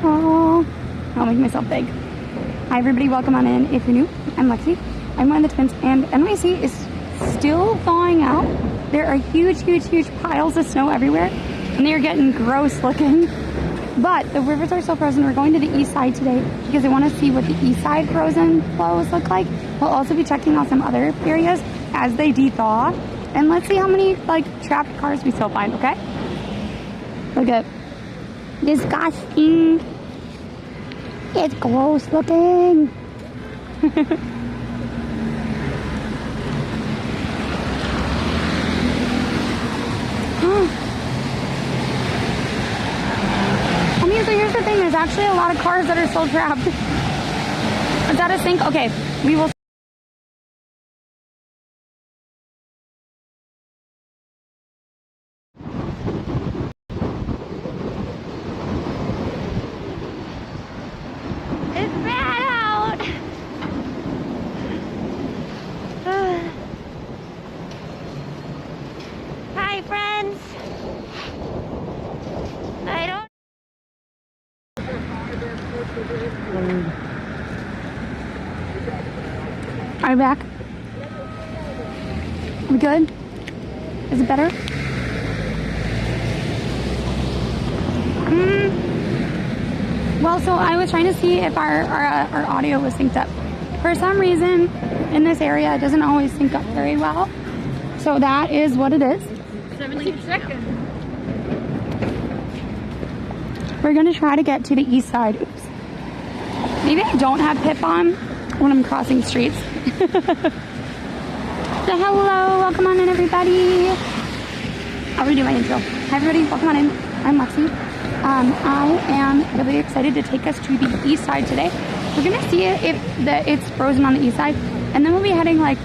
Oh, I'll make myself big. Hi everybody, welcome on in. If you're new, I'm Lexi. I'm one of the twins, and NYC is still thawing out. There are huge piles of snow everywhere, and they are getting gross looking. But the rivers are still frozen. We're going to the east side today because I want to see what the east side frozen flows look like. We'll also be checking out some other areas as they de-thaw. And let's see how many like trapped cars we still find, okay? Look at disgusting. It's gross looking. I mean, so here's the thing, there's actually a lot of cars that are still trapped. Is that a sink? Okay, we will. It's bad out. Hi, friends. I don't. Are we back? We good? Is it better? Well, so I was trying to see if our audio was synced up. For some reason, in this area, it doesn't always sync up very well. So that is what it is. 17 seconds. We're gonna try to get to the east side. Oops. Maybe I don't have Pip on when I'm crossing streets. So hello, welcome on in everybody. I'll redo my intro. Hi everybody, welcome on in. I'm Lexi. I am really excited to take us to the east side today. We're gonna see if it's frozen on the east side, and then we'll be heading like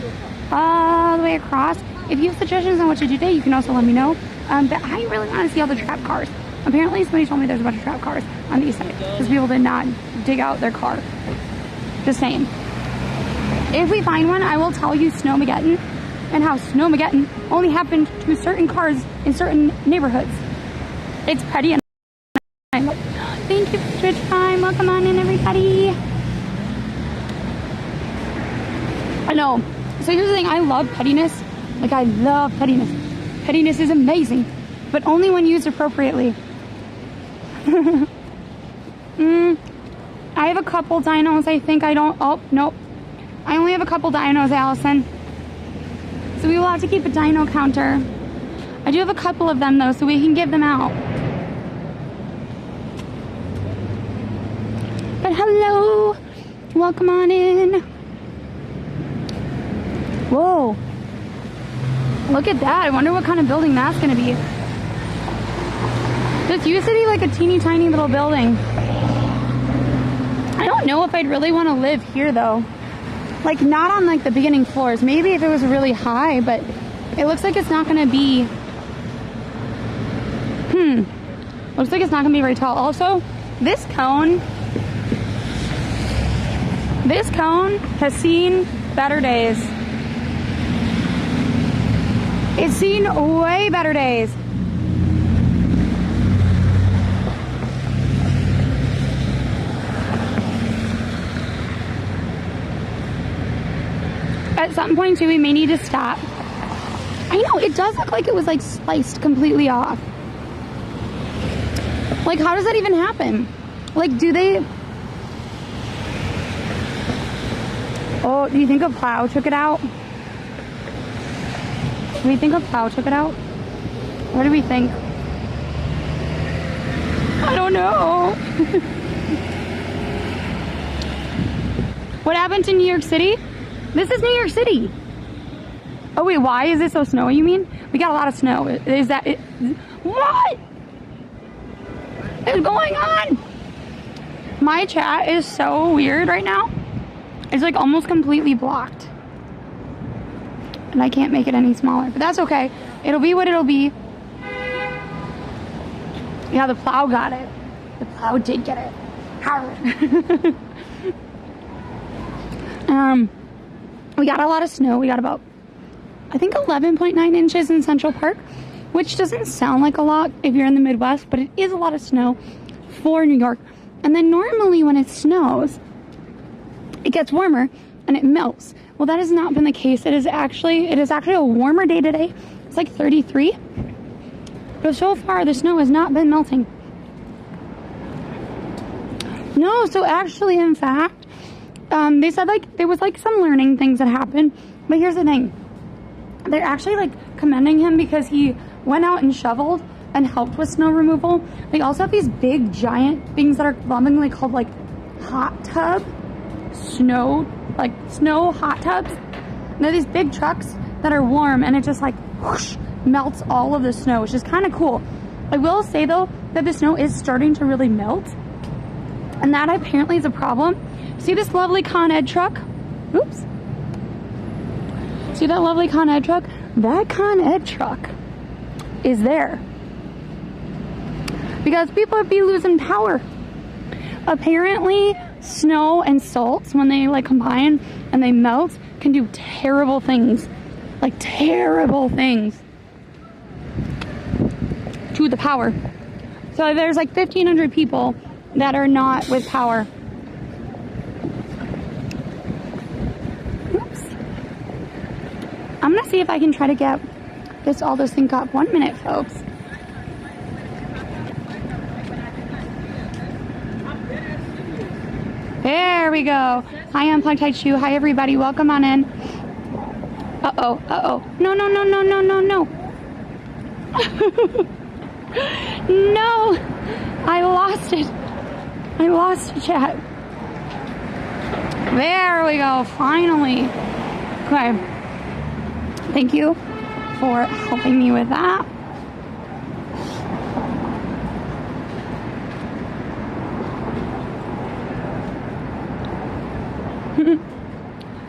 all the way across. If you have suggestions on what to do today, you can also let me know. But I really want to see all the trap cars. Apparently somebody told me there's a bunch of trap cars on the east side because people did not dig out their car. Just saying. If we find one, I will tell you Snowmageddon and how Snowmageddon only happened to certain cars in certain neighborhoods. It's petty and thank you for Twitch Prime. Welcome on in everybody. I know. So here's the thing, I love pettiness. Like I love pettiness. Pettiness is amazing, but only when used appropriately. I have a couple dinos, I think I don't, oh, nope. I only have a couple dinos, Allison. So we will have to keep a dino counter. I do have a couple of them though, so we can give them out. But hello, welcome on in. Whoa, look at that. I wonder what kind of building that's gonna be. This used to be like a teeny tiny little building. I don't know if I'd really want to live here though. Like not on like the beginning floors. Maybe if it was really high, but it looks like it's not gonna be, looks like it's not gonna be very tall. Also, this cone has seen better days. It's seen way better days. At some point too, we may need to stop. I know, it does look like it was like sliced completely off. Like, how does that even happen? Like, do they... Oh, do you think a plow took it out? Do we think a plow took it out? What do we think? I don't know. What happened to New York City? This is New York City. Oh wait, why is it so snowy, you mean? We got a lot of snow. Is that it? What is going on? My chat is so weird right now. It's like almost completely blocked. And I can't make it any smaller, but that's okay. It'll be what it'll be. Yeah, the plow got it. The plow did get it. We got a lot of snow. We got about, I think 11.9 inches in Central Park, which doesn't sound like a lot if you're in the Midwest, but it is a lot of snow for New York. And then normally when it snows, it gets warmer and it melts. Well, that has not been the case. It is actually a warmer day today. It's like 33. But so far, the snow has not been melting. No, so actually, in fact, they said like there was like some learning things that happened. But here's the thing. They're actually like commending him because he went out and shoveled and helped with snow removal. They also have these big giant things that are lovingly called like hot tub snow hot tubs. And they're these big trucks that are warm, and it just like whoosh, melts all of the snow, which is kind of cool. I will say though that the snow is starting to really melt, and that apparently is a problem. See this lovely Con Ed truck? Oops. See that lovely Con Ed truck? That Con Ed truck is there because people would be losing power. Apparently, snow and salts, when they like combine and they melt, can do terrible things. Like terrible things to the power. So there's like 1,500 people that are not with power. Oops. I'm gonna see if I can try to get all this sync up. 1 minute, folks. There we go. Hi, Unplugged Tight Shoe. Hi, everybody. Welcome on in. Uh-oh. Uh-oh. No, no, no, no, no, no, no. No. I lost it. I lost the chat. There we go. Finally. Okay. Thank you for helping me with that.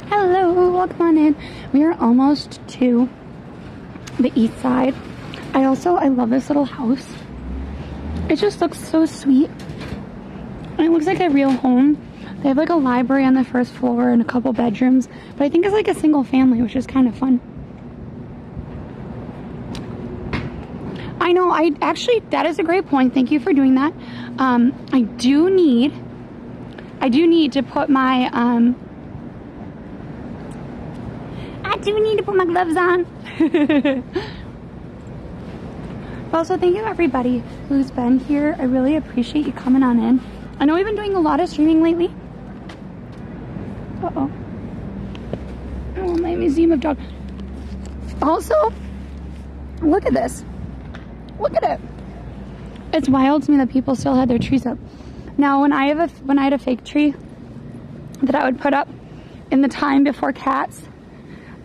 Hello, welcome on in. We are almost to the east side. I love this little house. It just looks so sweet. And it looks like a real home. They have like a library on the first floor and a couple bedrooms. But I think it's like a single family, which is kind of fun. I know, that is a great point. Thank you for doing that. I do need to put my, gloves on. Also, thank you everybody who's been here. I really appreciate you coming on in. I know we've been doing a lot of streaming lately. Uh-oh. Oh, my museum of dog. Also, look at this. Look at it. It's wild to me that people still had their trees up. Now, when I had a fake tree that I would put up in the time before cats,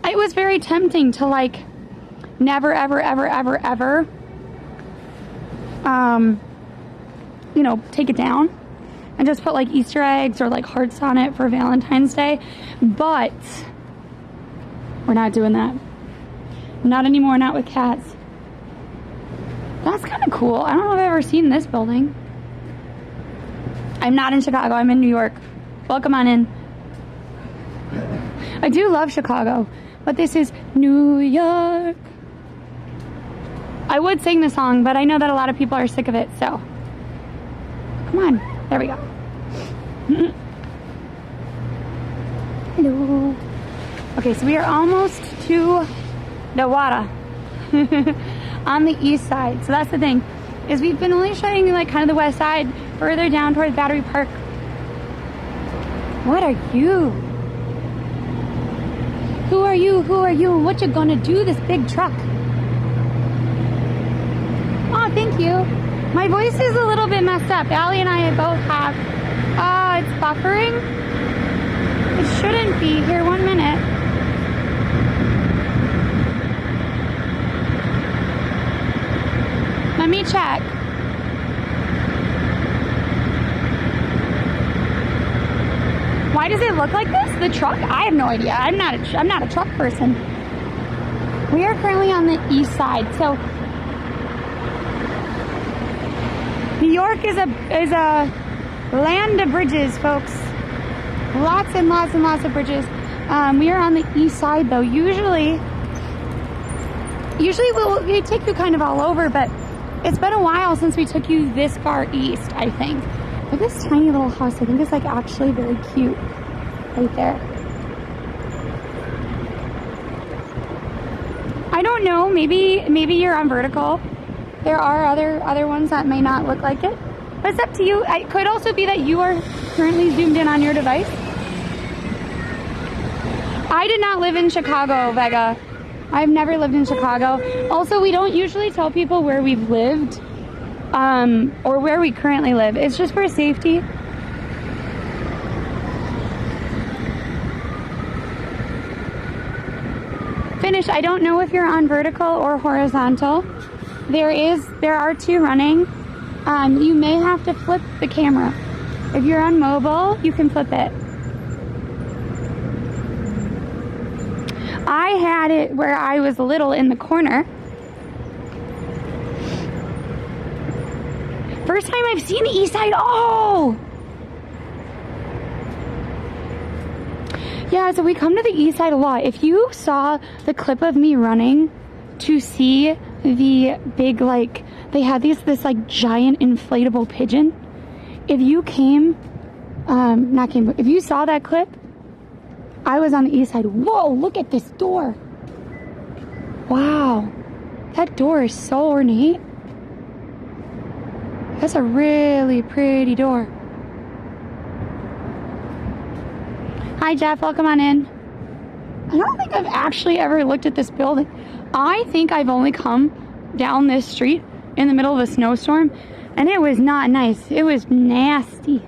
it was very tempting to like never, ever, ever, ever, ever, you know, take it down and just put like Easter eggs or like hearts on it for Valentine's Day. But we're not doing that. Not anymore, not with cats. That's kind of cool. I don't know if I've ever seen this building. I'm not in Chicago, I'm in New York. Welcome on in. I do love Chicago, but this is New York. I would sing the song, but I know that a lot of people are sick of it, so. Come on, there we go. Hello. Okay, so we are almost to the water. On the east side. So that's the thing, is we've been only showing you like kind of the west side, further down towards Battery Park. What are you? Who are you? Who are you? What you gonna do, this big truck? Oh, thank you. My voice is a little bit messed up. Allie and I both have. It's buffering. It shouldn't be. Here, 1 minute. Let me check. Why does it look like this? The truck? I have no idea. I'm not a truck person. We are currently on the east side. So New York is a land of bridges, folks. Lots and lots and lots of bridges. We are on the east side though. Usually we take you kind of all over, but it's been a while since we took you this far east, I think. Look at this tiny little house. I think it's like actually very cute right there. I don't know, maybe you're on vertical. There are other ones that may not look like it. But it's up to you. It could also be that you are currently zoomed in on your device. I did not live in Chicago, Vega. I've never lived in Chicago. Also, we don't usually tell people where we've lived or where we currently live. It's just for safety. Finish. I don't know if you're on vertical or horizontal. There are two running. You may have to flip the camera. If you're on mobile, you can flip it. I had it where I was a little in the corner. First time I've seen the east side. Oh! Yeah, so we come to the east side a lot. If you saw the clip of me running to see the big, like, they had this like giant inflatable pigeon. If you came, if you saw that clip, I was on the east side. Whoa, look at this door. Wow. That door is so ornate. That's a really pretty door. Hi, Jeff. Welcome on in. I don't think I've actually ever looked at this building. I think I've only come down this street in the middle of a snowstorm, and it was not nice. It was nasty.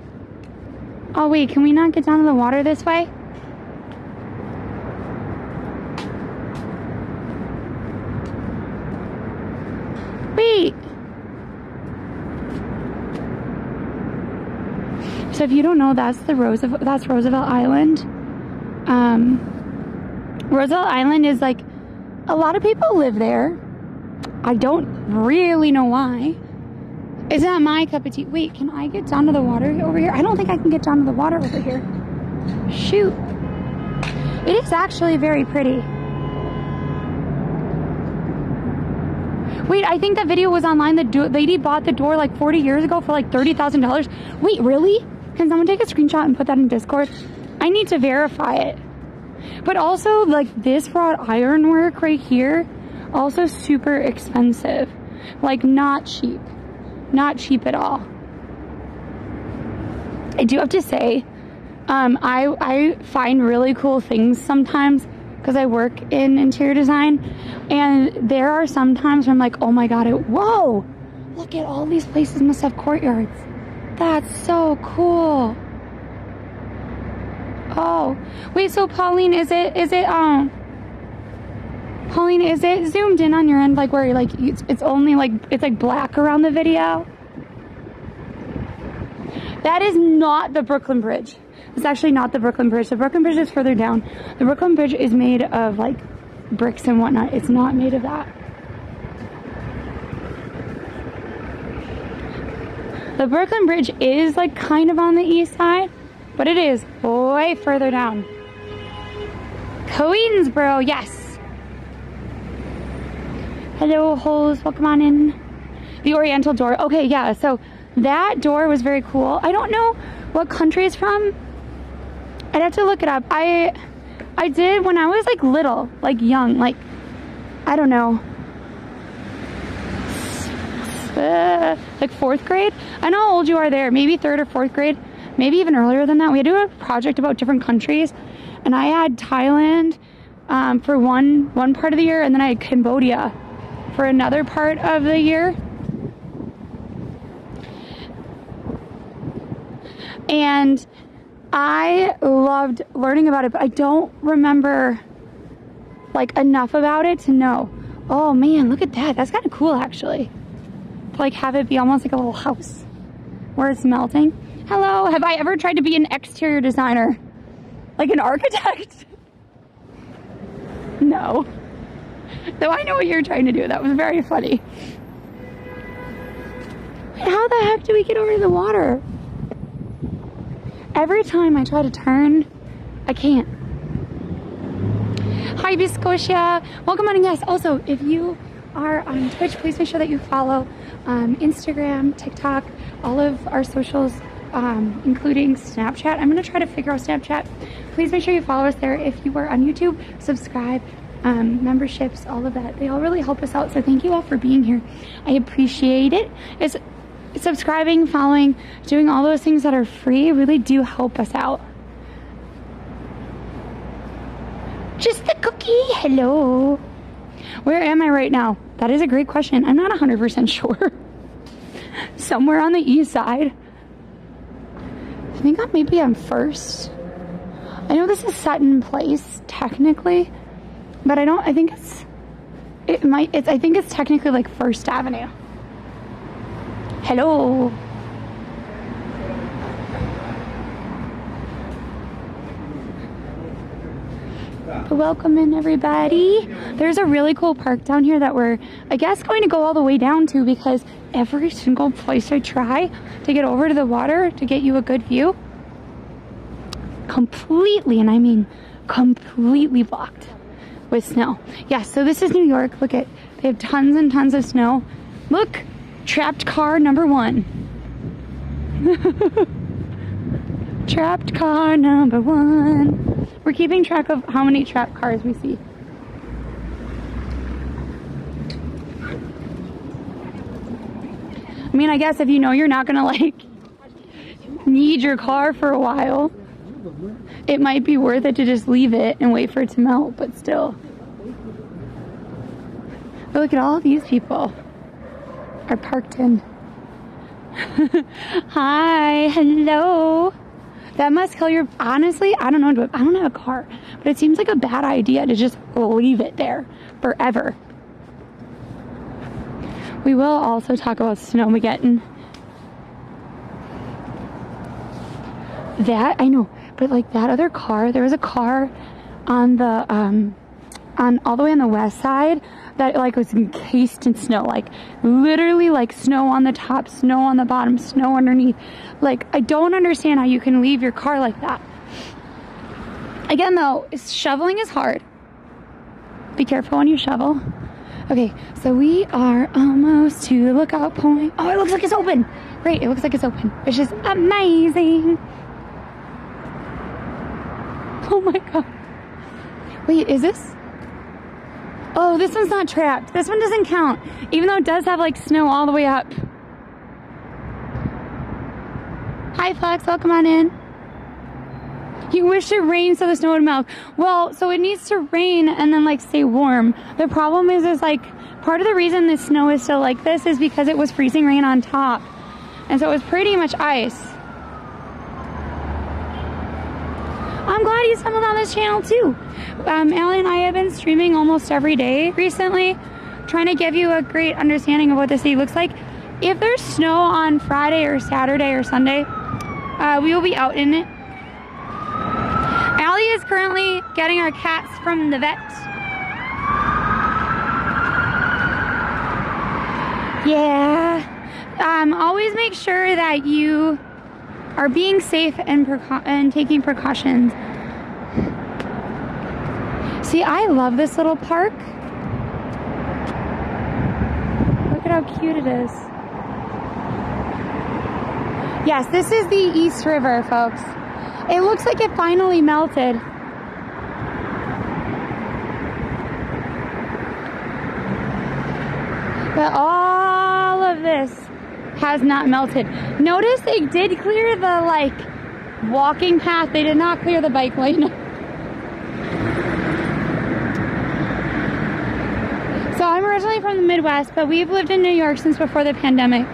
Oh, wait. Can we not get down to the water this way? Wait. So if you don't know, that's Roosevelt Island. Roosevelt Island is like, a lot of people live there. I don't really know why. It's not my cup of tea. Wait, can I get down to the water over here? I don't think I can get down to the water over here. Shoot. It is actually very pretty. Wait, I think that video was online. The lady bought the door like 40 years ago for like $30,000. Wait, really? Can someone take a screenshot and put that in Discord? I need to verify it. But also, like, this wrought ironwork right here, also super expensive. Like, not cheap. Not cheap at all. I do have to say, I find really cool things sometimes because I work in interior design, and there are some times where I'm like, oh my god, whoa, look at all these places must have courtyards. That's so cool. Oh, wait, so Pauline, Pauline, is it zoomed in on your end, like where like it's only like, it's like black around the video? That is not the Brooklyn Bridge. It's actually not the Brooklyn Bridge. The Brooklyn Bridge is further down. The Brooklyn Bridge is made of like bricks and whatnot. It's not made of that. The Brooklyn Bridge is like kind of on the east side, but it is way further down. Queensboro, yes. Hello, hoes, welcome on in. The Oriental door. Okay, yeah, so that door was very cool. I don't know what country it's from. I'd have to look it up. I did when I was like little, like young, like, I don't know, like 4th grade. I know how old you are there, maybe 3rd or 4th grade, maybe even earlier than that. We had to do a project about different countries, and I had Thailand for one part of the year, and then I had Cambodia for another part of the year. And I loved learning about it, but I don't remember like enough about it to know. Oh man, look at that. That's kind of cool actually. To like have it be almost like a little house where it's melting. Hello, have I ever tried to be an exterior designer? Like an architect? No. Though I know what you're trying to do. That was very funny. How the heck do we get over to the water? Every time I try to turn, I can't. Hi, Biscotia. Welcome on in, guys. Also, if you are on Twitch, please make sure that you follow Instagram, TikTok, all of our socials including Snapchat. I'm gonna try to figure out Snapchat. Please make sure you follow us there. If you are on YouTube, subscribe, memberships, all of that. They all really help us out. So thank you all for being here. I appreciate it. It's subscribing, following, doing all those things that are free really do help us out. Just the cookie. Hello. Where am I right now? That is a great question. I'm not 100% sure. Somewhere on the east side. I think maybe I'm First. I know this is Sutton Place technically, but I think it's technically like First Avenue. Hello. Welcome in, everybody. There's a really cool park down here that we're, I guess, going to go all the way down to, because every single place I try to get over to the water to get you a good view, completely, and I mean completely blocked with snow. Yeah, so this is New York. Look at, they have tons and tons of snow. Look, trapped car number 1. Trapped car number 1. We're keeping track of how many trapped cars we see. I mean, I guess if you know you're not gonna like need your car for a while, it might be worth it to just leave it and wait for it to melt, but still. But look at all these people are parked in. Hi, hello. That must kill your, honestly, I don't know, I don't have a car, but it seems like a bad idea to just leave it there forever. We will also talk about Snowmageddon. That, I know, but like that other car, there was a car on the, on all the way on the west side that like was encased in snow, like literally like snow on the top, snow on the bottom, snow underneath. Like, I don't understand how you can leave your car like that. Again though, shoveling is hard. Be careful when you shovel. Okay, so we are almost to the lookout point. Oh, it looks like it's open. Great, it looks like it's open, which is amazing. Oh my God. Wait, is this? Oh, this one's not trapped. This one doesn't count, even though it does have like snow all the way up. Hi, Flex, welcome on in. You wish it rained so the snow would melt. Well, so it needs to rain and then like stay warm. The problem is like, part of the reason the snow is still like this is because it was freezing rain on top. And so it was pretty much ice. I'm glad you stumbled on this channel too. Allie and I have been streaming almost every day recently, trying to give you a great understanding of what the city looks like. If there's snow on Friday or Saturday or Sunday, we will be out in it. Allie is currently getting our cats from the vet. Yeah. Always make sure that you are being safe and taking precautions. See, I love this little park. Look at how cute it is. Yes, this is the East River, folks. It looks like it finally melted. But all of this has not melted. Notice they did clear the like walking path. They did not clear the bike lane. So I'm originally from the Midwest, but we've lived in New York since before the pandemic,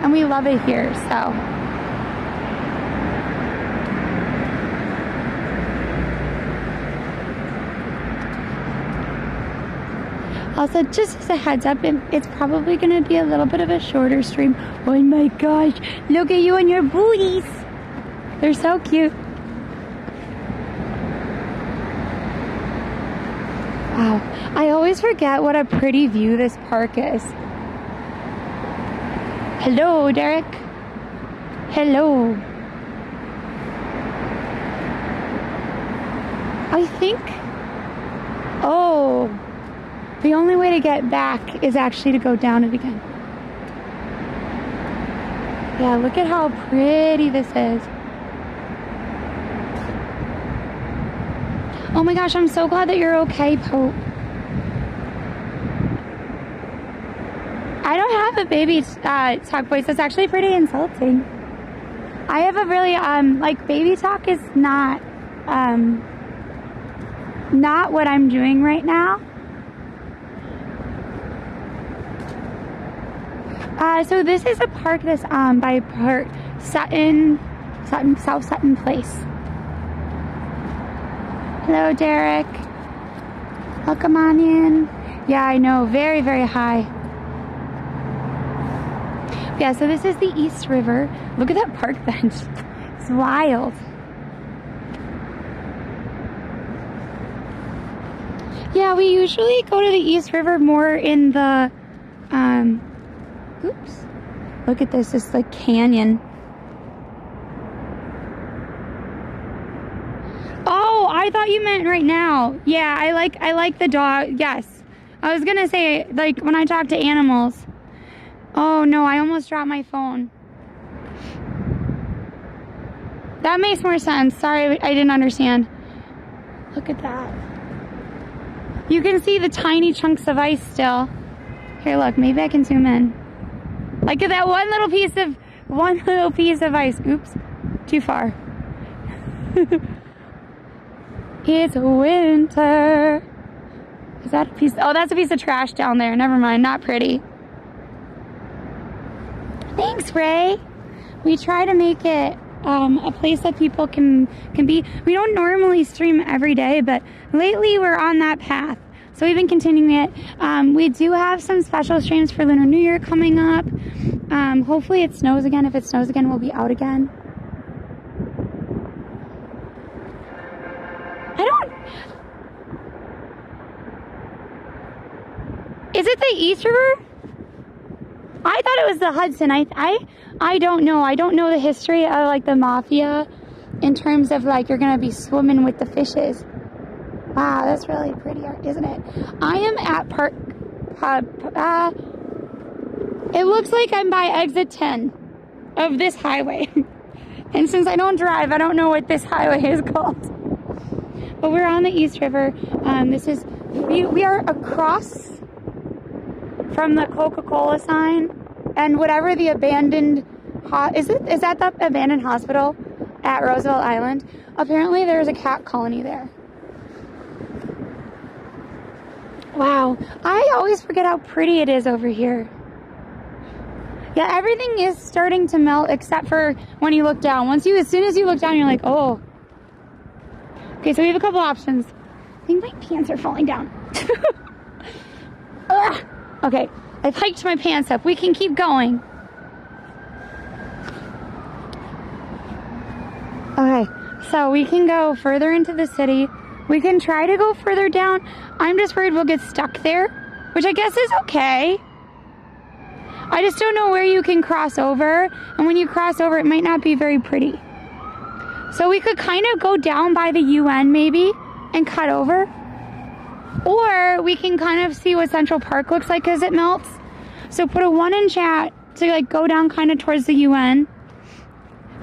and we love it here, so. Also, just as a heads up, it's probably going to be a little bit of a shorter stream. Oh my gosh, look at you and your booties. They're so cute. Wow, I always forget what a pretty view this park is. Hello, Derek. Hello. I think, oh, the only way to get back is actually to go down it again. Yeah, look at how pretty this is. Oh my gosh, I'm so glad that you're okay, Pope. I don't have a baby talk voice. That's actually pretty insulting. I have a really, like, baby talk is not what I'm doing right now. So this is a park that's by South Sutton Place. Hello, Derek. Welcome on in. Yeah, I know, very, very high. Yeah, so this is the East River. Look at that park bench. It's wild. Yeah, we usually go to the East River more in the, oops. Look at this, it's like canyon. Oh, I thought you meant right now. Yeah, I like the dog, yes. I was gonna say, like, when I talk to animals. Oh no, I almost dropped my phone. That makes more sense. Sorry, I didn't understand. Look at that. You can see the tiny chunks of ice still. Here, look, maybe I can zoom in. Like at that one little piece of ice. Oops, too far. It's winter. Is that a piece? Oh, that's a piece of trash down there. Never mind, not pretty. Thanks, Ray. We try to make it a place that people can be. We don't normally stream every day, but lately we're on that path. So we've been continuing it. We do have some special streams for Lunar New Year coming up. Hopefully it snows again. If it snows again, we'll be out again. Is it the East River? I thought it was the Hudson. I don't know. I don't know the history of like the mafia in terms of like you're gonna be swimming with the fishes. Wow, that's really pretty, isn't it? I am at it looks like I'm by exit 10 of this highway. And since I don't drive, I don't know what this highway is called. But we're on the East River. We are across from the Coca-Cola sign and whatever the abandoned is that the abandoned hospital at Roosevelt Island? Apparently there's a cat colony there. Wow, I always forget how pretty it is over here. Yeah, everything is starting to melt except for when you look down. As soon as you look down, you're like, oh. Okay, so we have a couple options. I think my pants are falling down. Ugh. Okay, I've hiked my pants up. We can keep going. Okay, so we can go further into the city. We can try to go further down. I'm just worried we'll get stuck there, which I guess is okay. I just don't know where you can cross over, and when you cross over, it might not be very pretty. So we could kind of go down by the UN maybe and cut over. Or we can kind of see what Central Park looks like as it melts. So put a 1 in chat to like go down kind of towards the UN.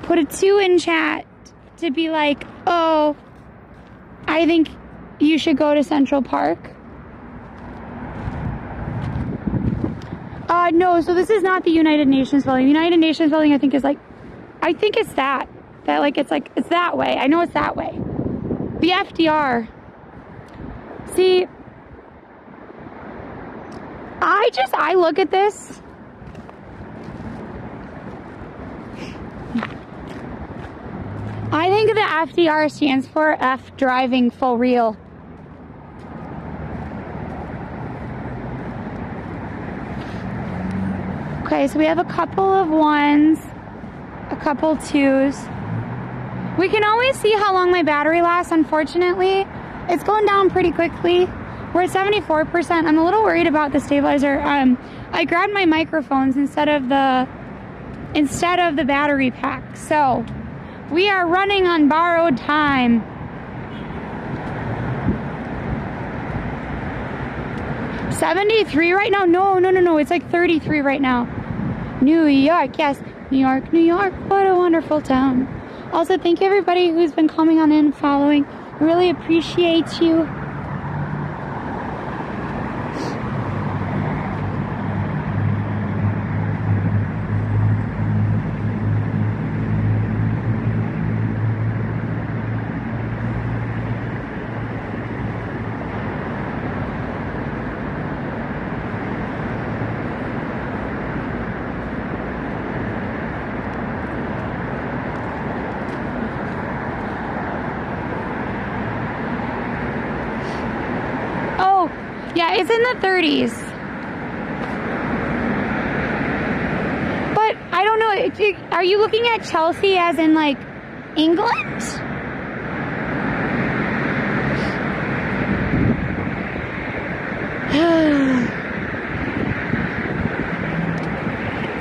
Put a 2 in chat to be like, oh, I think you should go to Central Park. No, so this is not the United Nations building. The United Nations building I think is like, I think it's that like, it's that way. I know it's that way. The FDR. See, I look at this. I think the FDR stands for F driving for real. Okay, so we have a couple of 1s, a couple 2s. We can always see how long my battery lasts, unfortunately. It's going down pretty quickly. We're at 74%. I'm a little worried about the stabilizer. I grabbed my microphones instead of the battery pack. So we are running on borrowed time. $73 right now? No. It's like 33 right now. New York, yes. New York, New York, what a wonderful town. Also, thank you everybody who's been coming on in and following. Really appreciate you. Yeah, it's in the 30s. But I don't know. Are you looking at Chelsea as in like England?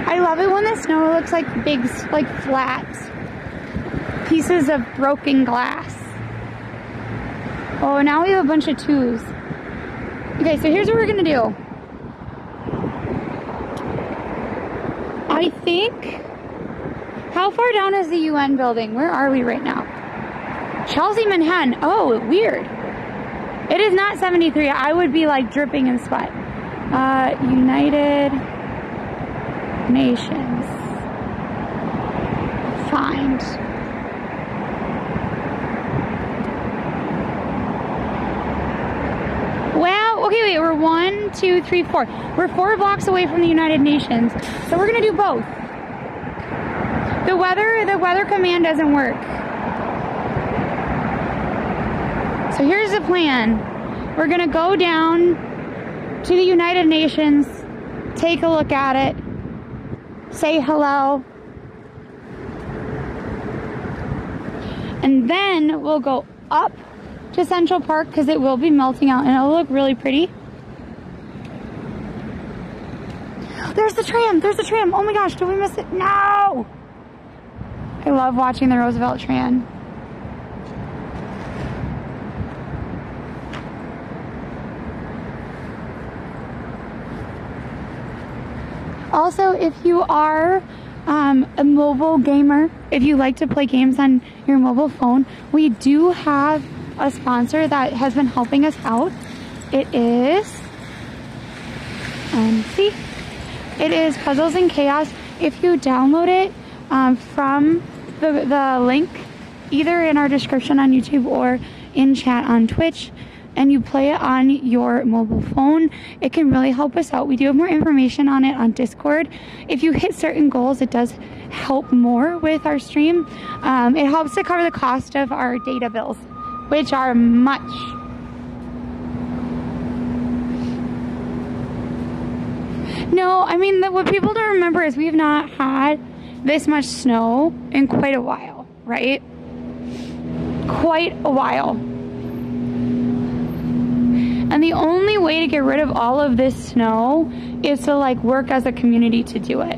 I love it when the snow looks like big, like flat pieces of broken glass. Oh, now we have a bunch of twos. Okay, so here's what we're gonna do. I think, how far down is the UN building? Where are we right now? Chelsea, Manhattan. Oh, weird. It is not 73. I would be like dripping in sweat. United Nations. Find. Well, okay, wait, we're 1, 2, 3, 4. We're 4 blocks away from the United Nations. So we're gonna do both. The weather command doesn't work. So here's the plan. We're gonna go down to the United Nations, take a look at it, say hello, and then we'll go up to Central Park because it will be melting out and it'll look really pretty. There's the tram! There's the tram! Oh my gosh, did we miss it? No! I love watching the Roosevelt tram. Also, if you are a mobile gamer, if you like to play games on your mobile phone, we do have a sponsor that has been helping us out. It is, see, it is Puzzles and Chaos. If you download it from the link, either in our description on YouTube or in chat on Twitch, and you play it on your mobile phone, it can really help us out. We do have more information on it on Discord. If you hit certain goals, it does help more with our stream. It helps to cover the cost of our data bills, which are much. No, I mean, what people don't remember is we've not had this much snow in quite a while, right? Quite a while. And the only way to get rid of all of this snow is to like work as a community to do it.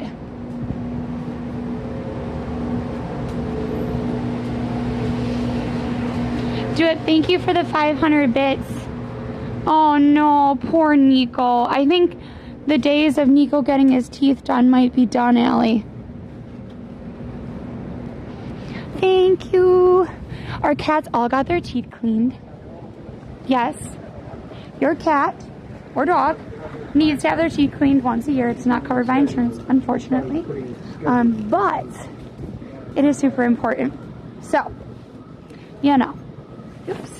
Do it. Thank you for the 500 bits. Oh no, poor Nico. I think the days of Nico getting his teeth done might be done, Allie. Thank you. Our cats all got their teeth cleaned. Yes. Your cat or dog needs to have their teeth cleaned once a year. It's not covered by insurance, unfortunately. But it is super important. So, you know. Oops.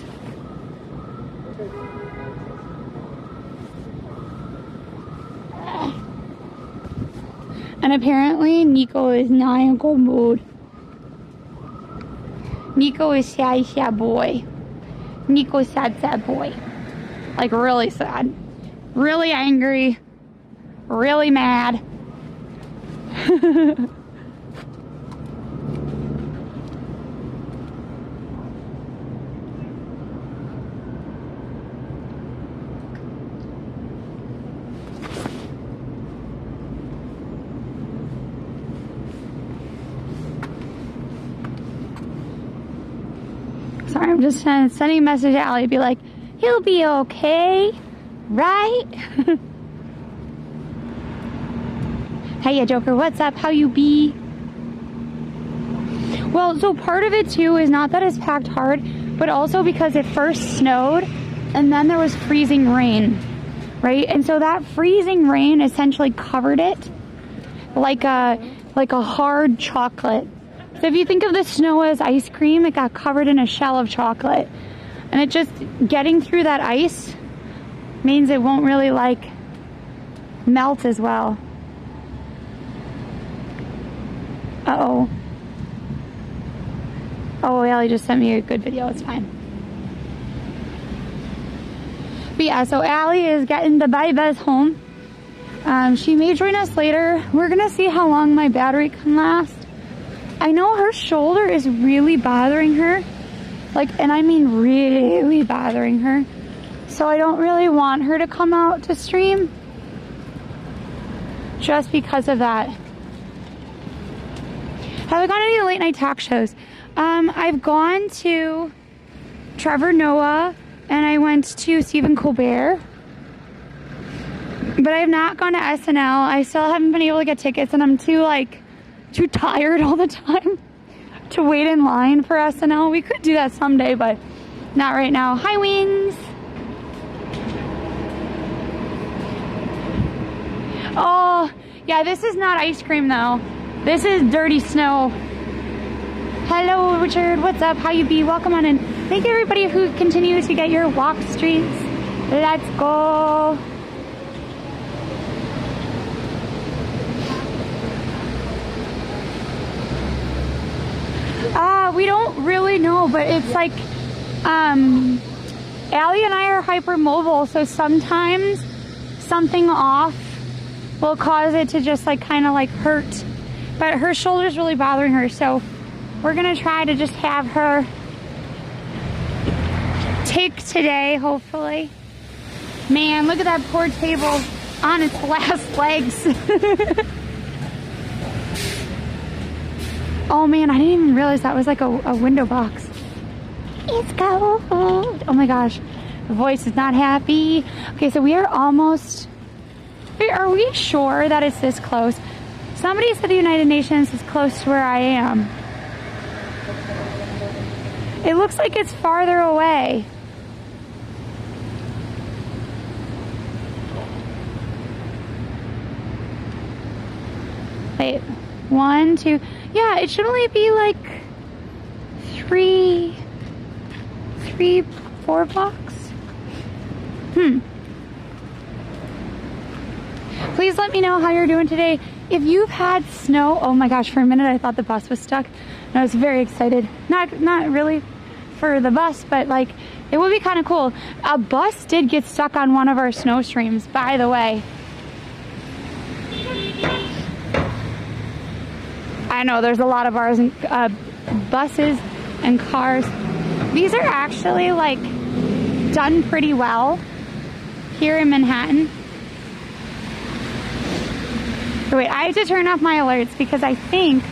And apparently Nico is not in a good mood. Nico is sad boy. Nico's sad boy. Like really sad. Really angry. Really mad. Sorry, I'm just sending a message to Allie, be like, he'll be okay, right? Hey, Joker, what's up? How you be? Well, so part of it too is not that it's packed hard, but also because it first snowed and then there was freezing rain, right? And so that freezing rain essentially covered it like a hard chocolate. So if you think of the snow as ice cream, it got covered in a shell of chocolate. And it just, getting through that ice means it won't really like melt as well. Uh-oh. Oh, Allie just sent me a good video. It's fine. But yeah, so Allie is getting the babies home. She may join us later. We're gonna see how long my battery can last. I know her shoulder is really bothering her. Like, and I mean really bothering her. So I don't really want her to come out to stream. Just because of that. Have I gone to any late night talk shows? I've gone to Trevor Noah and I went to Stephen Colbert. But I have not gone to SNL. I still haven't been able to get tickets and I'm too tired all the time to wait in line for SNL. We could do that someday, but not right now. Hi, Wings. Oh, yeah, this is not ice cream though. This is dirty snow. Hello, Richard. What's up? How you be? Welcome on in. Thank you, everybody who continues to get your walk streets. Let's go. We don't really know, but it's like, Allie and I are hypermobile, so sometimes something off will cause it to just like kind of like hurt. But her shoulder's really bothering her, so we're gonna try to just have her take today, hopefully. Man, look at that poor table on its last legs. Oh man, I didn't even realize that was like a window box. It's cold. Oh my gosh, the voice is not happy. Okay, so we are almost, are we sure that it's this close? Somebody said the United Nations is close to where I am. It looks like it's farther away. Wait, 1, 2, yeah, it should only be like 3, 4 blocks. Please let me know how you're doing today. If you've had snow, oh my gosh, for a minute I thought the bus was stuck. And I was very excited. Not really for the bus, but like, it would be kind of cool. A bus did get stuck on one of our snow streams, by the way. I know there's a lot of ours and buses and cars. These are actually like done pretty well here in Manhattan. So wait, I have to turn off my alerts because I think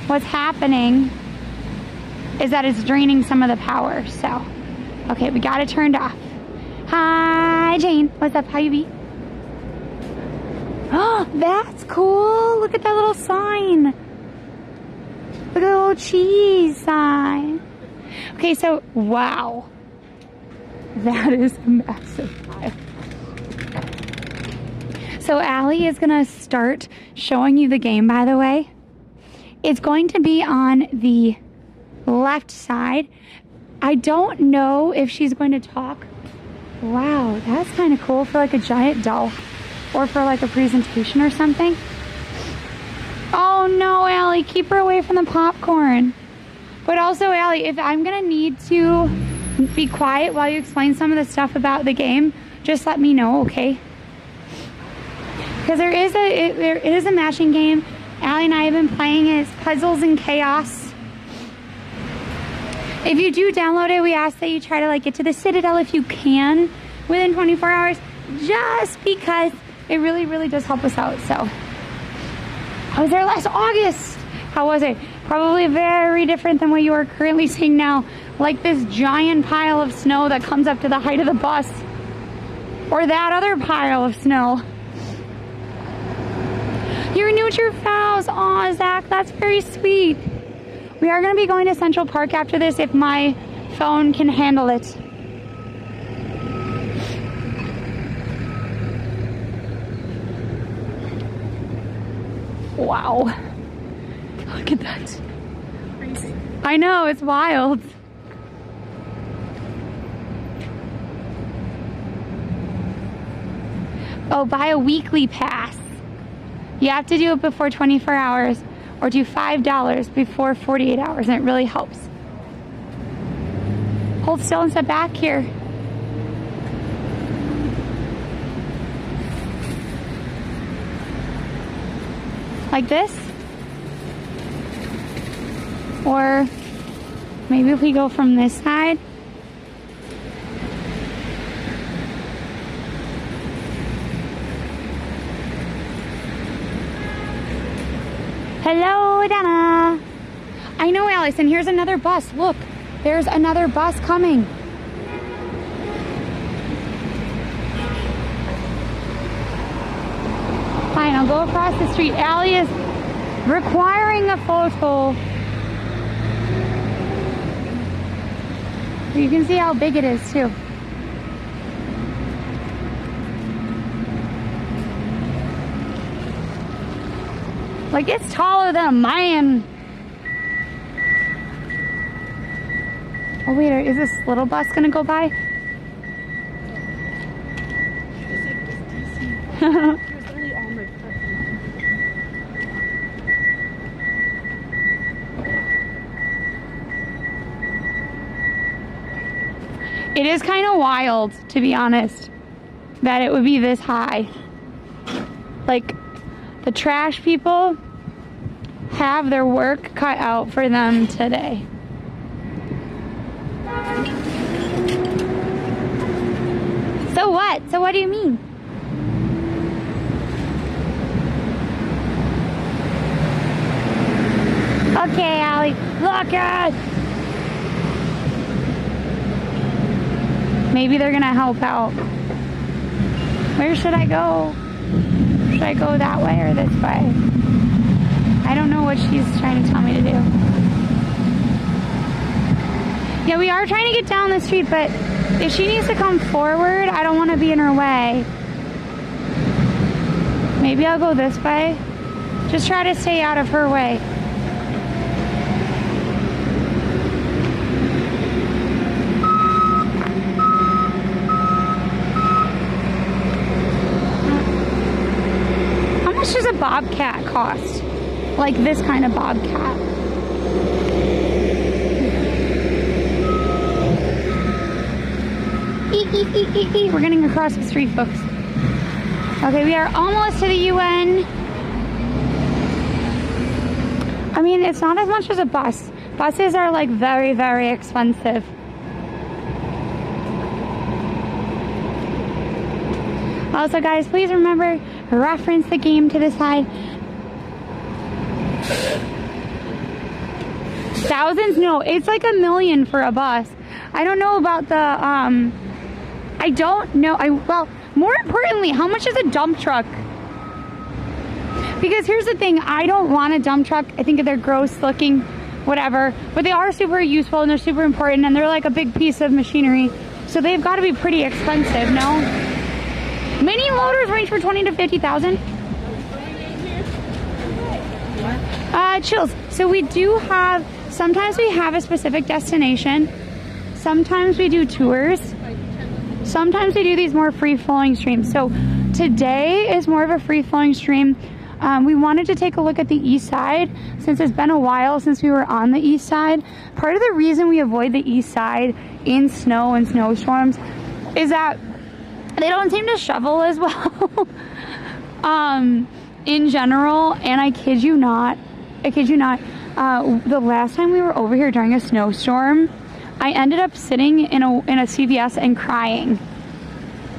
what's happening is that it's draining some of the power. So, okay, we got it turned off. Hi, Jane. What's up? How you be? Oh, that's cool. Look at that little sign. Look at the little cheese sign. Okay, so, wow. That is a massive pile. So Allie is gonna start showing you the game, by the way. It's going to be on the left side. I don't know if she's going to talk. Wow, that's kind of cool for like a giant doll or for like a presentation or something. Oh no, Allie, keep her away from the popcorn. But also, Allie, if I'm gonna need to be quiet while you explain some of the stuff about the game, just let me know, okay? Because it is a mashing game. Allie and I have been playing it. It's Puzzles and Chaos. If you do download it, we ask that you try to like get to the Citadel if you can within 24 hours, just because it really, really does help us out. So I was there last August. How was it? Probably very different than what you are currently seeing now. Like this giant pile of snow that comes up to the height of the bus. Or that other pile of snow. You renewed your vows. Aw, Zach, that's very sweet. We are going to be going to Central Park after this if my phone can handle it. Wow. Look at that. Crazy. I know, it's wild. Oh, buy a weekly pass. You have to do it before 24 hours or do $5 before 48 hours, and it really helps. Hold still and step back here. Like this. Or maybe if we go from this side. Hello, Dana. I know, Allison. Here's another bus. Look, there's another bus coming. Fine, I'll go across the street. Allie is requiring a photo. You can see how big it is, too. Like, it's taller than a man. Oh, wait, is this little bus gonna go by? It is kind of wild, to be honest, that it would be this high. Like, the trash people have their work cut out for them today. So what? So what do you mean? Okay, Allie, look at. Maybe they're gonna help out. Where should I go? Should I go that way or this way? I don't know what she's trying to tell me to do. Yeah, we are trying to get down the street, but if she needs to come forward, I don't want to be in her way. Maybe I'll go this way. Just try to stay out of her way. How much does a bobcat cost? Like this kind of bobcat. We're getting across the street, folks. Okay, we are almost to the UN. I mean, it's not as much as a bus. Buses are like very, very expensive. Also, guys, please remember to reference the game to the side. Thousands? No, it's like $1 million for a bus. I don't know about the, I don't know. Well, more importantly, how much is a dump truck? Because here's the thing, I don't want a dump truck. I think they're gross looking, whatever. But they are super useful and they're super important and they're like a big piece of machinery. So they've got to be pretty expensive, no? Mini loaders range for 20 to 50,000. Chills. So we do have, sometimes we have a specific destination. Sometimes we do tours. Sometimes we do these more free-flowing streams. So today is more of a free-flowing stream. We wanted to take a look at the east side since it's been a while since we were on the east side. Part of the reason we avoid the east side in snow and snowstorms is that they don't seem to shovel as well in general. And I kid you not, the last time we were over here during a snowstorm, I ended up sitting in a CVS and crying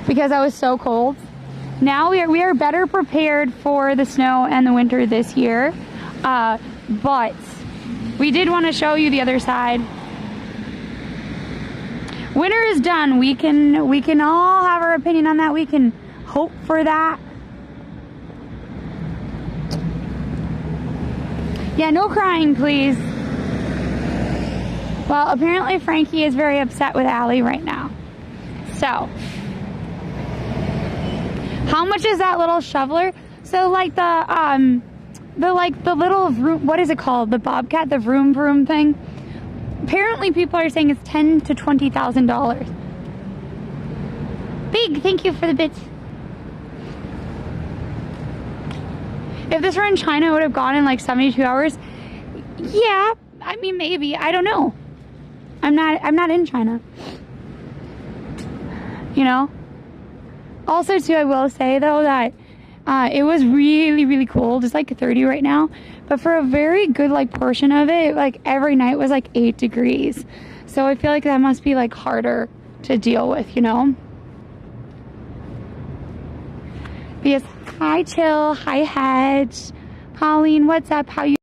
because I was so cold. Now we are better prepared for the snow and the winter this year, but we did want to show you the other side. Winter is done. We can all have our opinion on that. We can hope for that. Yeah, no crying, please. Well, apparently Frankie is very upset with Allie right now. So, how much is that little shoveler? So like the little vroom, what is it called? The Bobcat, the vroom vroom thing. Apparently people are saying it's $10,000 to $20,000. Big, thank you for the bits. If this were in China, it would have gone in like 72 hours. Yeah, I mean maybe. I don't know. I'm not in China. You know? Also too, I will say though that it was really, really cold. It's like 30 right now. But for a very good like portion of it, like every night was like 8 degrees. So I feel like that must be like harder to deal with, you know? Because hi Chill, hi Hedge, Pauline, what's up? How you?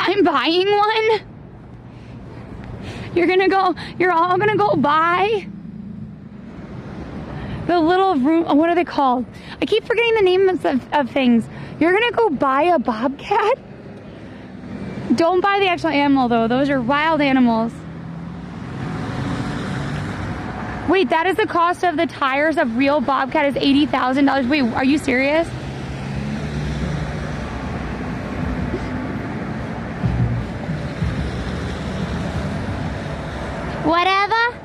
I'm buying one. You're all gonna go buy the little room, what are they called? I keep forgetting the names of things. You're gonna go buy a bobcat? Don't buy the actual animal though, those are wild animals. Wait, that is the cost of the tires of real bobcat is $80,000. Wait, are you serious? Whatever?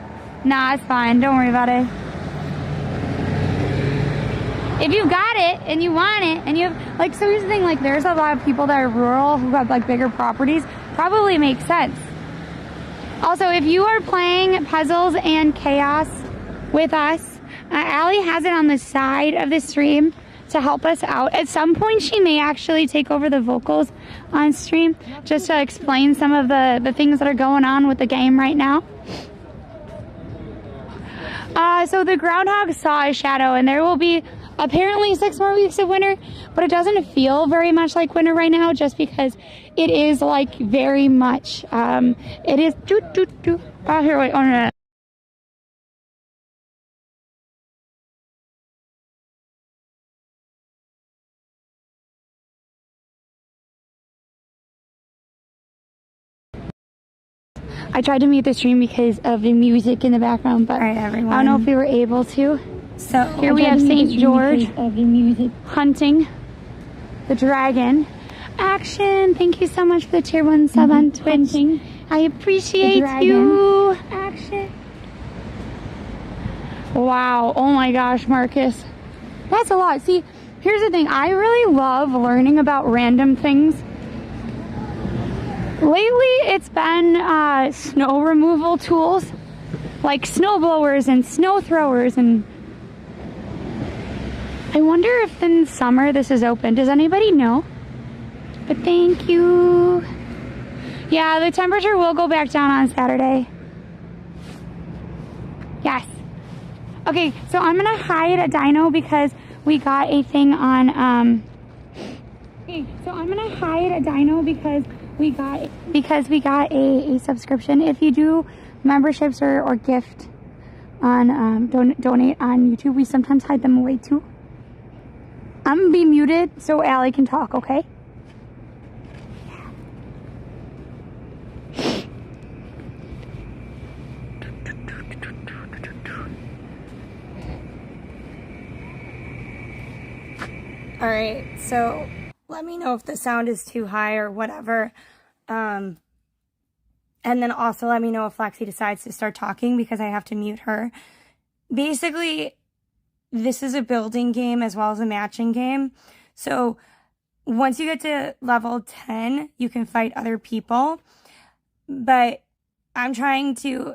Nah, it's fine. Don't worry about it. If you got it and you want it and you have, like, so here's the thing, like, there's a lot of people that are rural who have, like, bigger properties. Probably makes sense. Also, if you are playing Puzzles and Chaos with us, Allie has it on the side of the stream to help us out. At some point, she may actually take over the vocals on stream just to explain some of the things that are going on with the game right now. So the groundhog saw a shadow, and there will be apparently 6 more weeks of winter, but it doesn't feel very much like winter right now just because it is like very much, it is, oh, here, wait, oh, no. I tried to mute the stream because of the music in the background, but right, everyone. I don't know if we were able to. So here we have St. George hunting the dragon. Action! Thank you so much for the tier 1 sub on Twitch. I appreciate you. Action! Wow! Oh my gosh, Marcus, that's a lot. See, here's the thing. I really love learning about random things. Lately, it's been snow removal tools, like snow blowers and snow throwers, and I wonder if in summer this is open. Does anybody know? But thank you. Yeah, the temperature will go back down on Saturday. Yes. Okay, so I'm gonna hide a dino because we got a thing on, okay, so I'm gonna hide a dino because we got a subscription. If you do memberships or gift on donate on YouTube, we sometimes hide them away too. I'm gonna be muted so Allie can talk, okay? All right, so let me know if the sound is too high or whatever. And then also let me know if Lexi decides to start talking because I have to mute her. Basically, this is a building game as well as a matching game. So once you get to level 10, you can fight other people. But I'm trying to,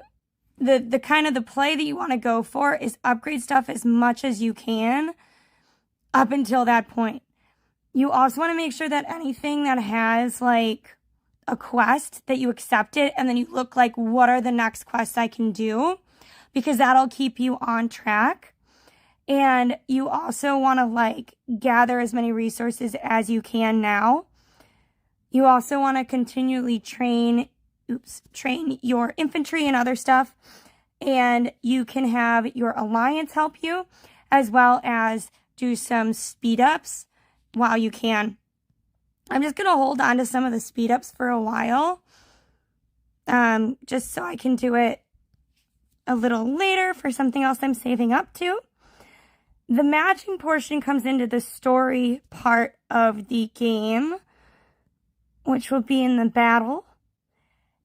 the kind of the play that you want to go for is upgrade stuff as much as you can up until that point. You also want to make sure that anything that has like a quest that you accept it and then you look like, what are the next quests I can do? Because that'll keep you on track. And you also want to like gather as many resources as you can now. You also want to continually train train your infantry and other stuff. And you can have your alliance help you, as well as do some speed ups while you can. I'm just going to hold on to some of the speed ups for a while, just so I can do it a little later for something else I'm saving up to. The matching portion comes into the story part of the game, which will be in the battle.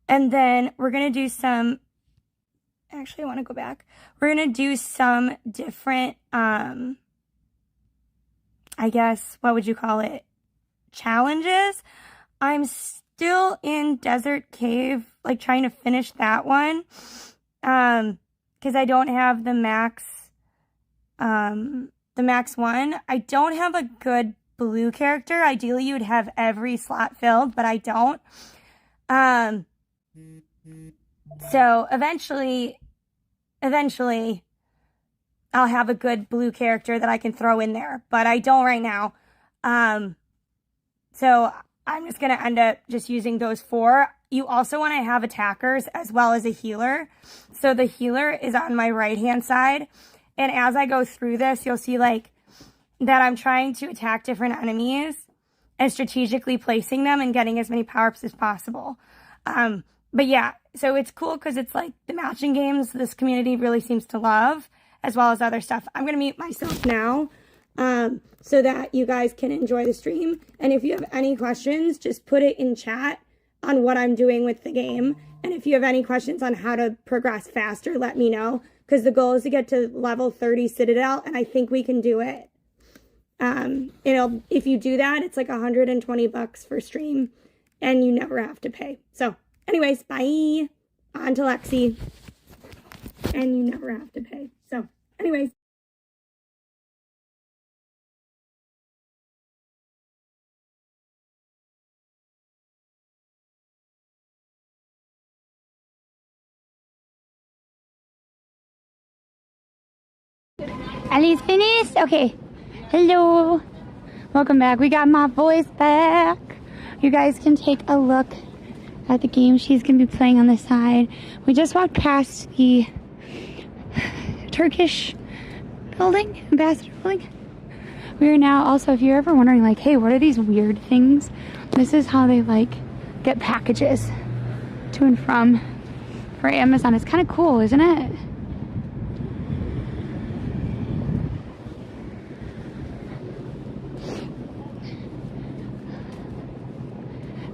And then we're going to do some, actually I want to go back. We're going to do some different, I guess, what would you call it? Challenges. I'm still in Desert Cave, like trying to finish that one. Because I don't have the max one. I don't have a good blue character. Ideally, you'd have every slot filled, but I don't. So eventually, I'll have a good blue character that I can throw in there, but I don't right now. So I'm just going to end up just using those 4. You also want to have attackers as well as a healer. So the healer is on my right-hand side. And as I go through this, you'll see like that I'm trying to attack different enemies and strategically placing them and getting as many power-ups as possible. But yeah, so it's cool because it's like the matching games this community really seems to love, as well as other stuff. I'm going to mute myself now so that you guys can enjoy the stream. And if you have any questions, just put it in chat on what I'm doing with the game. And if you have any questions on how to progress faster, let me know. Because the goal is to get to level 30 Citadel, and I think we can do it. If you do that, it's like $120 for stream, and you never have to pay. So, anyways, bye. On to Lexi. And you never have to pay. So, anyways. Ellie's finished? Okay. Hello. Welcome back. We got my voice back. You guys can take a look at the game she's going to be playing on the side. We just walked past the Turkish building, ambassador building. We are now also, if you're ever wondering, like, hey, what are these weird things? This is how they, like, get packages to and from for Amazon. It's kind of cool, isn't it?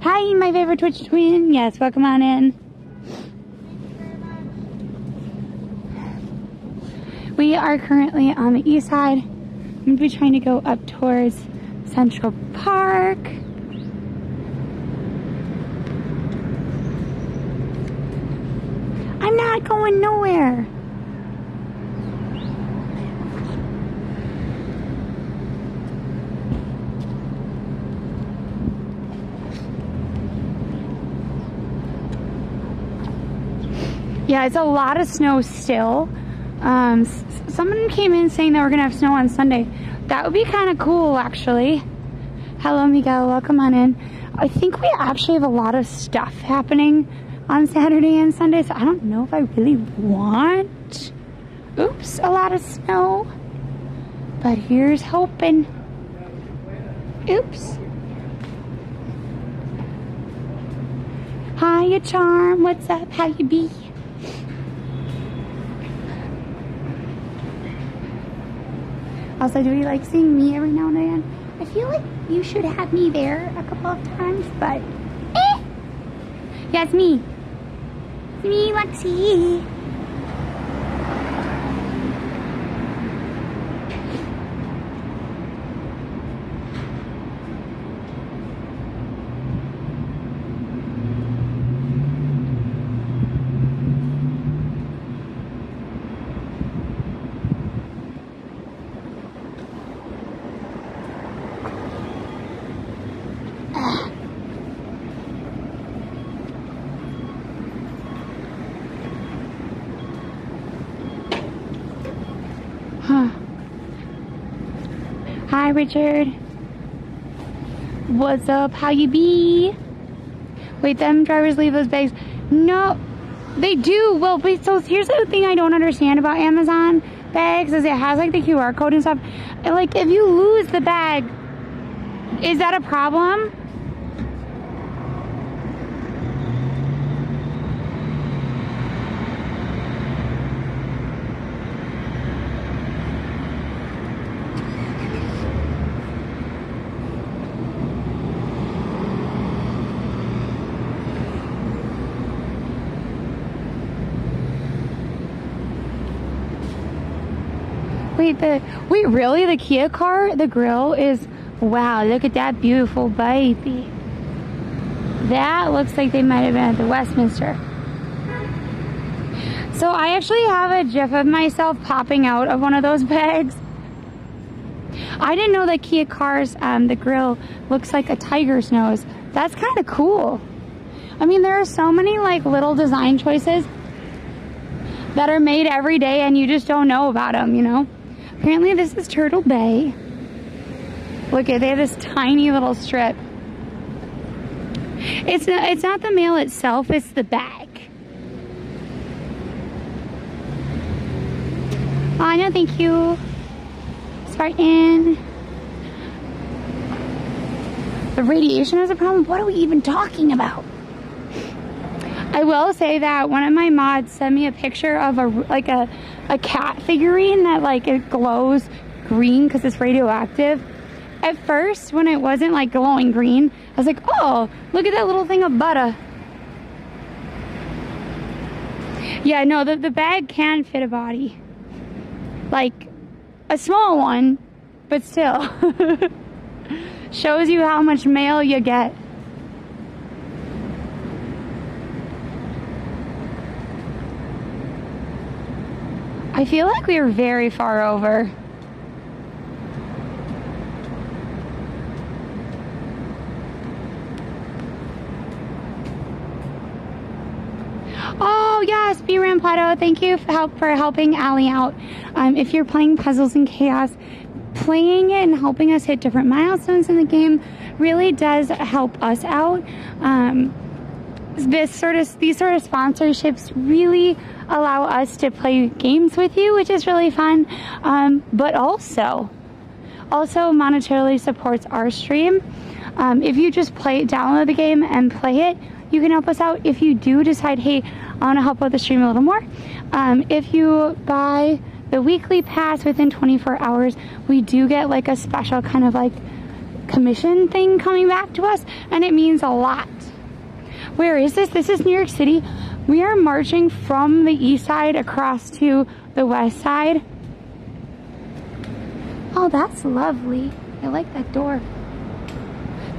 Hi, my favorite Twitch twin. Yes, welcome on in. We are currently on the east side. I'm going to be trying to go up towards Central Park. I'm not going nowhere. Yeah, it's a lot of snow still. Someone came in saying that we're gonna have snow on Sunday. That would be kind of cool, actually. Hello, Miguel. Welcome on in. I think we actually have a lot of stuff happening on Saturday and Sunday, so I don't know if I really want, oops, a lot of snow. But here's hoping. Oops. Hiya, Charm. What's up? How you be? Also, do you like seeing me every now and again? I feel like you should have me there a couple of times, but yeah, it's me. It's me, Lexi. Hi, Richard. What's up? How you be? Wait, them drivers leave those bags. No, they do. Well, but so here's the thing I don't understand about Amazon bags is it has like the QR code and stuff. And, like, if you lose the bag, is that a problem? Wait, really? The Kia car, the grill is, wow, look at that beautiful baby. That looks like they might have been at the Westminster. So I actually have a gif of myself popping out of one of those bags. I didn't know that Kia cars, the grill looks like a tiger's nose. That's kind of cool. I mean, there are so many like little design choices that are made every day and you just don't know about them, you know? Apparently this is Turtle Bay. Look at, they have this tiny little strip. It's not the mail itself, it's the bag. Oh, no, thank you. Spartan. The radiation is a problem? What are we even talking about? I will say that one of my mods sent me a picture of a cat figurine that like it glows green because it's radioactive. At first, when it wasn't like glowing green, I was like, oh, look at that little thing of butter. Yeah, no, the bag can fit a body. Like a small one, but still. Shows you how much mail you get. I feel like we are very far over. Oh yes, B-Ram Plato, thank you for helping Allie out. If you're playing Puzzles and Chaos, playing it and helping us hit different milestones in the game really does help us out. These sort of sponsorships really allow us to play games with you, which is really fun, but also monetarily supports our stream. If you just download the game and play it, you can help us out. If you do decide, hey, I want to help out the stream a little more, if you buy the weekly pass within 24 hours, we do get like a special kind of like commission thing coming back to us, and it means a lot. Where is this? This is New York City. We are marching from the east side across to the west side. Oh, that's lovely. I like that door.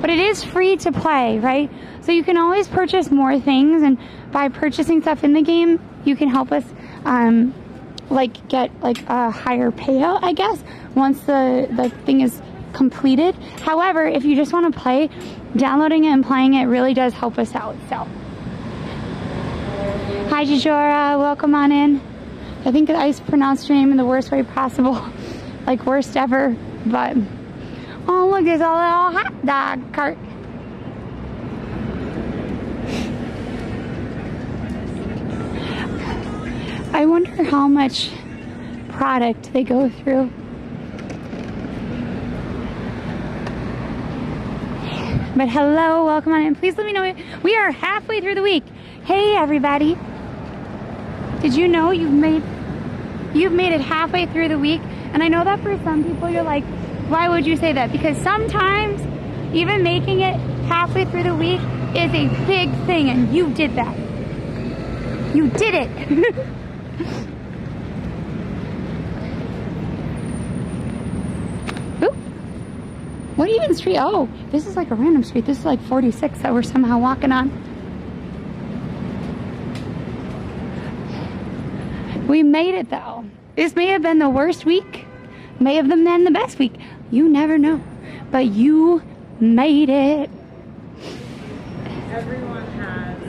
But it is free to play, right? So you can always purchase more things, and by purchasing stuff in the game, you can help us like get like a higher payout, I guess, once the thing is completed. However, if you just want to play, downloading it and playing it really does help us out. So hi Jajora, welcome on in. I think I pronounced your name in the worst way possible, like worst ever, but oh look, there's a little hot dog cart. I wonder how much product they go through. But hello, welcome on in. Please let me know. We are halfway through the week. Hey everybody. Did you know you've made it halfway through the week? And I know that for some people you're like, why would you say that? Because sometimes even making it halfway through the week is a big thing, and you did that. You did it. What even street? Oh, this is like a random street. This is like 46 that we're somehow walking on. We made it though. This may have been the worst week. May have been the best week. You never know. But you made it. Everyone has,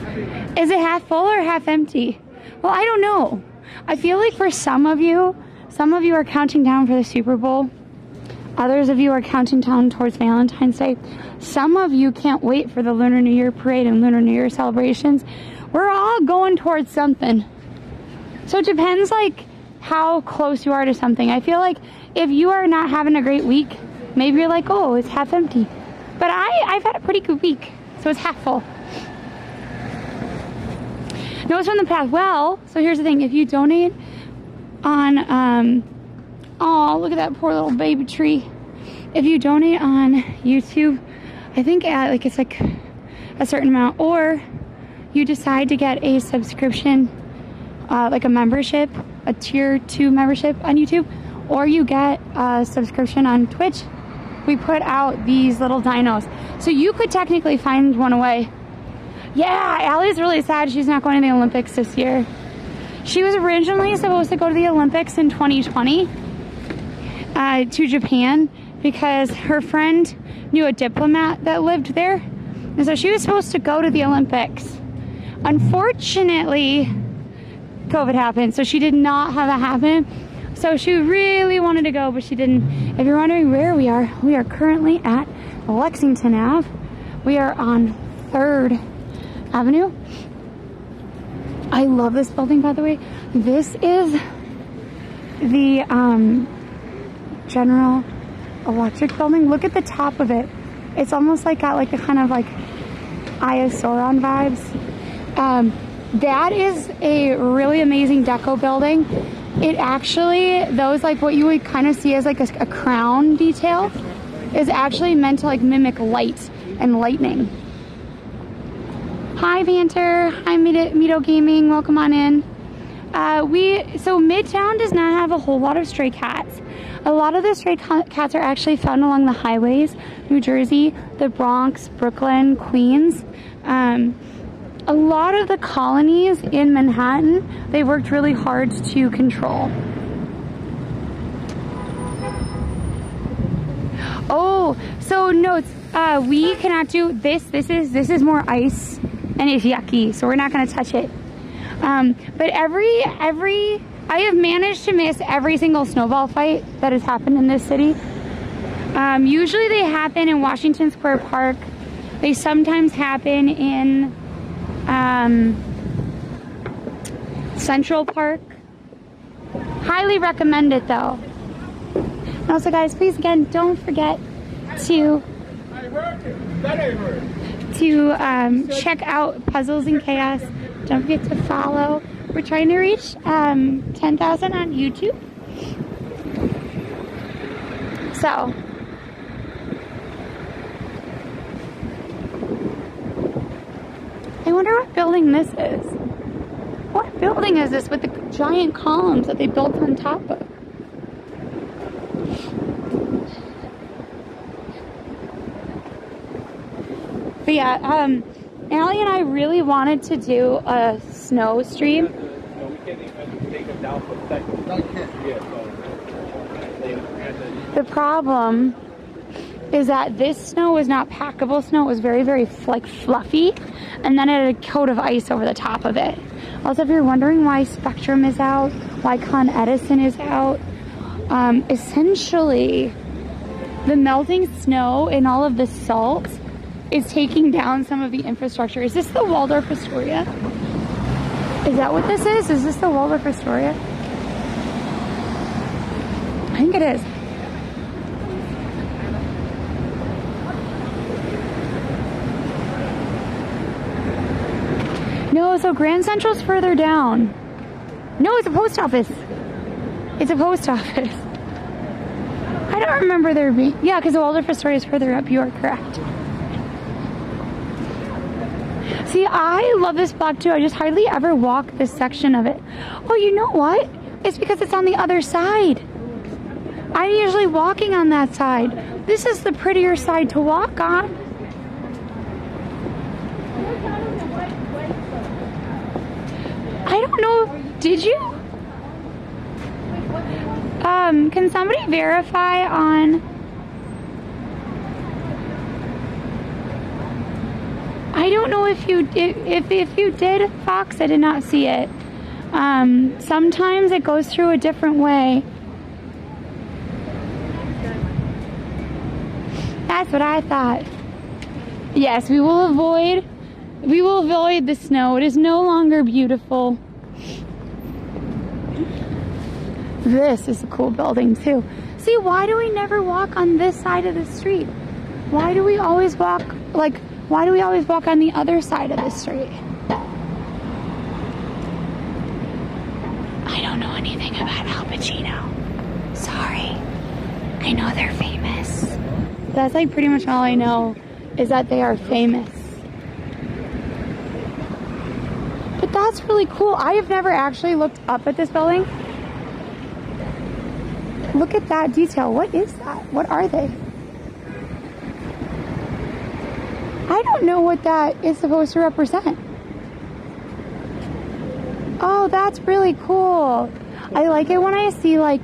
everyone. Is it half full or half empty? Well, I don't know. I feel like for some of you are counting down for the Super Bowl. Others of you are counting down towards Valentine's Day. Some of you can't wait for the Lunar New Year parade and Lunar New Year celebrations. We're all going towards something. So it depends like how close you are to something. I feel like if you are not having a great week, maybe you're like, oh, it's half empty. But I've had a pretty good week, so it's half full. Notes from the past. Well, so here's the thing. If you donate on, oh, look at that poor little baby tree. If you donate on YouTube, I think it's like a certain amount, or you decide to get a subscription, like a membership, a tier 2 membership on YouTube, or you get a subscription on Twitch, we put out these little dinos. So you could technically find one away. Yeah, Allie's really sad she's not going to the Olympics this year. She was originally supposed to go to the Olympics in 2020 to Japan because her friend knew a diplomat that lived there. And so she was supposed to go to the Olympics. Unfortunately, COVID happened, so she did not have it happen. So she really wanted to go, but she didn't. If you're wondering where we are currently at Lexington Ave. We are on 3rd Avenue. I love this building, by the way. This is the General Electric building. Look at the top of it. It's almost like got like a kind of like Aya Sauron vibes. That is a really amazing deco building. It actually, those like what you would kind of see as like a crown detail is actually meant to like mimic light and lightning. Hi Banter, hi Mito Gaming, welcome on in. So Midtown does not have a whole lot of stray cats. A lot of the stray cats are actually found along the highways, New Jersey, the Bronx, Brooklyn, Queens. A lot of the colonies in Manhattan, they worked really hard to control. Oh, so notes, we cannot do this. This is more ice and it's yucky, so we're not gonna touch it. But I have managed to miss every single snowball fight that has happened in this city. Usually they happen in Washington Square Park. They sometimes happen in Central Park. Highly recommend it though. And also guys, please again, don't forget to check out Puzzles and Chaos. Don't forget to follow. We're trying to reach 10,000 on YouTube. So I wonder what building this is. What building is this with the giant columns that they built on top of? But yeah, Allie and I really wanted to do a snow stream. No, we can't even take them down for a second. The problem is that this snow was not packable snow. It was very, very like fluffy, and then it had a coat of ice over the top of it. Also, if you're wondering why Spectrum is out, why Con Edison is out, essentially the melting snow and all of the salt is taking down some of the infrastructure. Is this the Waldorf Astoria? Is that what this is? Is this the Waldorf Astoria? I think it is. No, so Grand Central's further down. No, it's a post office. It's a post office. I don't remember there being... Yeah, because the Waldorf Astoria is further up. You are correct. See, I love this block too. I just hardly ever walk this section of it. Oh, you know what? It's because it's on the other side. I'm usually walking on that side. This is the prettier side to walk on. I don't know. Did you? Can somebody verify on... I don't know if you did, Fox. I did not see it. Sometimes it goes through a different way. That's what I thought. Yes, we will avoid the snow. It is no longer beautiful. This is a cool building too. See, why do we never walk on this side of the street? Why do we always walk on the other side of the street? I don't know anything about Al Pacino. Sorry. I know they're famous. That's like pretty much all I know, is that they are famous. But that's really cool. I have never actually looked up at this building. Look at that detail. What is that? What are they? I don't know what that is supposed to represent. Oh, that's really cool. I like it when I see, like,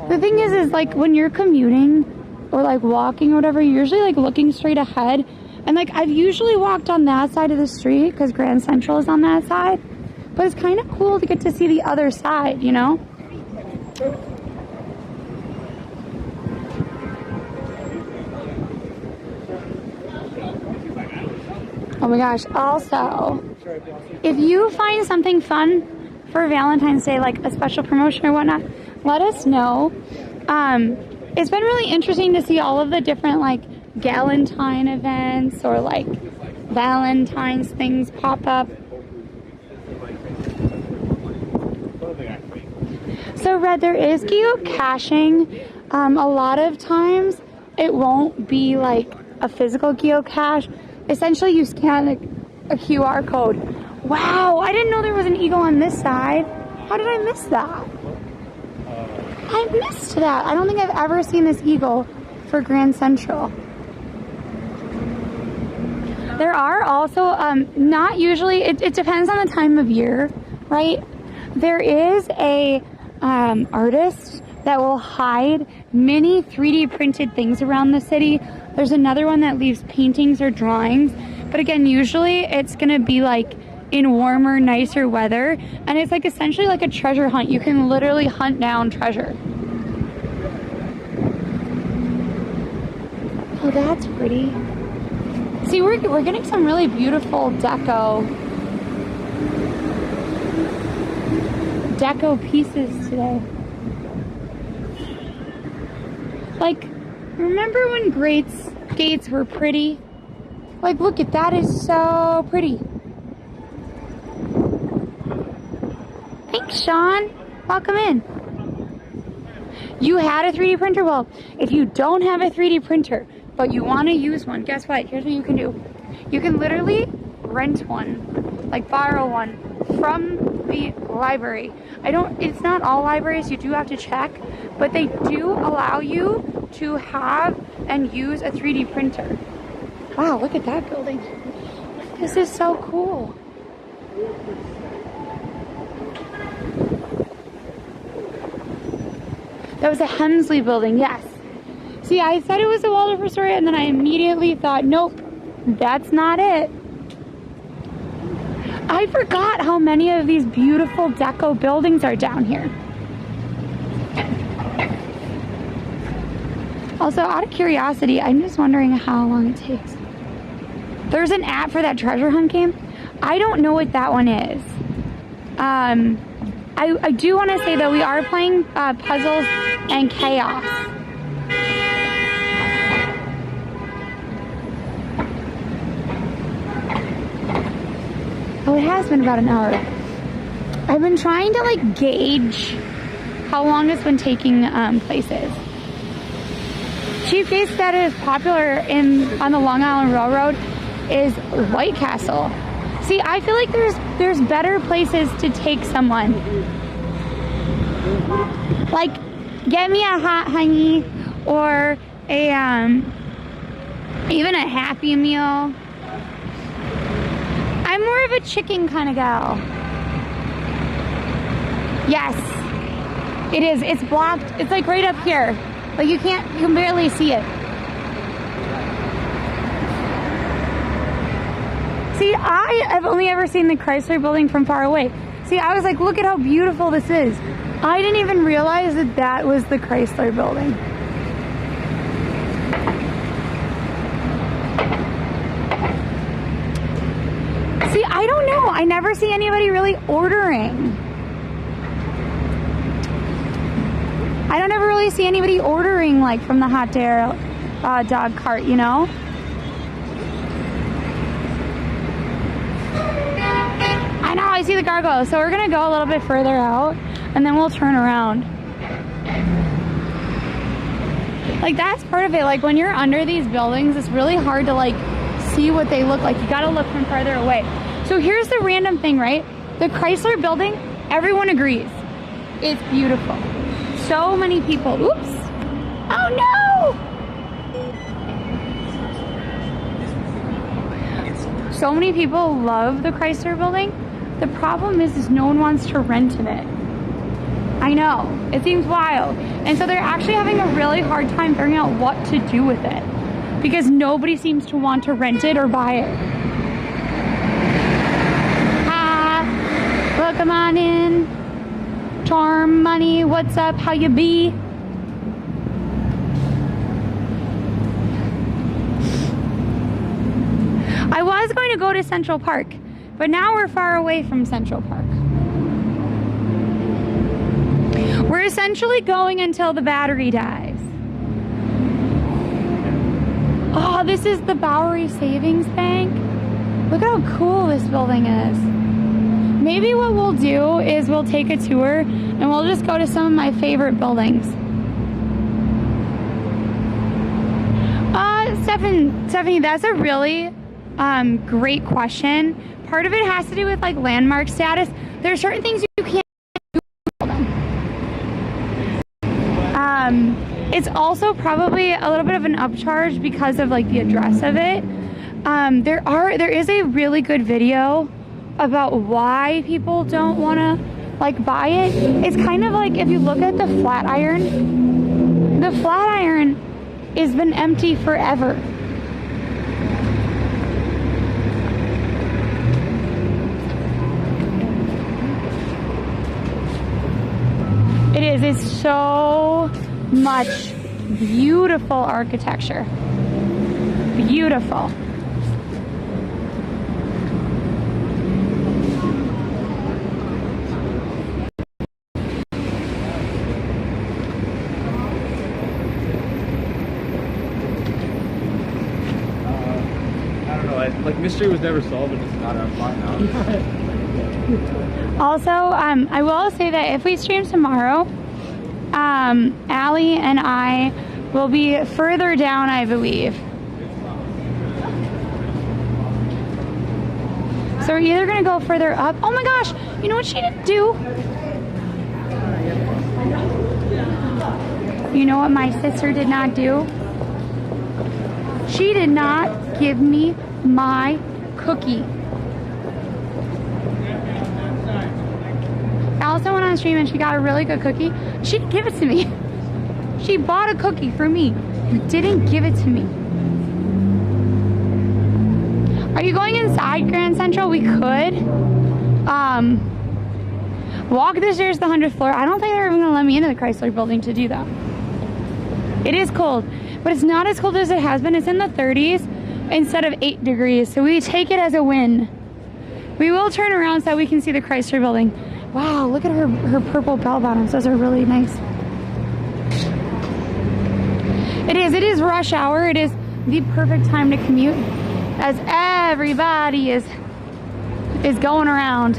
the thing is like when you're commuting or like walking or whatever, you're usually like looking straight ahead. And like I've usually walked on that side of the street because Grand Central is on that side. But it's kind of cool to get to see the other side, you know? Oh my gosh, also, if you find something fun for Valentine's Day, like a special promotion or whatnot, let us know. It's been really interesting to see all of the different like Galentine events or like Valentine's things pop up. So Red, there is geocaching. A lot of times it won't be like a physical geocache. Essentially you scan a QR code. Wow, I didn't know there was an eagle on this side. How did I miss that? I missed that. I don't think I've ever seen this eagle for Grand Central. There are also, not usually, it depends on the time of year, right? There is a artist that will hide mini 3D printed things around the city. There's another one that leaves paintings or drawings. But again, usually it's gonna be like in warmer, nicer weather. And it's like essentially like a treasure hunt. You can literally hunt down treasure. Oh, that's pretty. See, we're getting some really beautiful deco pieces today. Like, remember when gates were pretty? Like, look at that, is so pretty. Thanks, Sean. Welcome in. You had a 3D printer? Well, if you don't have a 3D printer, but you want to use one, guess what? Here's what you can do. You can literally rent one, like borrow one from the library. It's not all libraries, you do have to check, but they do allow you to have and use a 3D printer. Wow, look at that building. This is so cool. That was a Hemsley building, yes. See, I said it was a Waldorf Astoria, and then I immediately thought, nope, that's not it. I forgot how many of these beautiful deco buildings are down here. Also, out of curiosity, I'm just wondering how long it takes. There's an app for that treasure hunt game. I don't know what that one is. I do want to say though, we are playing Puzzles and Chaos. Oh, it has been about an hour. I've been trying to like gauge how long it's been taking places. Chief Gate that is popular on the Long Island Railroad is White Castle. See, I feel like there's better places to take someone. Like, get me a hot honey or a even a Happy Meal. I'm more of a chicken kind of gal. Yes, it is. It's blocked. It's like right up here. Like you can barely see it. See, I have only ever seen the Chrysler building from far away. See, I was like, look at how beautiful this is. I didn't even realize that was the Chrysler building. I never see anybody really ordering. I don't ever really see anybody ordering like from the hot dog cart, you know? I know, I see the gargoyle. So we're gonna go a little bit further out and then we'll turn around. Like that's part of it. Like when you're under these buildings, it's really hard to like see what they look like. You gotta look from farther away. So here's the random thing, right? The Chrysler building, everyone agrees. It's beautiful. So many people, oops. Oh no! So many people love the Chrysler building. The problem is no one wants to rent in it. I know, it seems wild. And so they're actually having a really hard time figuring out what to do with it because nobody seems to want to rent it or buy it. Hi, welcome on in. Charm Money, what's up? How you be? I was going to go to Central Park, but now we're far away from Central Park. We're essentially going until the battery dies. Oh, this is the Bowery Savings Bank. Look how cool this building is. Maybe what we'll do is we'll take a tour and we'll just go to some of my favorite buildings. Stephanie, that's a really great question. Part of it has to do with like landmark status. There are certain things you can't do. It's also probably a little bit of an upcharge because of like the address of it. There is a really good video about why people don't want to like buy it. It's kind of like if you look at the Flatiron has been empty forever. It's so much beautiful architecture. Beautiful. Like mystery was never solved, and it's not on fine now. Also, I will say that if we stream tomorrow, Allie and I will be further down, I believe. So we're either gonna go further up. Oh my gosh, you know what she didn't do? You know what my sister did not do? She did not give me my cookie. Allison went on stream and she got a really good cookie. She didn't give it to me. She bought a cookie for me and didn't give it to me. Are you going inside Grand Central? We could. Walk the stairs to the 100th floor. I don't think they're even gonna let me into the Chrysler building to do that. It is cold, but it's not as cold as it has been. It's in the 30s instead of 8 degrees, so we take it as a win. We will turn around so that we can see the Chrysler building. Wow, look at her purple bell bottoms. Those are really nice. It is rush hour. It is the perfect time to commute as everybody is going around.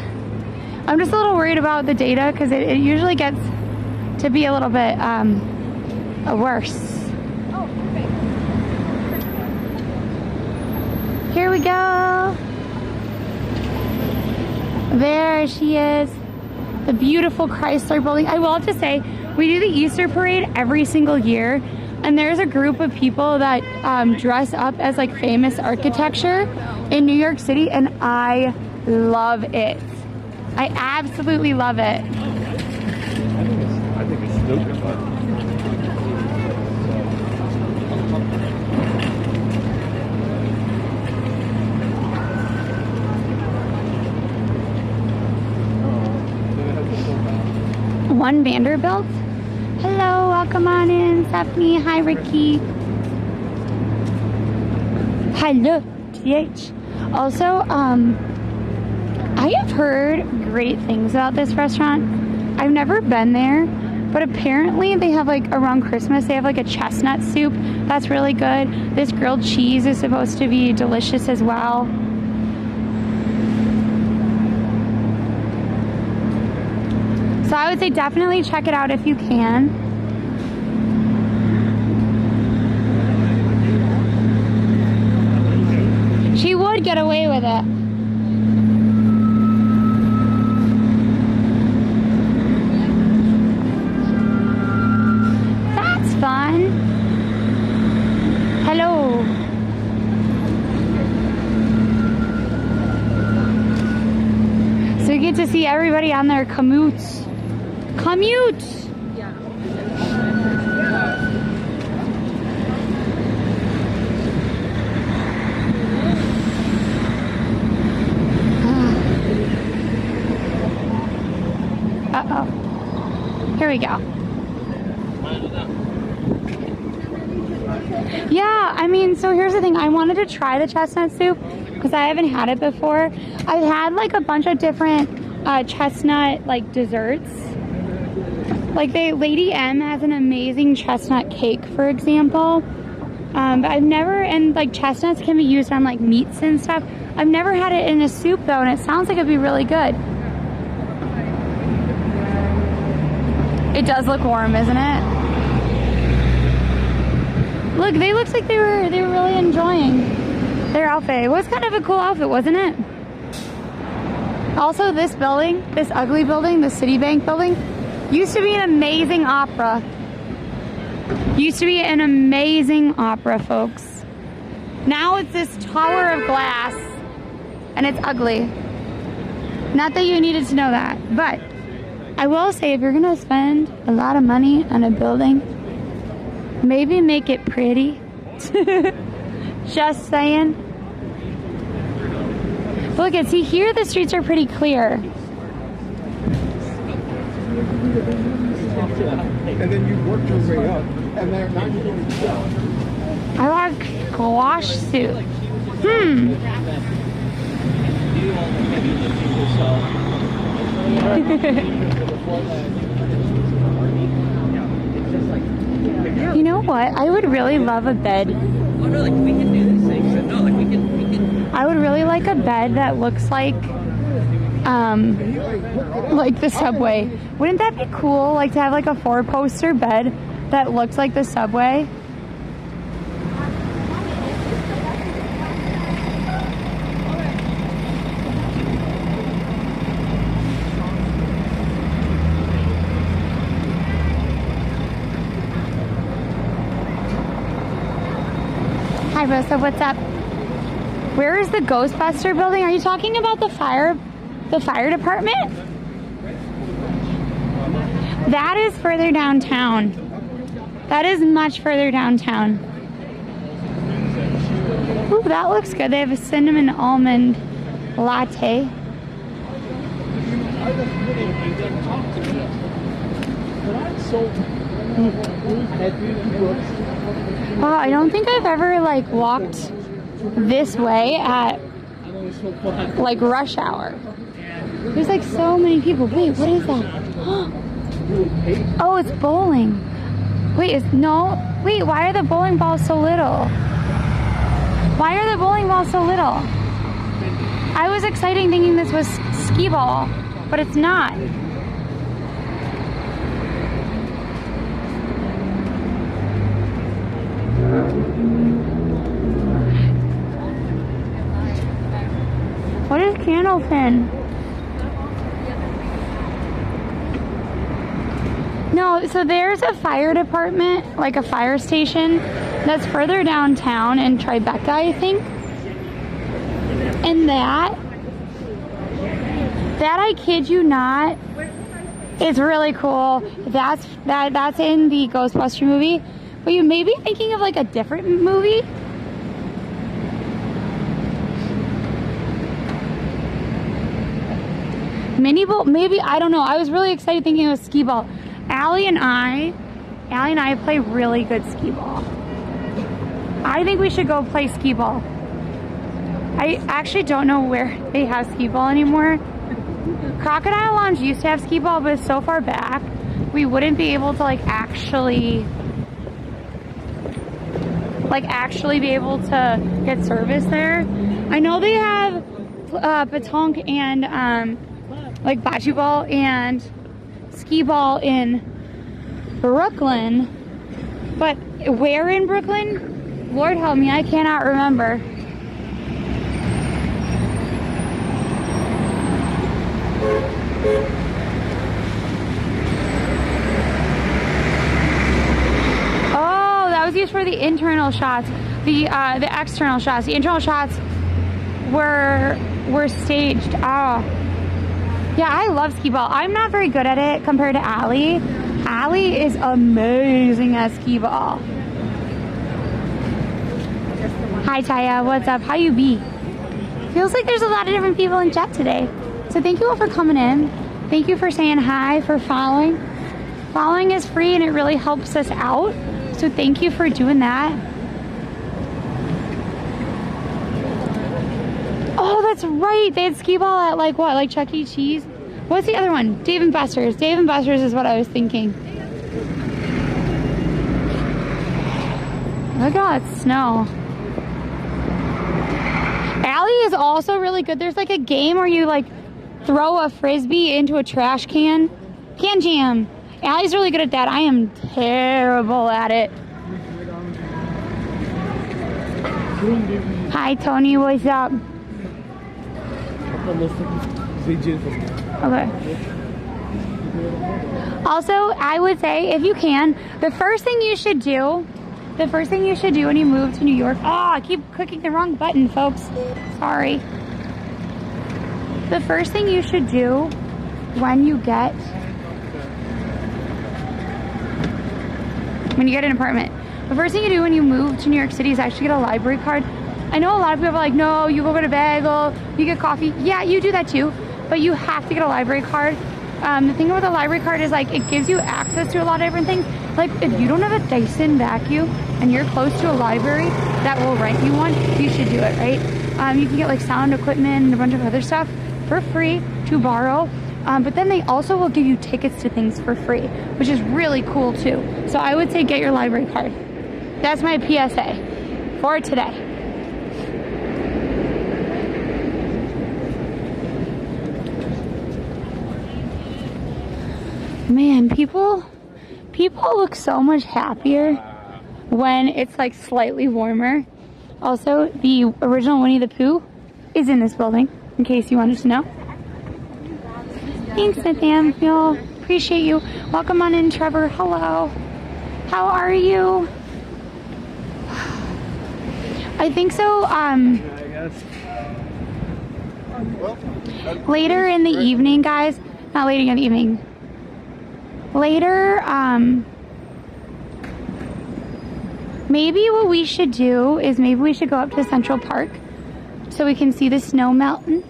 I'm just a little worried about the data because it usually gets to be a little bit worse. Oh, perfect. Here we go. There she is. The beautiful Chrysler building. I will have to say, we do the Easter parade every single year, and there's a group of people that dress up as like famous architecture in New York City, and I love it. I absolutely love it. I think it's stupid, but One Vanderbilt. Hello, welcome on in, Stephanie. Hi, Ricky. Hello, TH. Also, I heard great things about this restaurant. I've never been there, but apparently they have like around Christmas, they have like a chestnut soup that's really good. This grilled cheese is supposed to be delicious as well. So I would say definitely check it out if you can. She would get away with it. That's fun. Hello. So you get to see everybody on their commutes. Commute! Yeah. Uh-oh. Here we go. Yeah, I mean, so here's the thing. I wanted to try the chestnut soup because I haven't had it before. I've had like a bunch of different chestnut like desserts. Like Lady M has an amazing chestnut cake, for example. But I've never, and like chestnuts can be used on like meats and stuff. I've never had it in a soup though, and it sounds like it'd be really good. It does look warm, isn't it? Look, they looked like they were really enjoying their outfit. It was kind of a cool outfit, wasn't it? Also, this building, this ugly building, the Citibank building, used to be an amazing opera. Used to be an amazing opera, folks. Now it's this tower of glass, and it's ugly. Not that you needed to know that, but I will say if you're gonna spend a lot of money on a building, maybe make it pretty. Just saying. Look at, see here the streets are pretty clear. And then you work your way up, and they're not doing well. I like squash soup. You know what? I would really love a bed. Oh no, like we can do these things. No, like we can. I would really like a bed that looks like the subway. Wouldn't that be cool? Like to have like a 4-poster bed that looks like the subway. Hi Rosa, what's up? Where is the Ghostbuster building? Are you talking about the fire department? That is further downtown. That is much further downtown. Ooh, that looks good. They have a cinnamon almond latte. Wow, I don't think I've ever like walked this way at like rush hour. There's like so many people. Wait, what is that? Oh, it's bowling. Wait, why are the bowling balls so little? Why are the bowling balls so little? I was excited thinking this was skee ball, but it's not. What is Candlepin? No, so there's a fire department, like a fire station, that's further downtown in Tribeca, I think. And that I kid you not, is really cool. That's in the Ghostbuster movie. But you may be thinking of like a different movie. Mini bowl, maybe, I don't know. I was really excited thinking it was skee ball. Allie and I play really good skee ball. I think we should go play skee ball. I actually don't know where they have skee ball anymore. Crocodile Lounge used to have skee ball, but it's so far back, we wouldn't be able to actually be able to get service there. I know they have petanque and like bocce ball and skee ball in Brooklyn, but where in Brooklyn? Lord help me, I cannot remember. Oh, that was used for the internal shots. The external shots. The internal shots were staged. Oh. Yeah, I love skee ball. I'm not very good at it compared to Allie. Allie is amazing at skee ball. Hi Taya, what's up? How you be? Feels like there's a lot of different people in chat today. So thank you all for coming in. Thank you for saying hi, for following. Following is free and it really helps us out. So thank you for doing that. Oh, that's right. They had skee ball at like what? Like Chuck E. Cheese? What's the other one? Dave & Buster's. Dave & Buster's is what I was thinking. Look at all that snow. Allie is also really good. There's like a game where you like throw a frisbee into a trash can. Can jam. Allie's really good at that. I am terrible at it. Hi Tony, what's up? Okay. Also, I would say if you can, the first thing you should do when you move to New York, I keep clicking the wrong button, folks. Sorry. The first thing you should do when you get an apartment, the first thing you do when you move to New York City is actually get a library card. I know a lot of people are like, no, you go get a bagel, you get coffee. Yeah, you do that too, but you have to get a library card. The thing about the library card is like, it gives you access to a lot of different things. Like if you don't have a Dyson vacuum and you're close to a library that will rent you one, you should do it, right? You can get like sound equipment and a bunch of other stuff for free to borrow. But then they also will give you tickets to things for free, which is really cool too. So I would say get your library card. That's my PSA for today. Man, people look so much happier when it's like slightly warmer. Also, the original Winnie the Pooh is in this building, in case you wanted to know. Thanks, Nathaniel. Appreciate you. Welcome on in, Trevor. Hello. How are you? I think so. Later in the evening, guys. Not later in the evening. Later, maybe what we should do is maybe we should go up to Central Park so we can see the snow melting.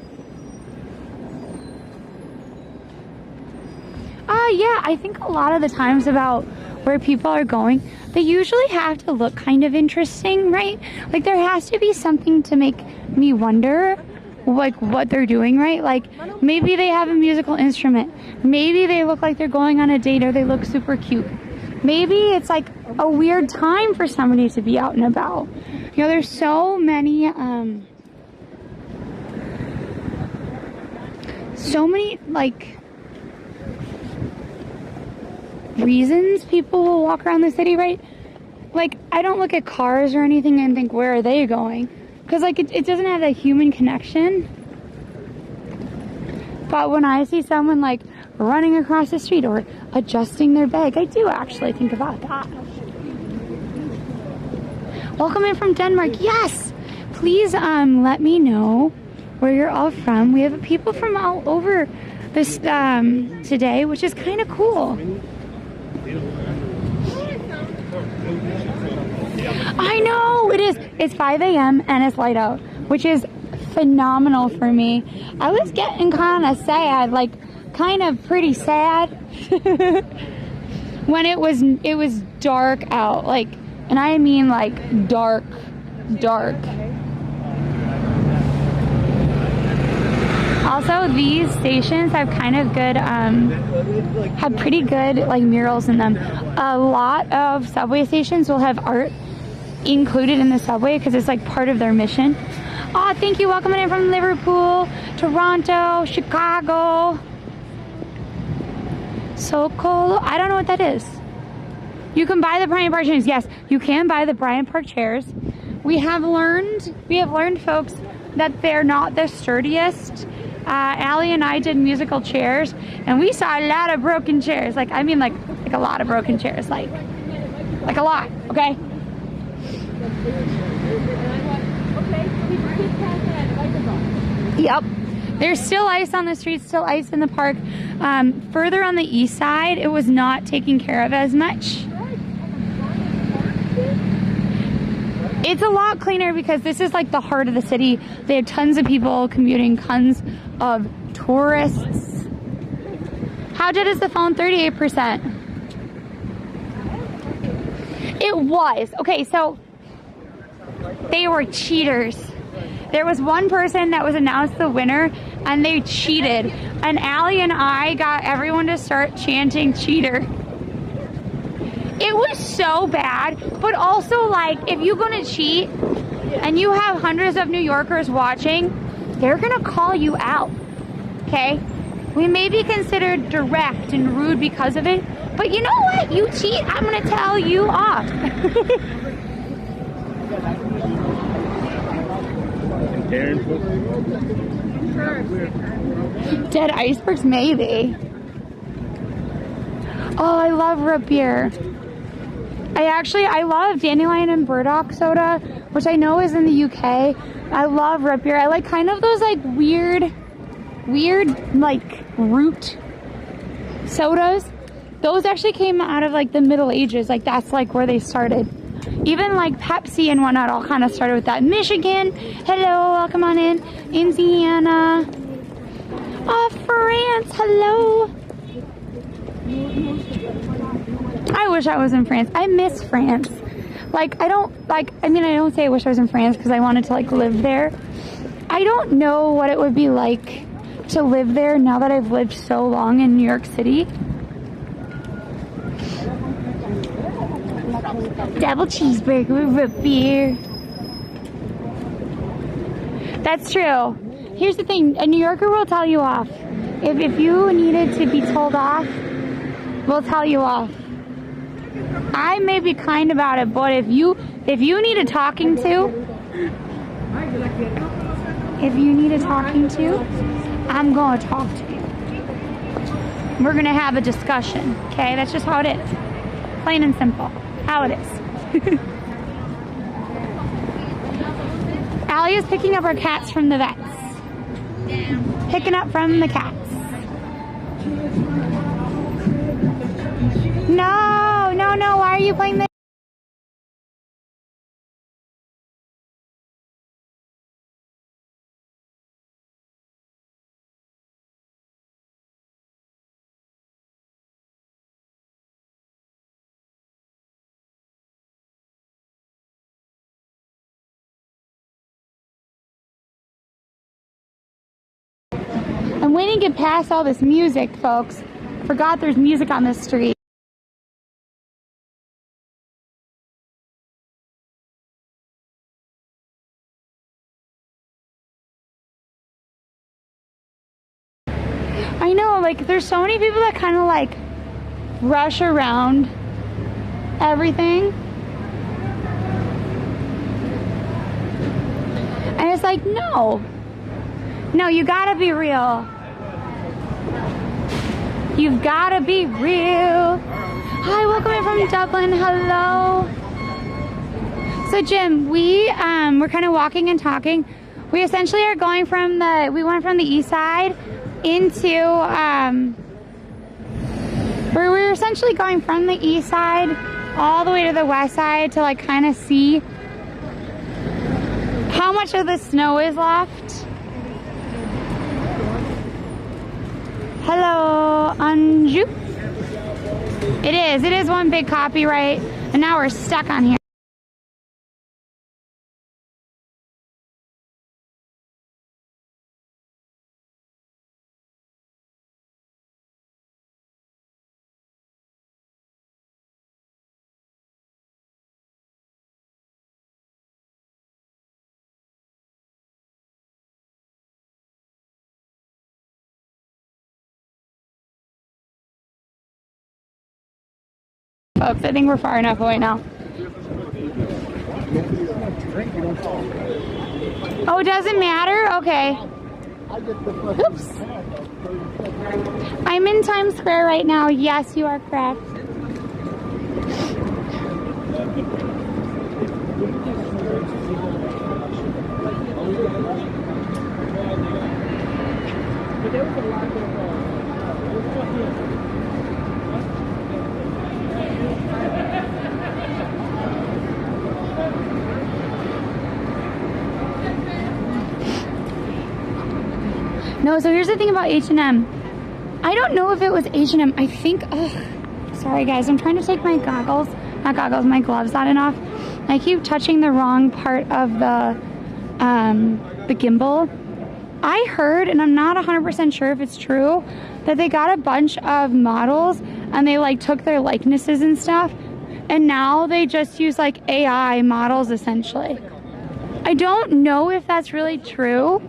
Yeah, I think a lot of the times about where people are going, they usually have to look kind of interesting, right? Like there has to be something to make me wonder like what they're doing, right? Like maybe they have a musical instrument, maybe they look like they're going on a date, or they look super cute. Maybe it's like a weird time for somebody to be out and about. You know, there's so many like reasons people will walk around the city, right? Like I don't look at cars or anything and think, where are they going? Because like it doesn't have that human connection. But when I see someone like running across the street or adjusting their bag, I do actually think about that. Welcome in from Denmark. Yes, please let me know where you're all from. We have people from all over this today, which is kind of cool. I know it is. It's 5 a.m. and it's light out, which is phenomenal for me. I was getting kind of sad, like kind of pretty sad when it was dark out, like, and I mean like dark. Also, these stations have kind of good, have pretty good like murals in them. A lot of subway stations will have art included in the subway because it's like part of their mission. Oh, thank you. Welcome in from Liverpool, Toronto, Chicago. So cool. I don't know what that is. You can buy the Bryant Park chairs. Yes, you can buy the Bryant Park chairs. We have learned, folks, that they're not the sturdiest. Allie and I did musical chairs, and we saw a lot of broken chairs. Like, I mean, like a lot of broken chairs. Like a lot. Okay. Yep. There's still ice on the streets, still ice in the park. Further on the east side, it was not taken care of as much. It's a lot cleaner because this is like the heart of the city. They have tons of people commuting, tons of tourists. How dead is the phone? 38%. It was. Okay, so they were cheaters. There was one person that was announced the winner and they cheated. And Allie and I got everyone to start chanting cheater. It was so bad, but also like if you're gonna cheat and you have hundreds of New Yorkers watching, they're gonna call you out, okay? We may be considered direct and rude because of it, but you know what? You cheat, I'm gonna tell you off. Dead icebergs, maybe. Oh, I love root beer. I love dandelion and burdock soda, which I know is in the UK. I love root beer. I like kind of those like weird like root sodas. Those actually came out of like the Middle Ages. Like that's like where they started. Even like Pepsi and whatnot all kind of started with that. Michigan, hello, welcome on in. Indiana. Oh, France, hello. I wish I was in France. I miss France. Like, I don't say I wish I was in France because I wanted to like live there. I don't know what it would be like to live there now that I've lived so long in New York City. Double cheeseburger with root beer. That's true. Here's the thing, a New Yorker will tell you off. If you needed to be told off, we'll tell you off. I may be kind about it, but if you need a talking to, I'm gonna talk to you. We're gonna have a discussion, okay? That's just how it is. Plain and simple. How it is. Allie is picking up our cats from the vets. Picking up from the cats. No, why are you playing this? I'm waiting to get past all this music, folks. Forgot there's music on this street. I know, like, there's so many people that kind of, like, rush around everything. And it's like, no, you gotta be real. You've gotta be real. Hi, welcome in from Dublin. Hello. So, Jim, we're kind of walking and talking. We essentially are going from we went from the east side into, we're essentially going from the east side all the way to the west side to like kind of see how much of the snow is left. Hello, Anju. It is one big copyright, and now we're stuck on here. folks. I think we're far enough away now. Oh, it doesn't matter? Okay. Oops. I'm in Times Square right now. Yes, you are correct. No, so here's the thing about H&M. I don't know if it was H&M. I think, sorry guys, I'm trying to take my goggles, not goggles, my gloves on and off. I keep touching the wrong part of the gimbal. I heard, and I'm not 100% sure if it's true, that they got a bunch of models and they like took their likenesses and stuff, and now they just use like AI models essentially. I don't know if that's really true.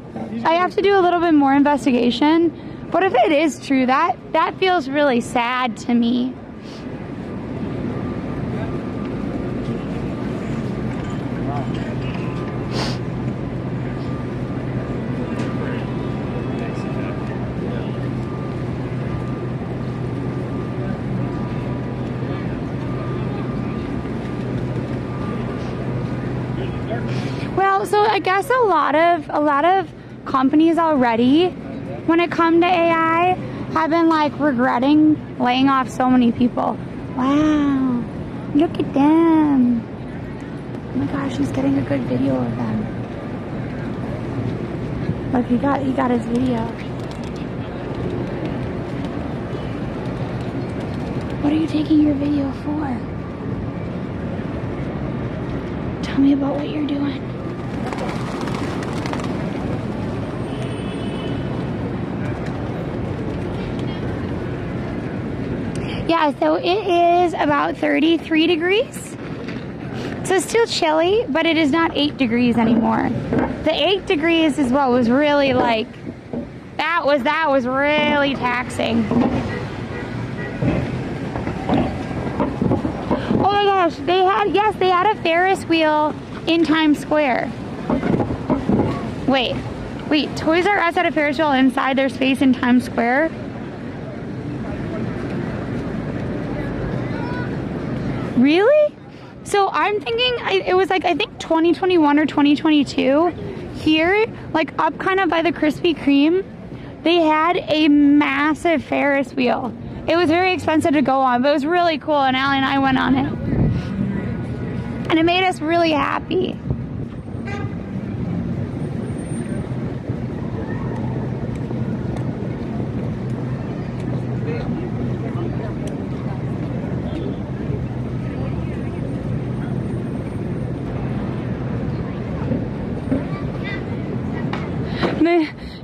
I have to do a little bit more investigation, but if it is true, that feels really sad to me. Well, so I guess a lot of companies already, when it comes to AI, have been like regretting laying off so many people. Wow, look at them. Oh my gosh, he's getting a good video of them. Look, he got his video. What are you taking your video for? Tell me about what you're doing. Yeah, so it is about 33 degrees. So it's still chilly, but it is not 8 degrees anymore. The 8 degrees is what was really like, that was really taxing. Oh my gosh, they had a Ferris wheel in Times Square. Wait, Toys R Us had a Ferris wheel inside their space in Times Square? Really? So I'm thinking it was like, I think 2021 or 2022 here, like up kind of by the Krispy Kreme, they had a massive Ferris wheel. It was very expensive to go on, but it was really cool, and Allie and I went on it. And it made us really happy.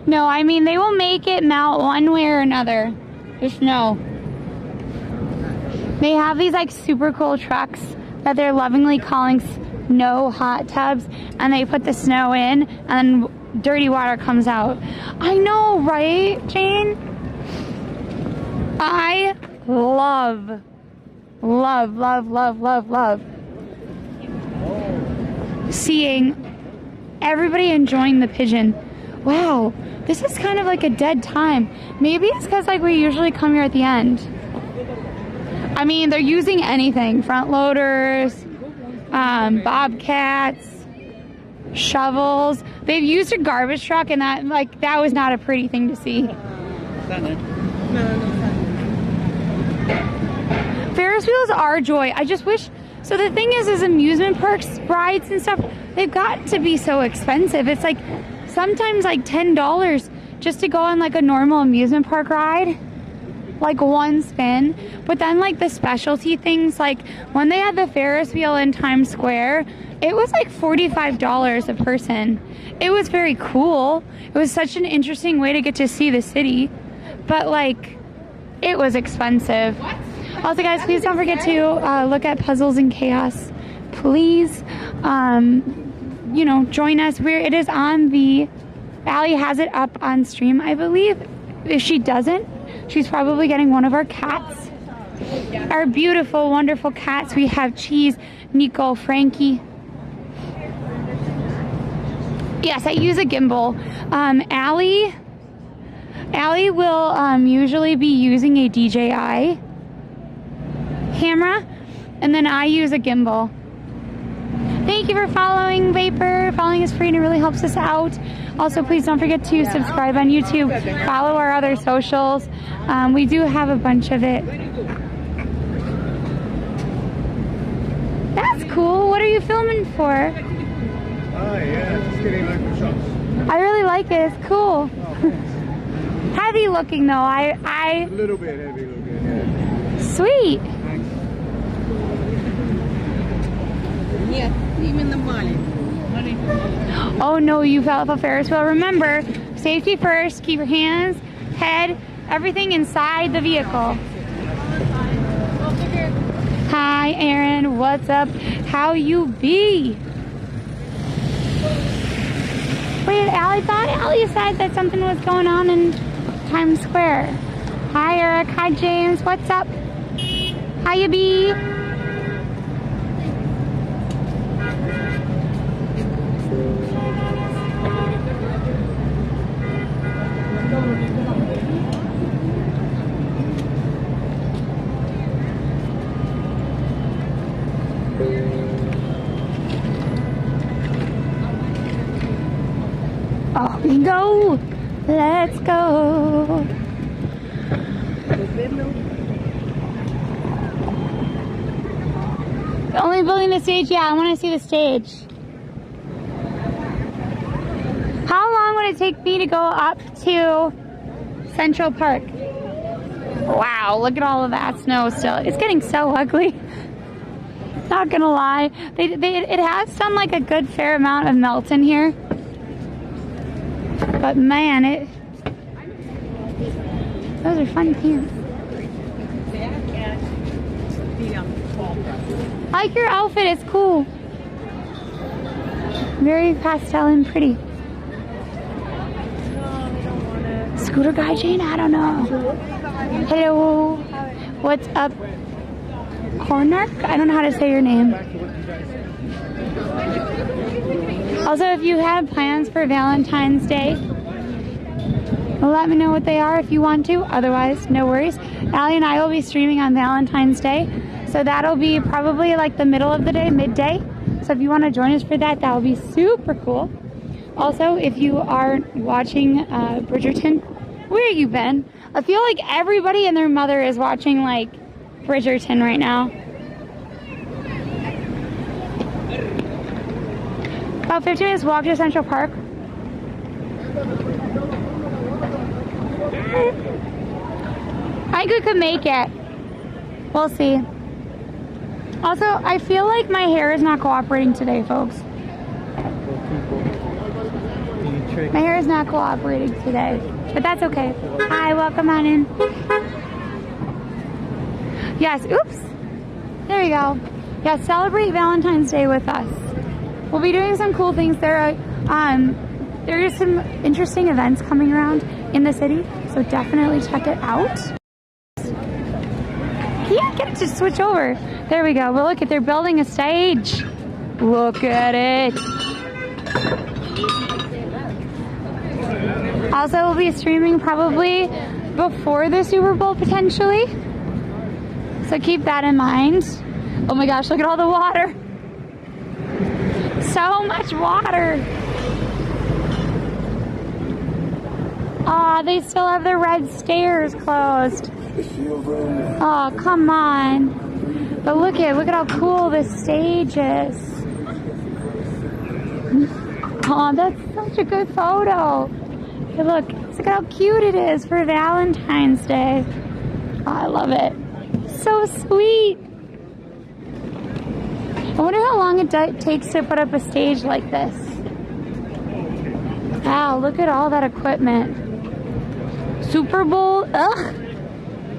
No, I mean, they will make it melt one way or another. Just know. They have these like super cool trucks that they're lovingly calling snow hot tubs, and they put the snow in and then dirty water comes out. I know, right, Jane? I love seeing everybody enjoying the pigeon. Wow, this is kind of like a dead time. Maybe it's because like we usually come here at the end. I mean, they're using anything. Front loaders, bobcats, shovels. They've used a garbage truck, and that was not a pretty thing to see. Ferris wheels are joy. I just wish, so the thing is amusement parks, rides and stuff, they've got to be so expensive. It's like sometimes like $10 just to go on like a normal amusement park ride, like one spin. But then like the specialty things, like when they had the Ferris wheel in Times Square, it was like $45 a person. It was very cool. It was such an interesting way to get to see the city, but like it was expensive. Also guys, please don't forget to look at Puzzles and Chaos. Please, you know, join us. It is on the, Allie has it up on stream, I believe. If she doesn't, she's probably getting one of our cats. our beautiful, wonderful cats. We have Cheese, Nico, Frankie. Yes, I use a gimbal. Allie will usually be using a DJI camera, and then I use a gimbal. Thank you for following, Vapor. Following is free and it really helps us out. Also, please don't forget to subscribe on YouTube. Follow our other socials. We do have a bunch of it. That's cool. What are you filming for? Oh, yeah, just getting local shots. I really like it. It's cool. Heavy looking though. A little bit heavy looking, yeah. Sweet. Нет, именно маленький. Oh no, you fell off a Ferris wheel. Remember, safety first. Keep your hands, head, everything inside the vehicle. Hi, Aaron. What's up? How you be? Wait, Allie thought Allie said that something was going on in Times Square. Hi, Eric. Hi, James. What's up? How you be? Off we go. Let's go. Only building the stage? Yeah, I want to see the stage. How long would it take me to go up to Central Park? Wow, look at all of that snow still. It's getting so ugly. Not gonna lie. It has done like a good fair amount of melt in here. But man, those are fun pants. I like your outfit, it's cool. Very pastel and pretty. Scooter guy Jane, I don't know. Hello. What's up? Hornark? I don't know how to say your name. Also, if you have plans for Valentine's Day, let me know what they are if you want to. Otherwise, no worries. Allie and I will be streaming on Valentine's Day. So that'll be probably like the middle of the day, midday. So if you want to join us for that, that will be super cool. Also, if you are watching Bridgerton, where you been? I feel like everybody and their mother is watching like Bridgerton right now. About 15 minutes walk to Central Park. I think we could make it. We'll see. Also, I feel like my hair is not cooperating today, folks. My hair is not cooperating today, but that's okay. Hi, welcome on in. Yes, oops. There we go. Yeah, celebrate Valentine's Day with us. We'll be doing some cool things. There are some interesting events coming around in the city, so definitely check it out. Can't get it to switch over. There we go. Well, look, they're building a stage. Look at it. Also, we'll be streaming probably before the Super Bowl, potentially. So keep that in mind. Oh my gosh, look at all the water. So much water. Aw, they still have the red stairs closed. Oh, come on. But look at how cool this stage is. Oh, that's such a good photo. Hey, look at how cute it is for Valentine's Day. Oh, I love it. So sweet. I wonder how long it takes to put up a stage like this. Wow, look at all that equipment. Super Bowl, ugh.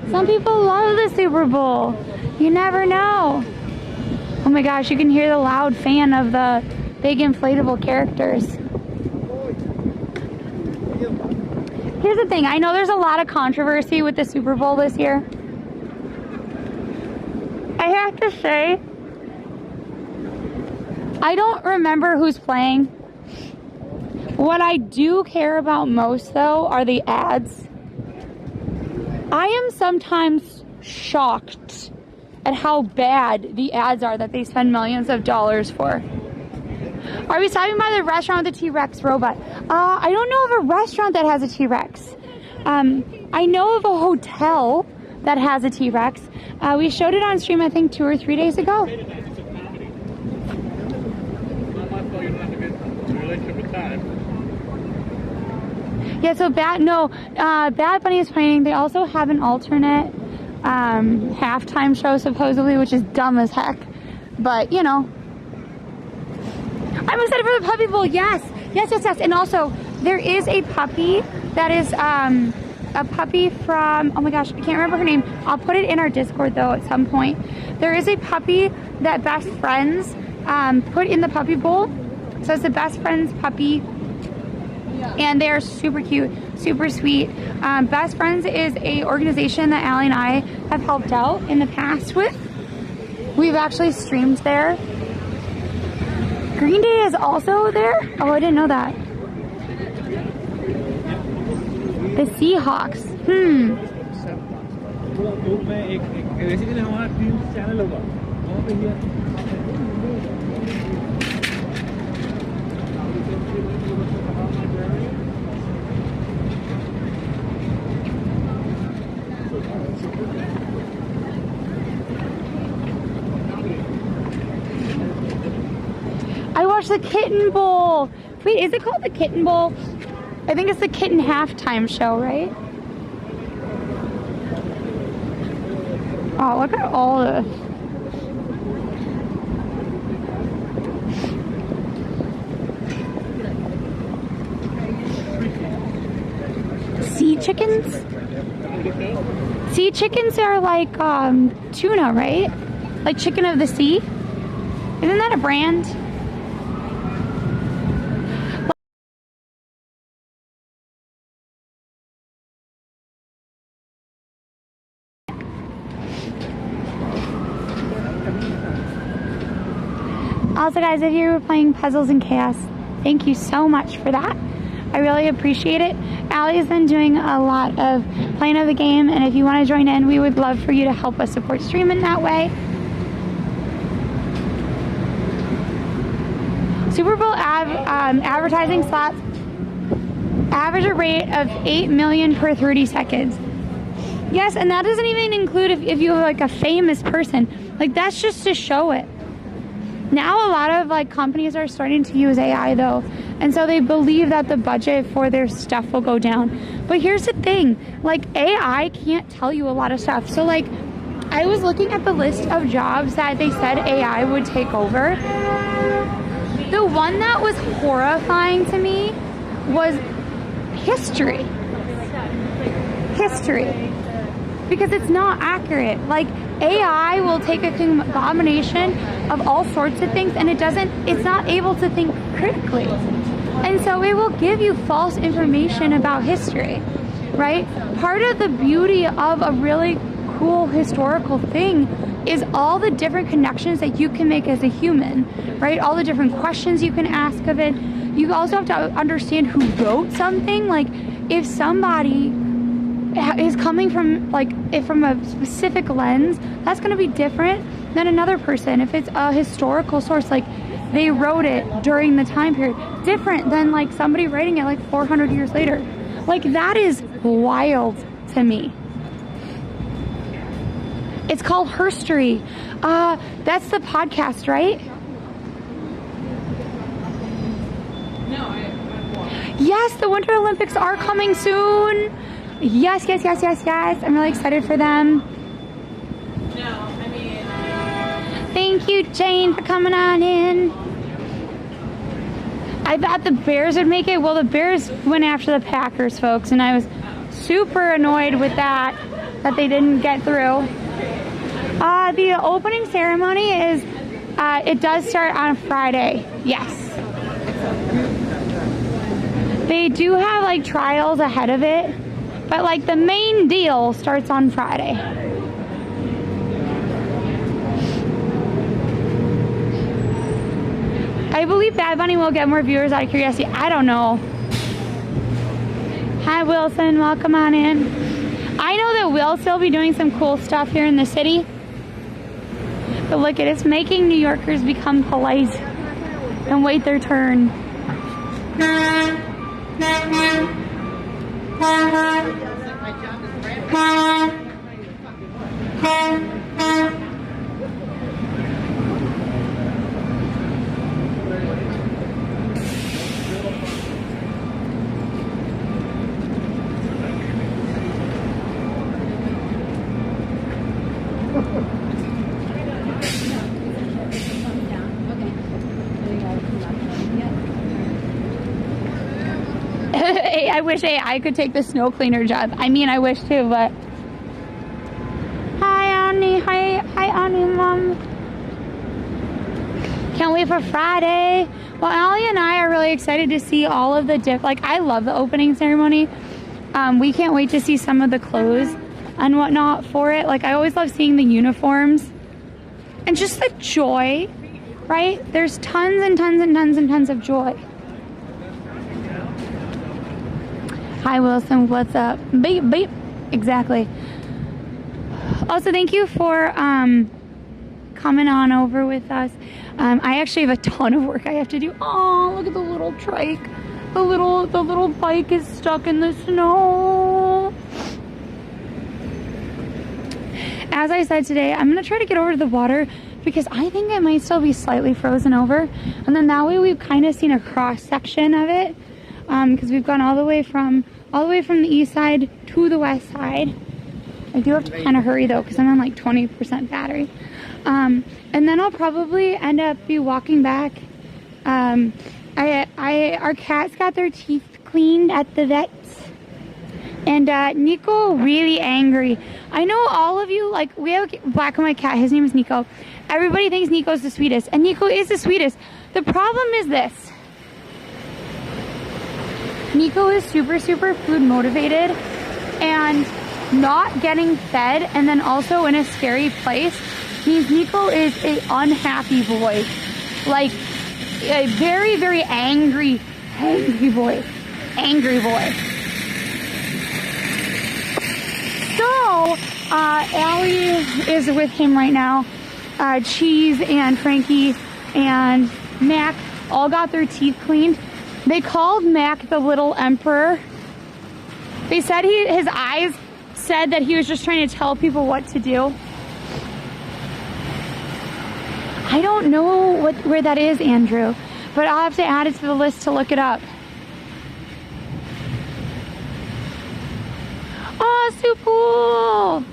Some people love the Super Bowl. You never know. Oh my gosh, you can hear the loud fan of the big inflatable characters. Here's the thing, I know there's a lot of controversy with the Super Bowl this year. I have to say, I don't remember who's playing. What I do care about most, though, are the ads. I am sometimes shocked at how bad the ads are that they spend millions of dollars for. Are we stopping by the restaurant with the T-Rex robot? I don't know of a restaurant that has a T-Rex. I know of a hotel that has a T-Rex. We showed it on stream, I think, 2 or 3 days ago. Yeah, so Bad Bunny is playing. They also have an alternate halftime show, supposedly, which is dumb as heck. But, you know. I'm excited for the Puppy Bowl. Yes. And also, there is a puppy that is a puppy from, oh my gosh, I can't remember her name. I'll put it in our Discord, though, at some point. There is a puppy that Best Friends put in the Puppy Bowl. So it's the Best Friends puppy. And they're super cute, super sweet. Best Friends is a organization that Allie and I have helped out in the past with. We've actually streamed there. Green Day is also there? Oh, I didn't know that. The Seahawks. I watched the Kitten Bowl. Wait, is it called the Kitten Bowl? I think it's the Kitten halftime show, right? Oh, look at all this. Sea chickens? Sea chickens are like tuna, right? Like chicken of the sea? Isn't that a brand? Also, guys, if you're playing Puzzles and Chaos, thank you so much for that. I really appreciate it. Allie's been doing a lot of playing of the game, and if you want to join in, we would love for you to help us support streaming that way. Super Bowl advertising slots average a rate of 8 million per 30 seconds. Yes, and that doesn't even include if you have like a famous person. Like, that's just to show it. Now a lot of like companies are starting to use AI though, and so they believe that the budget for their stuff will go down. But here's the thing, like AI can't tell you a lot of stuff. So like I was looking at the list of jobs that they said AI would take over. The one that was horrifying to me was history. Because it's not accurate. Like AI will take a combination of all sorts of things, and it's not able to think critically. And so it will give you false information about history, right? Part of the beauty of a really cool historical thing is all the different connections that you can make as a human, right? All the different questions you can ask of it. You also have to understand who wrote something. Like if somebody is coming from from a specific lens, that's going to be different than another person. If it's a historical source, like they wrote it during the time period, different than like somebody writing it like 400 years later. Like that is wild to me. It's called Herstory. That's the podcast, right? No, Yes, the Winter Olympics are coming soon. Yes. I'm really excited for them. no, I mean... Thank you, Jane, for coming on in. I thought the Bears would make it. Well, the Bears went after the Packers, folks, and I was super annoyed with that they didn't get through. The opening ceremony is, it does start on Friday. Yes. They do have like trials ahead of it, but like the main deal starts on Friday. I believe Bad Bunny will get more viewers out of curiosity. I don't know. Hi, Wilson. Welcome on in. I know that we'll still be doing some cool stuff here in the city. But look at it's making New Yorkers become polite and wait their turn. I wish I could take the snow cleaner job. I mean, I wish too, but... Hi, Annie. Hi, Annie, Mom. Can't wait for Friday. Well, Allie and I are really excited to see all of the like, I love the opening ceremony. We can't wait to see some of the clothes and whatnot for it. Like, I always love seeing the uniforms. And just the joy, right? There's tons and tons and tons and tons of joy. Hi, Wilson. What's up? Beep, beep. Exactly. Also, thank you for coming on over with us. I actually have a ton of work I have to do. Oh, look at the little trike. The little bike is stuck in the snow. As I said today, I'm going to try to get over to the water because I think it might still be slightly frozen over. And then that way we've kind of seen a cross section of it. Because we've gone all the way from the east side to the west side. I do have to kind of hurry though because I'm on like 20% battery. And then I'll probably end up be walking back. Our cats got their teeth cleaned at the vet's, and Nico really angry. I know all of you, like, we have a black and white cat. His name is Nico. Everybody thinks Nico's the sweetest, and Nico is the sweetest. The problem is this. Nico is super food motivated, and not getting fed and then also in a scary place means Nico is a unhappy boy. Like a very angry boy. Angry boy. So, Allie is with him right now. Cheese and Frankie and Mac all got their teeth cleaned. They called Mac the little emperor. They said his eyes said that he was just trying to tell people what to do. I don't know where that is, Andrew, but I'll have to add it to the list to look it up. Oh, so cool.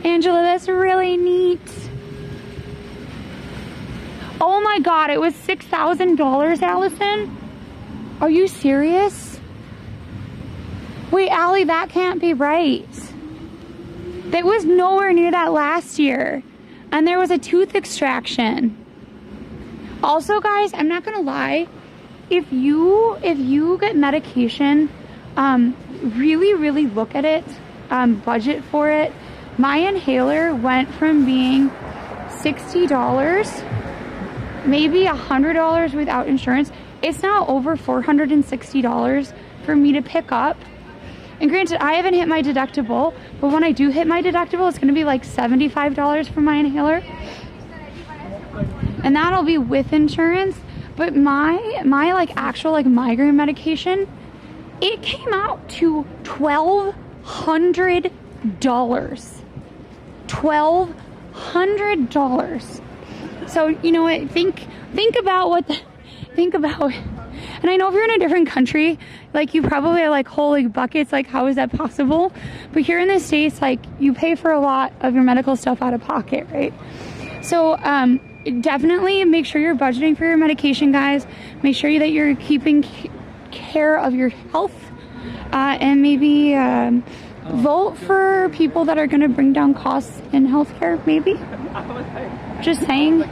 Angela, that's really neat. Oh my God, it was $6,000, Allison? Are you serious? Wait, Allie, that can't be right. That was nowhere near that last year. And there was a tooth extraction. Also, guys, I'm not gonna lie. If you get medication, really look at it. Budget for it. My inhaler went from being $60, maybe $100 without insurance. It's now over $460 for me to pick up. And granted, I haven't hit my deductible, but when I do hit my deductible, it's gonna be like $75 for my inhaler. And that'll be with insurance. But my like actual like migraine medication, it came out to $1,200. $1,200. So, you know what, think about, and I know if you're in a different country, like you probably are like, holy buckets, like how is that possible? But here in the States, like you pay for a lot of your medical stuff out of pocket, right? So definitely make sure you're budgeting for your medication, guys. Make sure that you're keeping care of your health, and maybe vote for people that are going to bring down costs in healthcare, maybe. Just saying.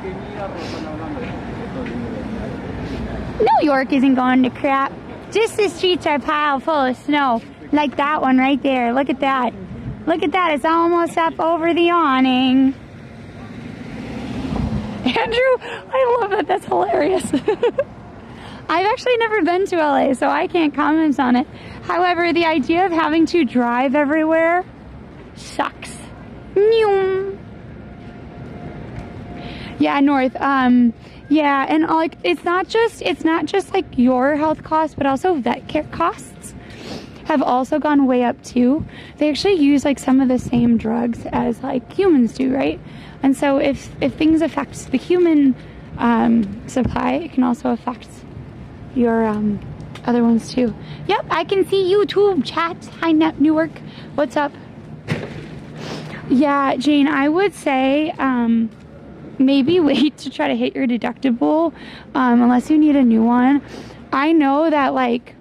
New York isn't going to crap. Just the streets are piled full of snow. Like that one right there. Look at that. Look at that. It's almost up over the awning. Andrew, I love that. That's hilarious. I've actually never been to LA, so I can't comment on it. However, the idea of having to drive everywhere sucks. Yeah, North. Yeah, and like it's not just like your health costs, but also vet care costs have also gone way up too. They actually use like some of the same drugs as like humans do, right? And so if things affect the human supply, it can also affect your other ones too. Yep, I can see YouTube chat. Hi, Newark. What's up? Yeah, Jane, I would say maybe wait to try to hit your deductible unless you need a new one. I know that like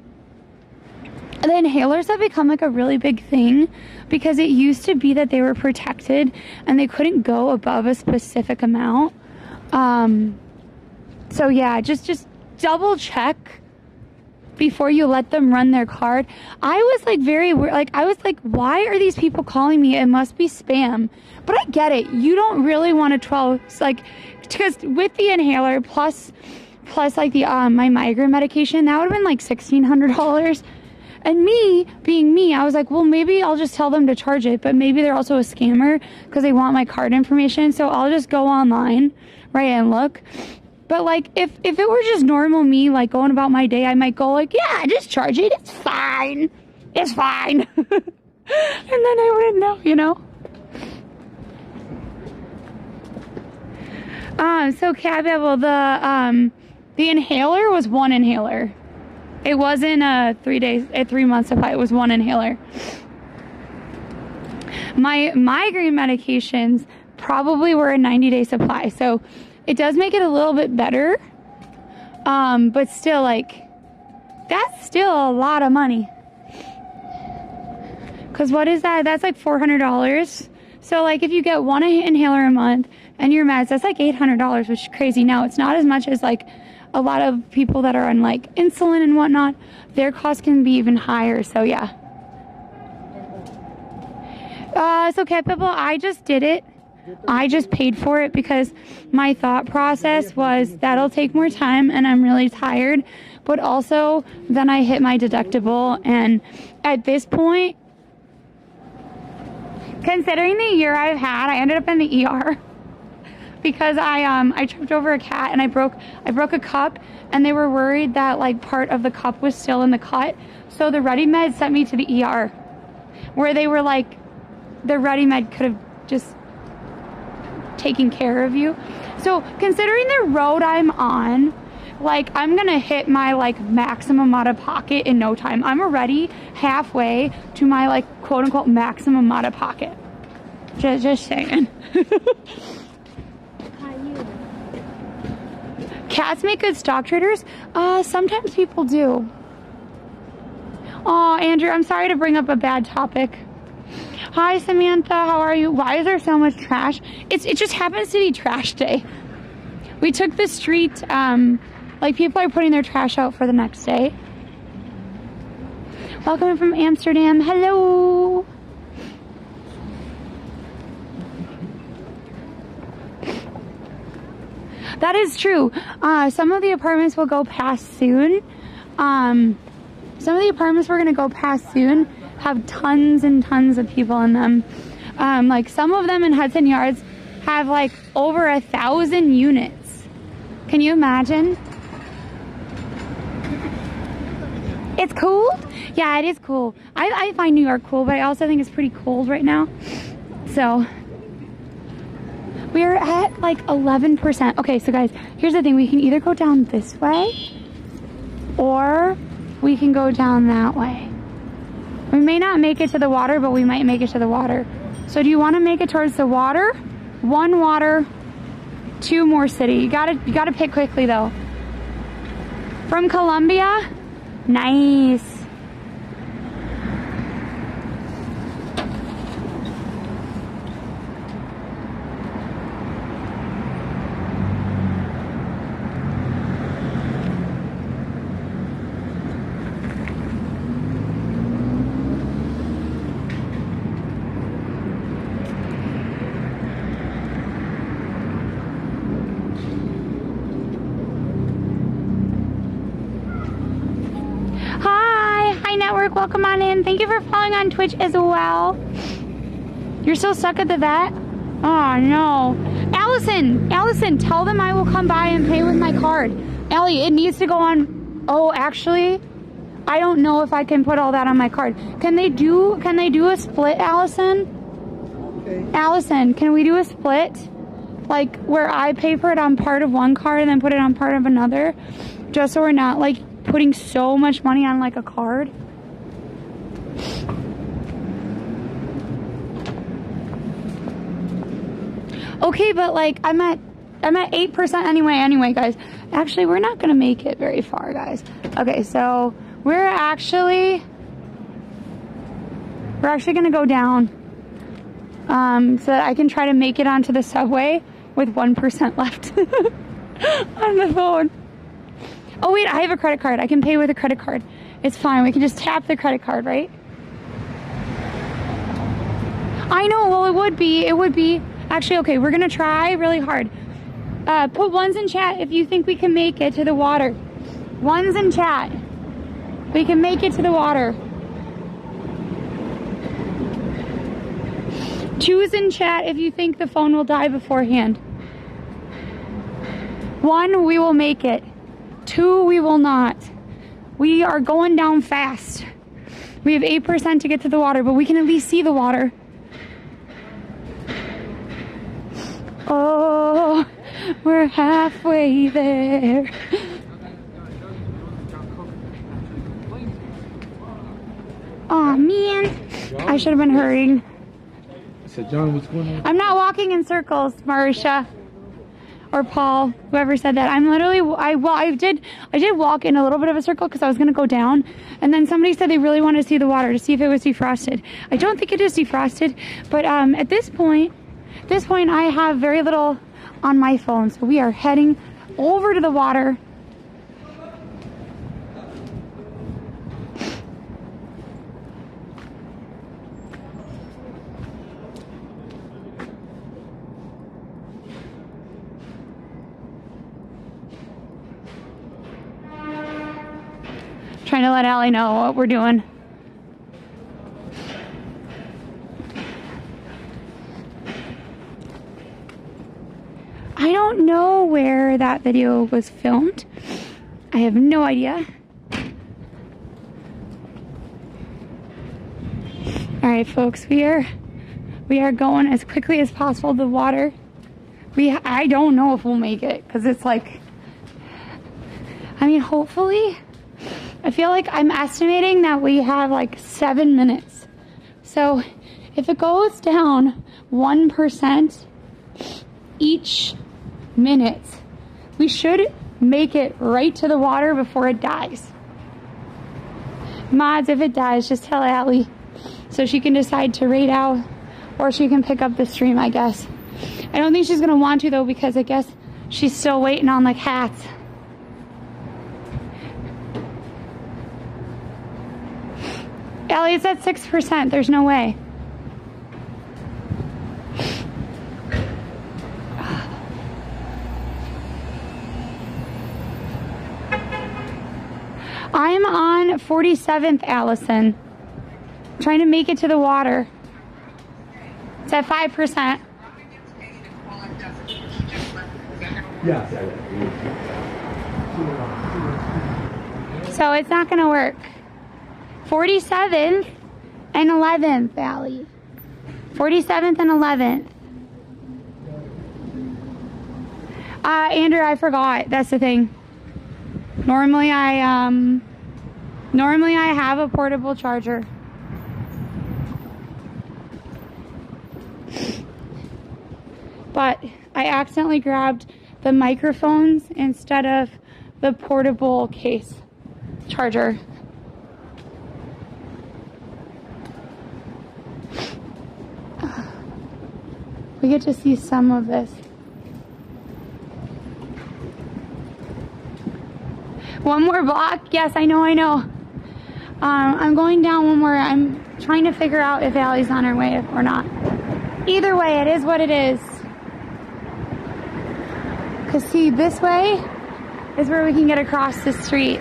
the inhalers have become like a really big thing because it used to be that they were protected and they couldn't go above a specific amount. So yeah, just double check before you let them run their card. I was like I was like, why are these people calling me? It must be spam. But I get it. You don't really want a 12, like, because with the inhaler plus like the my migraine medication, that would have been like $1,600. And me being me, I was like, well, maybe I'll just tell them to charge it, but maybe they're also a scammer because they want my card information. So I'll just go online, right, and look. But like if it were just normal me, like going about my day, I might go like, yeah, just charge it. It's fine. It's fine. And then I wouldn't know, you know? So Cabell, the inhaler was one inhaler. It wasn't a 3 month supply. It was one inhaler. My migraine medications probably were a 90-day supply. So it does make it a little bit better. But still, like, that's still a lot of money. Because what is that? That's like $400. So, like, if you get one inhaler a month and your meds, that's like $800, which is crazy. Now, it's not as much as, like, a lot of people that are on, like, insulin and whatnot. Their costs can be even higher. So, yeah. So, Cat Pibble, I just did it. I just paid for it because my thought process was that'll take more time and I'm really tired. But also, then I hit my deductible. And at this point, considering the year I've had, I ended up in the ER because I tripped over a cat and I broke a cup, and they were worried that like part of the cup was still in the cut. So the Ready Med sent me to the ER, where they were like, the Ready Med could have just taken care of you. So considering the road I'm on, like I'm gonna hit my like maximum out of pocket in no time. I'm already halfway to my like quote unquote maximum out of pocket. Just saying. Cats make good stock traders? Sometimes people do. Oh, Andrew, I'm sorry to bring up a bad topic. Hi, Samantha, how are you? Why is there so much trash? It just happens to be trash day. We took the street, like people are putting their trash out for the next day. Welcome in from Amsterdam. Hello. That is true. Some of the apartments will go past soon. Some of the apartments we're going to go past soon have tons and tons of people in them. Like some of them in Hudson Yards have like over 1,000 units. Can you imagine? It's cold? Yeah, it is cool. I find New York cool, but I also think it's pretty cold right now. So we're at like 11%. Okay, so guys, here's the thing. We can either go down this way or we can go down that way. We may not make it to the water, but we might make it to the water. So do you want to make it towards the water? 1 water, 2 more city. You gotta pick quickly though. From Columbia? Nice. York, welcome on in. Thank you for following on Twitch as well. You're still stuck at the vet? Oh no. Allison, tell them I will come by and pay with my card. Allie, it needs to go on. Oh, actually, I don't know if I can put all that on my card. Can they do a split, Allison? Okay. Allison, can we do a split? Like where I pay for it on part of one card and then put it on part of another? Just so we're not like putting so much money on like a card. Okay, but like I'm at 8% anyway, guys. Actually, we're not gonna make it very far, guys. Okay, so we're actually gonna go down so that I can try to make it onto the subway with 1% left on the phone. Oh wait, I have a credit card. I can pay with a credit card. It's fine. We can just tap the credit card, right? I know. Well, it would be. Actually, okay, we're gonna try really hard. Put ones in chat if you think we can make it to the water. Ones in chat. We can make it to the water. Twos in chat if you think the phone will die beforehand. 1, we will make it. 2, we will not. We are going down fast. We have 8% to get to the water, but we can at least see the water. Oh, we're halfway there. Oh man, I should have been hurrying. I said, John, what's going on? I'm not walking in circles, Marisha. Or Paul, whoever said that. I'm literally, I did walk in a little bit of a circle because I was going to go down. And then somebody said they really wanted to see the water to see if it was defrosted. I don't think it is defrosted. But at this point, I have very little on my phone. So we are heading over to the water. Trying to let Allie know what we're doing. I don't know where that video was filmed. I have no idea. All right, folks, we are going as quickly as possible to the water. I don't know if we'll make it because it's like, I mean, hopefully. I feel like I'm estimating that we have like 7 minutes. So if it goes down 1% each minute, we should make it right to the water before it dies. Mods, if it dies, just tell Allie so she can decide to raid out or she can pick up the stream, I guess. I don't think she's going to want to though because I guess she's still waiting on the cats. Ellie, it's at 6%. There's no way. I'm on 47th, Allison. Trying to make it to the water. It's at 5%. Yeah. So it's not going to work. 47th and 11th, Valley. 47th and 11th. Andrew, I forgot. That's the thing. Normally I have a portable charger. But I accidentally grabbed the microphones instead of the portable case charger. We get to see some of this. One more block? Yes, I know. I'm going down one more. I'm trying to figure out if Allie's on her way or not. Either way, it is what it is. Because see, this way is where we can get across the street.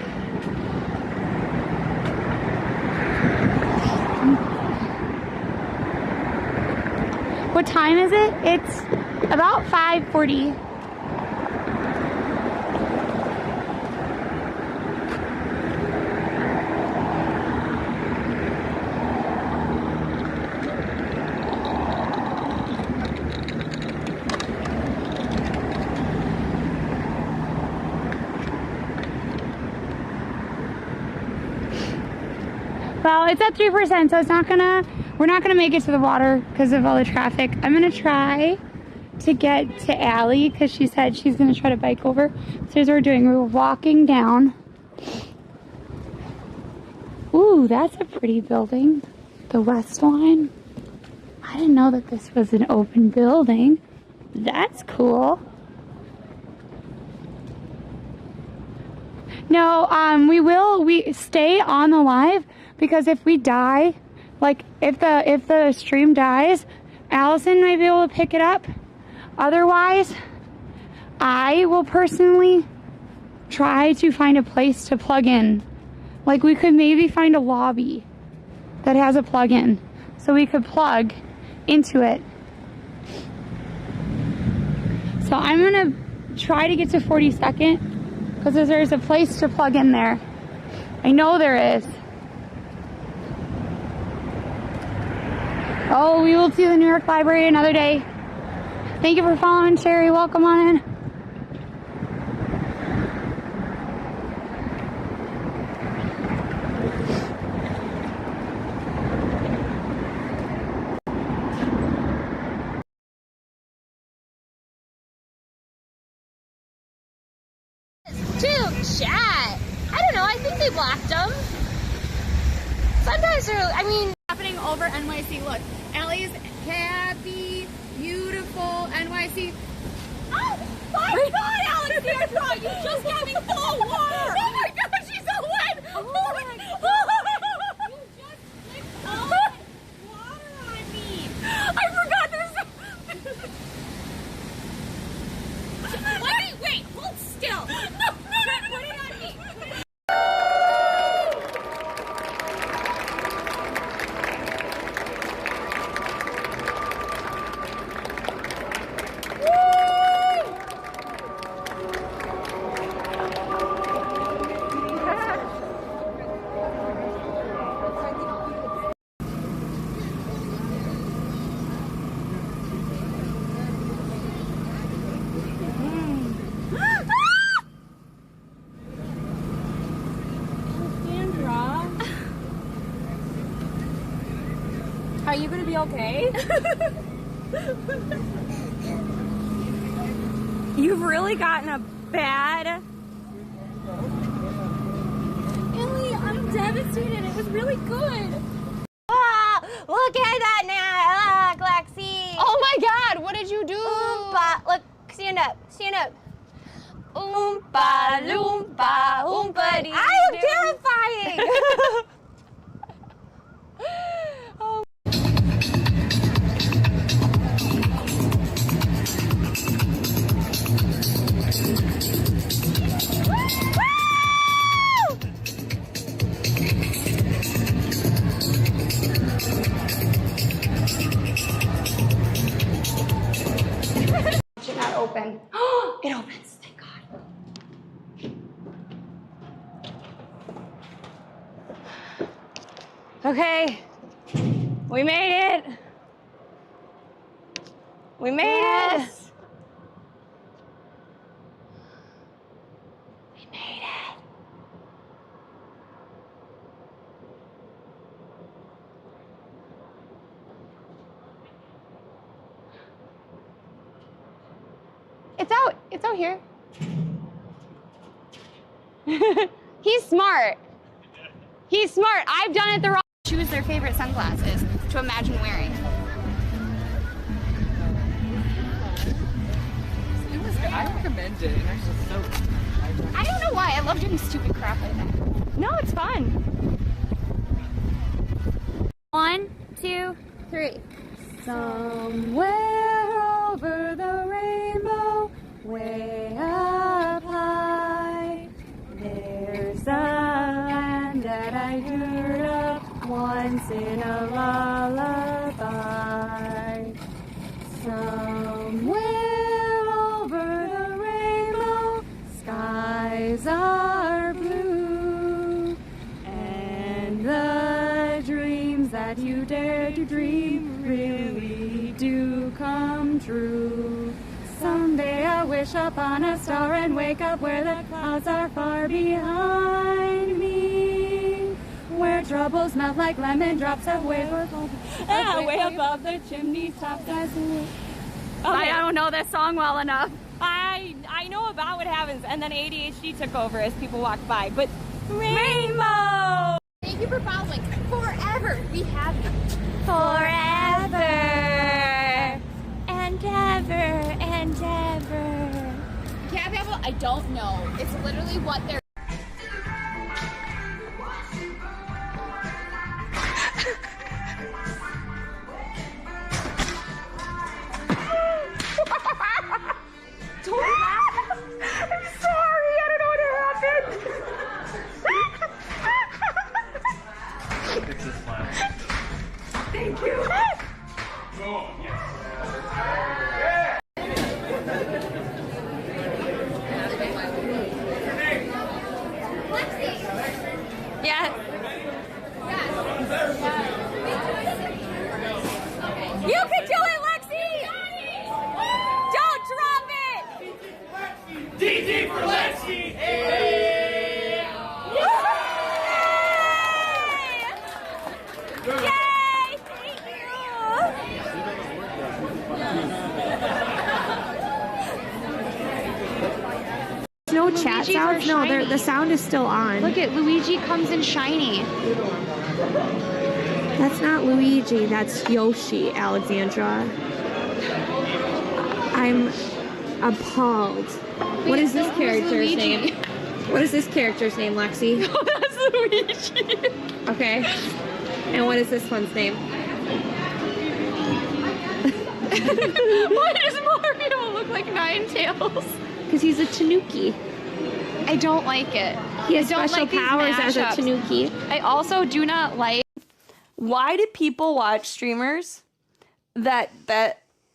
What time is it? It's about 5:40. Well, it's at 3%, so we're not gonna make it to the water because of all the traffic. I'm gonna try to get to Allie because she said she's gonna try to bike over. So here's what we're doing. We're walking down. Ooh, that's a pretty building. The West Line. I didn't know that this was an open building. That's cool. No, we stay on the live because if we die, like if the stream dies, Allison might be able to pick it up. Otherwise, I will personally try to find a place to plug in. Like we could maybe find a lobby that has a plug-in so we could plug into it. So I'm gonna try to get to 42nd because there's a place to plug in there. I know there is. Oh, we will see the New York Library another day. Thank you for following, Sherry. Welcome on in. Chat. I don't know. I think they blocked them. Sometimes they're, I mean, happening over NYC. Look, Allie's happy, beautiful NYC. Oh my God, Alex, dear God, you just got me full of water. Oh my God, she's so wet. Oh my God. You just licked all that water on me. I forgot there's. Wait, hold still. No, put it on me. Are you gonna be okay? You've really gotten a bad... Ellie, I'm devastated. It was really good. Ah, look at that now, Glaxy. Oh my God, what did you do? Oompa, look, stand up. Oompa, loompa, oompa dee. I am terrifying. Should not open. It opens, thank God. Okay, we made it. We made it. We made it. It's out here. He's smart. He's smart. I've done it the wrong. Choose their favorite sunglasses to imagine wearing. It was good. I recommend it. And it's just so. I don't know why. I love doing stupid crap like that. No, it's fun. 1, 2, 3. Somewhere over the rainbow, way up high, there's a land that I heard of once in a lullaby. Somewhere over the rainbow, skies are blue, and the dreams that you dare to dream really do come true. Someday I wish upon a star and wake up where the clouds are far behind me, where troubles melt like lemon drops away way above the chimney top. I don't know this song well enough. I know about what happens, and then ADHD took over as people walked by. But rainbow. Thank you for following. Forever we have you. Forever and ever and ever. Cat Babble, I don't know. It's literally what they're. I'm sorry, I don't know what happened. Fix this smile. Thank you. Yes. You can do it, Lexi! Don't drop it! DD for Lexi! Yay! Thank No chat sounds? No, the sound is still on. Look at Luigi comes in shiny. That's not Luigi, that's Yoshi, Alexandra. I'm appalled. What is this character's name? What is this character's name, Lexi? you. That's Luigi. Okay. And what is this one's name? Why does Mario look like Ninetales? Because he's a Tanuki. I don't like it. He has I don't special like these powers as a mashups. Tanuki. I also do not like. Why do people watch streamers that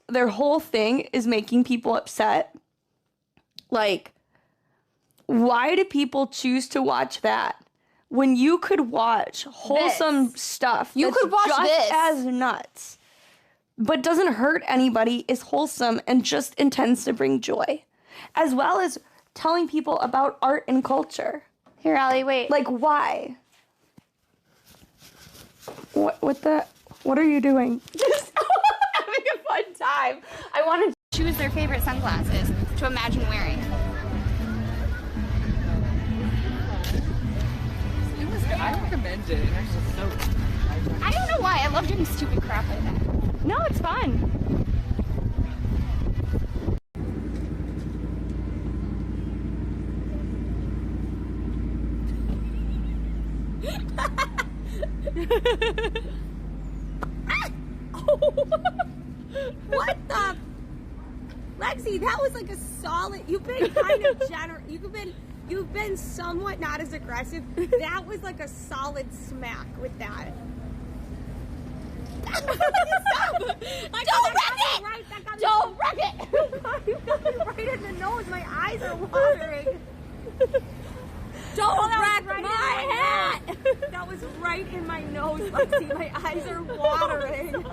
their whole thing is making people upset? Like, why do people choose to watch that when you could watch wholesome stuff? You that's could watch just this. as nuts, but doesn't hurt anybody, is wholesome and just intends to bring joy, as well as telling people about art and culture. Here, Allie, wait. Like, why? What are you doing? Just having a fun time. I want to choose their favorite sunglasses to imagine wearing. It was good. I recommend it. It's actually so. I don't know why. I love doing stupid crap like that. No, it's fun. What the? Lexi, that was like a solid. You've been kind of generous. You've been somewhat not as aggressive. That was like a solid smack with that. Don't wreck it! Don't wreck it! You got me right in the nose. My eyes are watering. Don't wreck my hat! That was right in my nose, Lexi. My eyes are watering.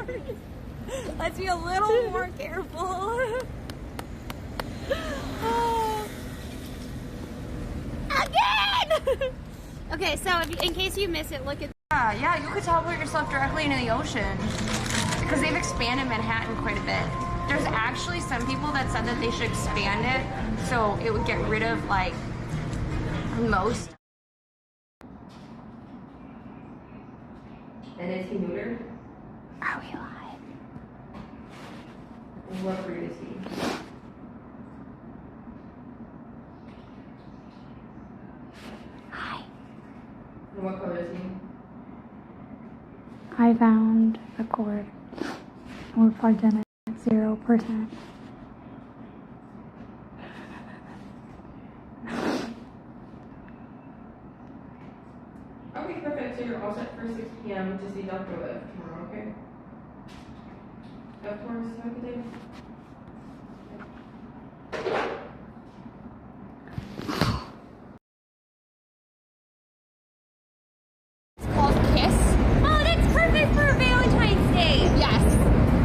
Let's be a little more careful. Again! Okay, so in case you miss it, look at. Yeah, you could teleport yourself directly into the ocean because they've expanded Manhattan quite a bit. There's actually some people that said that they should expand it so it would get rid of like most. And is he neutered? Are we live? What breed is he? Hi. And what color is he? I found a cord. We're plugged in at 0%. Okay, perfect. So you're all set for 6 p.m. to see Dr. Liv tomorrow, okay? It's called Kiss. Oh, that's perfect for Valentine's Day. Yes.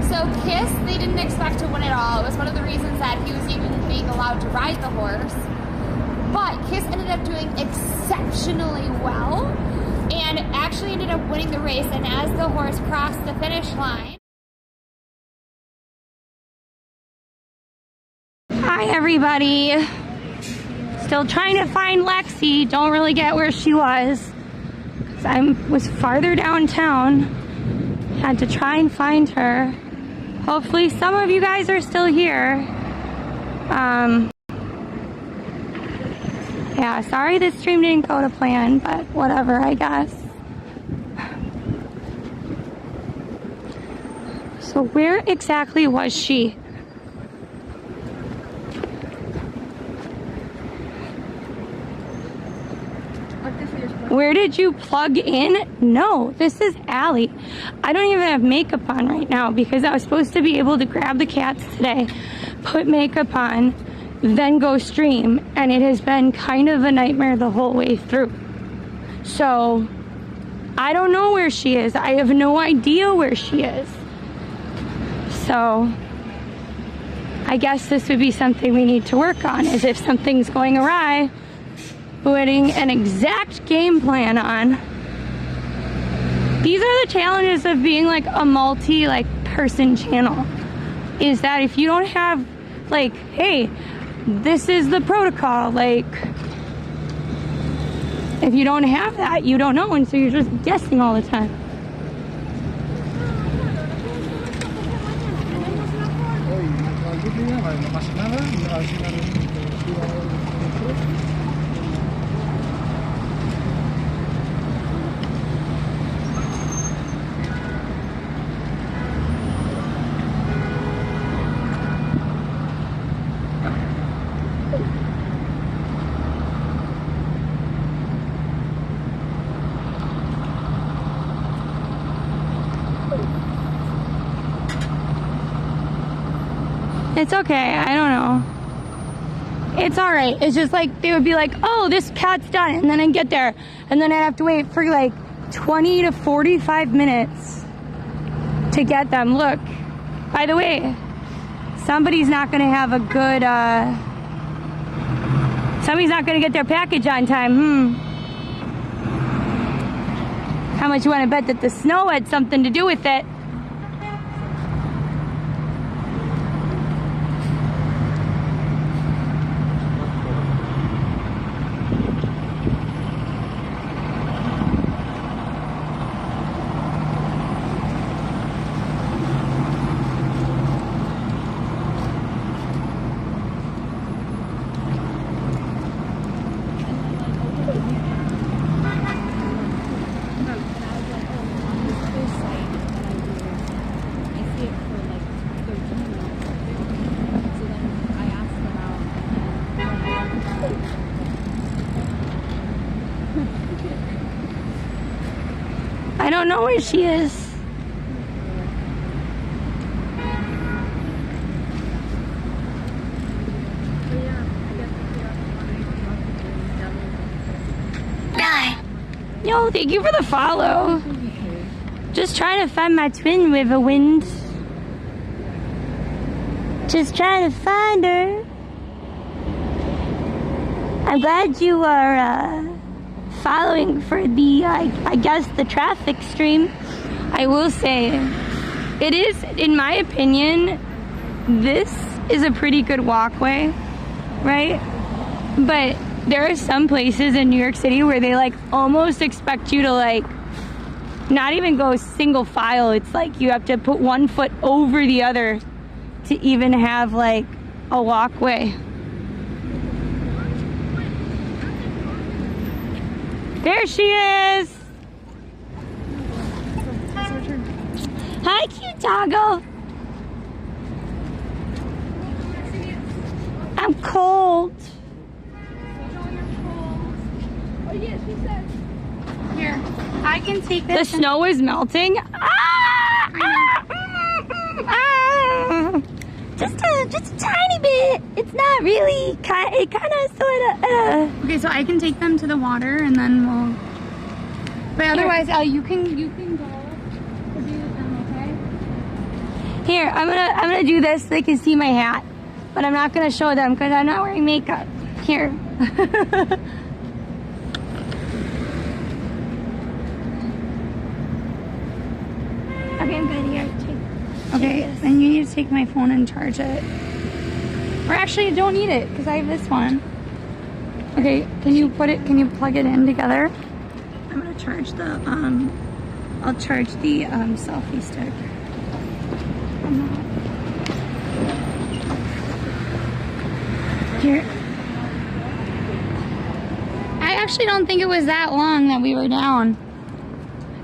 So Kiss, they didn't expect to win at all. It was one of the reasons that he was even being allowed to ride the horse. But Kiss ended up doing exceptionally well and actually ended up winning the race. And as the horse crossed the finish line, Hi everybody. Still trying to find Lexi. Don't really get where she was. 'Cause I was farther downtown. Had to try and find her. Hopefully some of you guys are still here. Yeah, sorry this stream didn't go to plan, but whatever, I guess. So where exactly was she? Where did you plug in? No, this is Allie. I don't even have makeup on right now because I was supposed to be able to grab the cats today, put makeup on, then go stream, and it has been kind of a nightmare the whole way through. So, I don't know where she is. I have no idea where she is. So, I guess this would be something we need to work on, is if something's going awry, putting an exact game plan on. These are the challenges of being like a person channel, is that if you don't have like, hey, this is the protocol, like if you don't have that, you don't know, and so you're just guessing all the time. It's okay, I don't know. It's alright. It's just like, they would be like, oh, this cat's done, and then I'd get there, and then I'd have to wait for like 20 to 45 minutes to get them. Look, by the way, somebody's not gonna have a good, somebody's not gonna get their package on time, How much you wanna bet that the snow had something to do with it? I don't know where she is. Yo, thank you for the follow. Just trying to find my twin with a wind. Just trying to find her. I'm glad you are following for the, I guess, the traffic stream. I will say, it is, in my opinion, this is a pretty good walkway, right? But there are some places in New York City where they like almost expect you to like not even go single file. It's like you have to put one foot over the other to even have like a walkway. There she is. Hi, cute doggo. I'm cold. oh yeah, she said. Here, I can take this. The snow is melting. Ah! just a tiny bit. It's not really, it kind of, sort of, Okay, so I can take them to the water and then we'll, but otherwise, you can go to do them, okay? Here, I'm gonna do this so they can see my hat, but I'm not gonna show them because I'm not wearing makeup. Here. Okay, I'm good here. Okay, then you need to take my phone and charge it. Or actually, you don't need it because I have this one. Okay, can you plug it in together? I'm gonna charge the, I'll charge the selfie stick. Here. I actually don't think it was that long that we were down.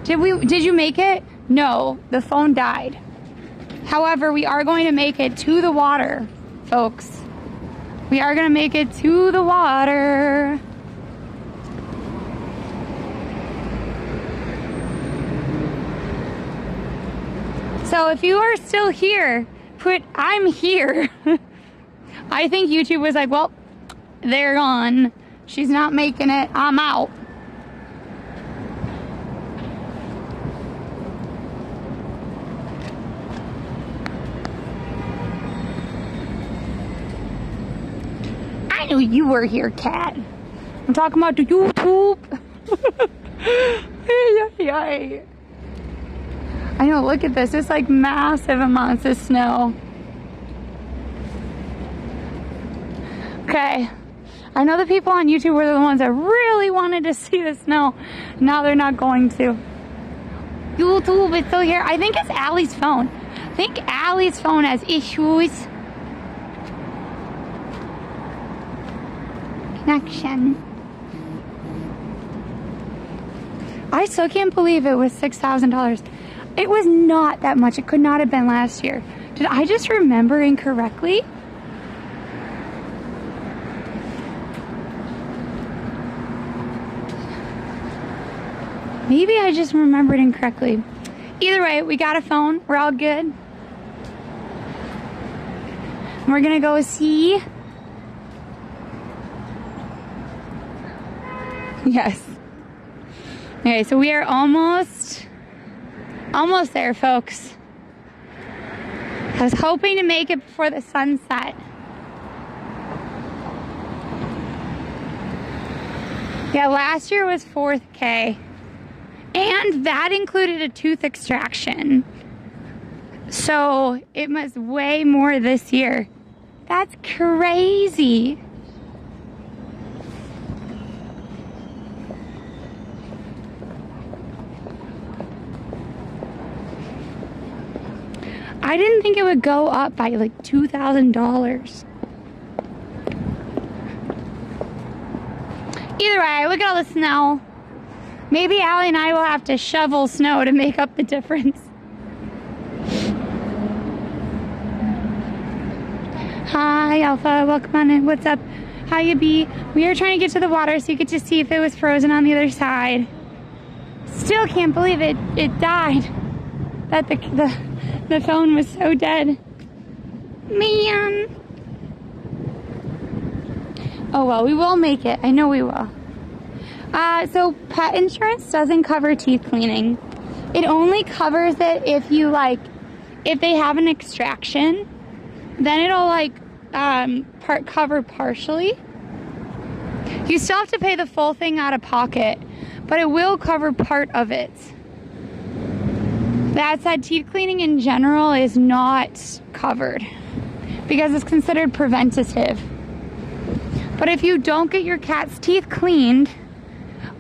Did you make it? No, the phone died. However, we are going to make it to the water, folks. We are going to make it to the water. So if you are still here, put I'm here. I think YouTube was like, well, they're gone. She's not making it. I'm out. I knew you were here, Cat. I'm talking about the YouTube. I know, look at this. It's like massive amounts of snow. Okay. I know the people on YouTube were the ones that really wanted to see the snow. Now they're not going to. YouTube is still here. I think it's Allie's phone. I think Allie's phone has issues. Connection. I still can't believe it was $6,000. It was not that much. It could not have been last year. Did I just remember incorrectly? Maybe I just remembered incorrectly. Either way, we got a phone. We're all good. We're gonna go see. Yes. Okay, so we are almost there, folks. I was hoping to make it before the sunset. Yeah, last year was 4K. And that included a tooth extraction. So it was way more this year. That's crazy. I didn't think it would go up by like $2,000. Either way, look at all the snow. Maybe Allie and I will have to shovel snow to make up the difference. Hi, Alpha. Welcome on in. What's up? How you be? We are trying to get to the water so you could just see if it was frozen on the other side. Still can't believe it died. That the phone was so dead. Man. Oh well, we will make it. I know we will. So pet insurance doesn't cover teeth cleaning. It only covers it if you if they have an extraction, then it'll cover partially. You still have to pay the full thing out of pocket, but it will cover part of it. That said, teeth cleaning in general is not covered because it's considered preventative. But if you don't get your cat's teeth cleaned,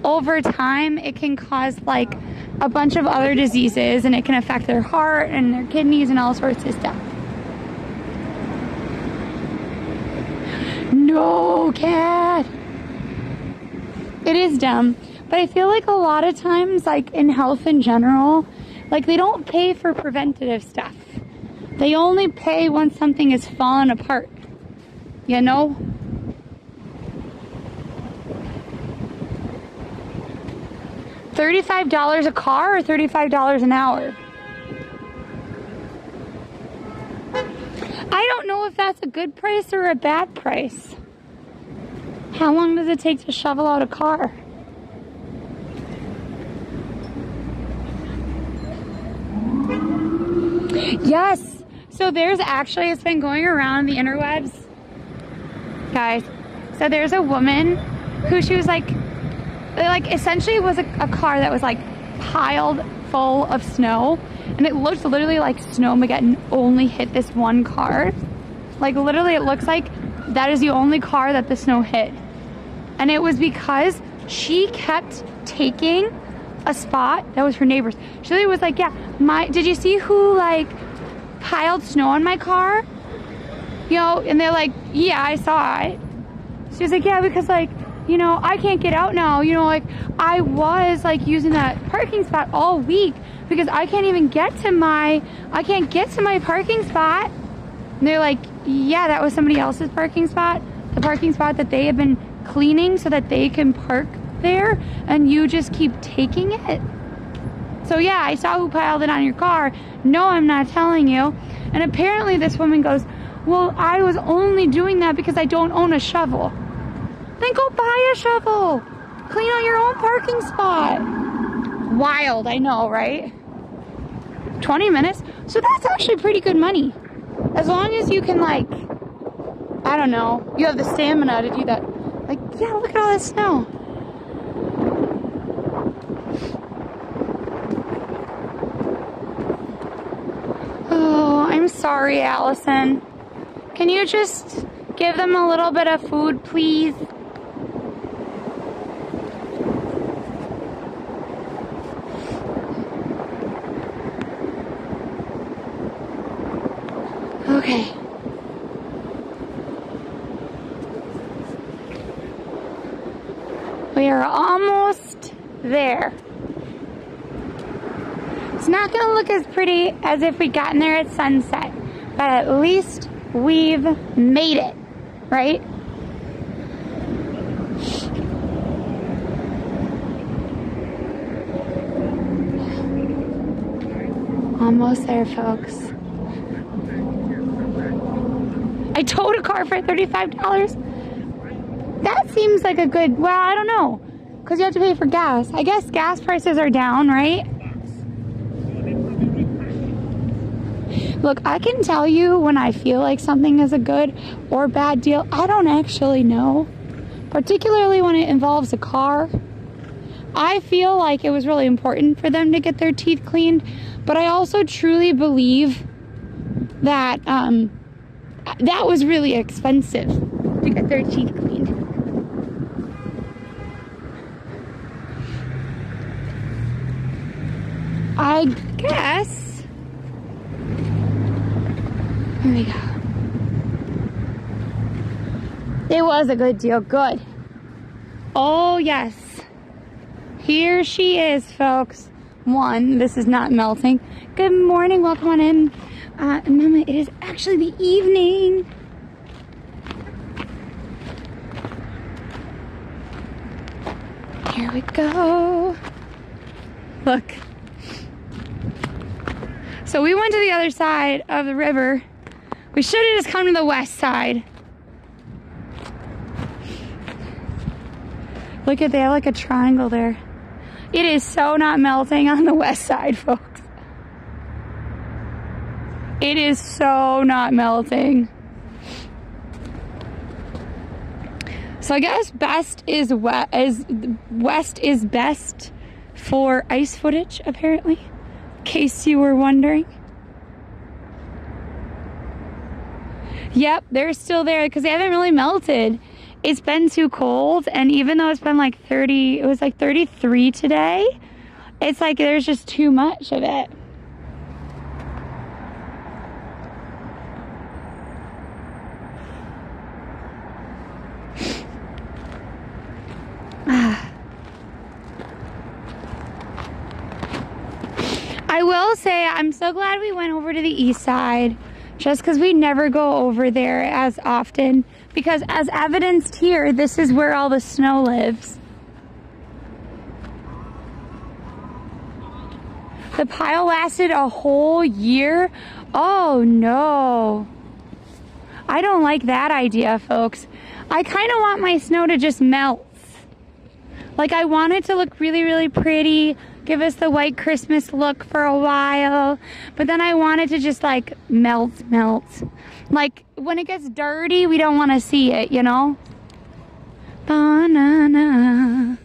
over time, it can cause a bunch of other diseases, and it can affect their heart and their kidneys and all sorts of stuff. No, Cat. It is dumb, but I feel like a lot of times, in health in general, they don't pay for preventative stuff. They only pay when something is falling apart, you know? $35 a car or $35 an hour? I don't know if that's a good price or a bad price. How long does it take to shovel out a car? Yes. So there's actually, it's been going around the interwebs. Guys, so there's a woman who she was like essentially it was a car that was like piled full of snow, and it looks literally like Snowmageddon only hit this one car. Like literally it looks like that is the only car that the snow hit. And it was because she kept taking a spot that was her neighbor's. She literally was like, yeah, did you see who like piled snow on my car? You know, and they're like, yeah, I saw it. She was like, yeah, because like, you know, I can't get out now. You know, like I was like using that parking spot all week because I can't even get to my parking spot. And they're like, yeah, that was somebody else's parking spot. The parking spot that they have been cleaning so that they can park there, and you just keep taking it. So yeah, I saw who piled it on your car. No, I'm not telling you. And apparently this woman goes, well, I was only doing that because I don't own a shovel. Then go buy a shovel. Clean out your own parking spot. Wild, I know, right? 20 minutes? So that's actually pretty good money. As long as you can like, I don't know, you have the stamina to do that. Like, yeah, look at all this snow. Oh, I'm sorry, Allison. Can you just give them a little bit of food, please? Okay. We are almost there. It's not going to look as pretty as if we'd gotten there at sunset, but at least we've made it, right? Almost there, folks. I towed a car for $35. That seems like a good, well, I don't know, because you have to pay for gas. I guess gas prices are down, right? Look, I can tell you when I feel like something is a good or bad deal. I don't actually know, particularly when it involves a car. I feel like it was really important for them to get their teeth cleaned, but I also truly believe that that was really expensive to get their teeth cleaned. I guess. Here we go. It was a good deal. Good. Oh, yes. Here she is, folks. One, this is not melting. Good morning. Welcome on in. Mama, it is actually the evening. Here we go. Look. So we went to the other side of the river. We should have just come to the west side. Look at, they have like a triangle there. It is so not melting on the west side, folks. It is so not melting. So I guess west is best for ice footage, apparently. In case you were wondering. Yep, they're still there because they haven't really melted. It's been too cold, and even though it's been like 30, it was like 33 today, it's like there's just too much of it. I will say I'm so glad we went over to the east side, just because we never go over there as often, because as evidenced here, this is where all the snow lives. The pile lasted a whole year. Oh no. I don't like that idea, folks. I kind of want my snow to just melt. Like, I want it to look really, really pretty, give us the white Christmas look for a while, but then I want it to just, like, melt. Like, when it gets dirty, we don't want to see it, you know? Banana.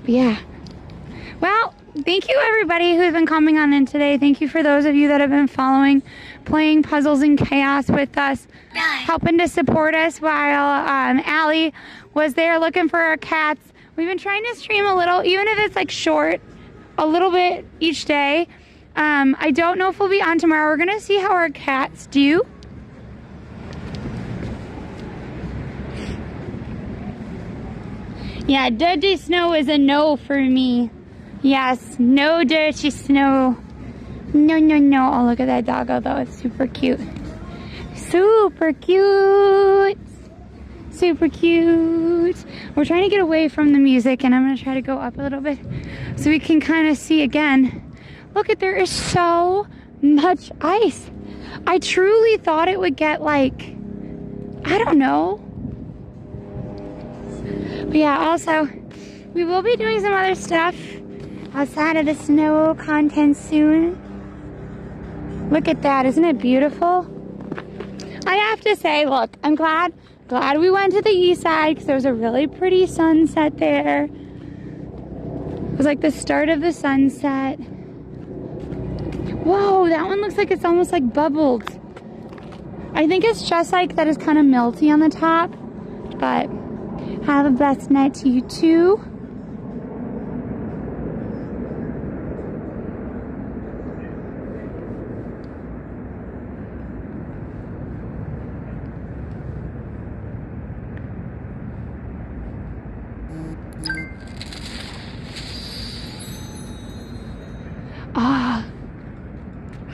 Yeah. Well, thank you, everybody who's been coming on in today. Thank you for those of you that have been following, playing Puzzles and Chaos with us, helping to support us while Allie was there looking for our cats. We've been trying to stream a little, even if it's like short, a little bit each day. I don't know if we'll be on tomorrow. We're going to see how our cats do. Yeah, dirty snow is a no for me. Yes, no dirty snow. No. Oh, look at that doggo, though. It's super cute. Super cute. Super cute. We're trying to get away from the music, and I'm going to try to go up a little bit so we can kind of see again. Look at, there is so much ice. I truly thought it would get like, I don't know. But yeah, also, we will be doing some other stuff outside of the snow content soon. Look at that. Isn't it beautiful? I have to say, look, I'm glad we went to the east side because there was a really pretty sunset there. It was like the start of the sunset. Whoa, that one looks like it's almost like bubbled. I think it's just like that is kind of melty on the top. But have a blessed night to you too.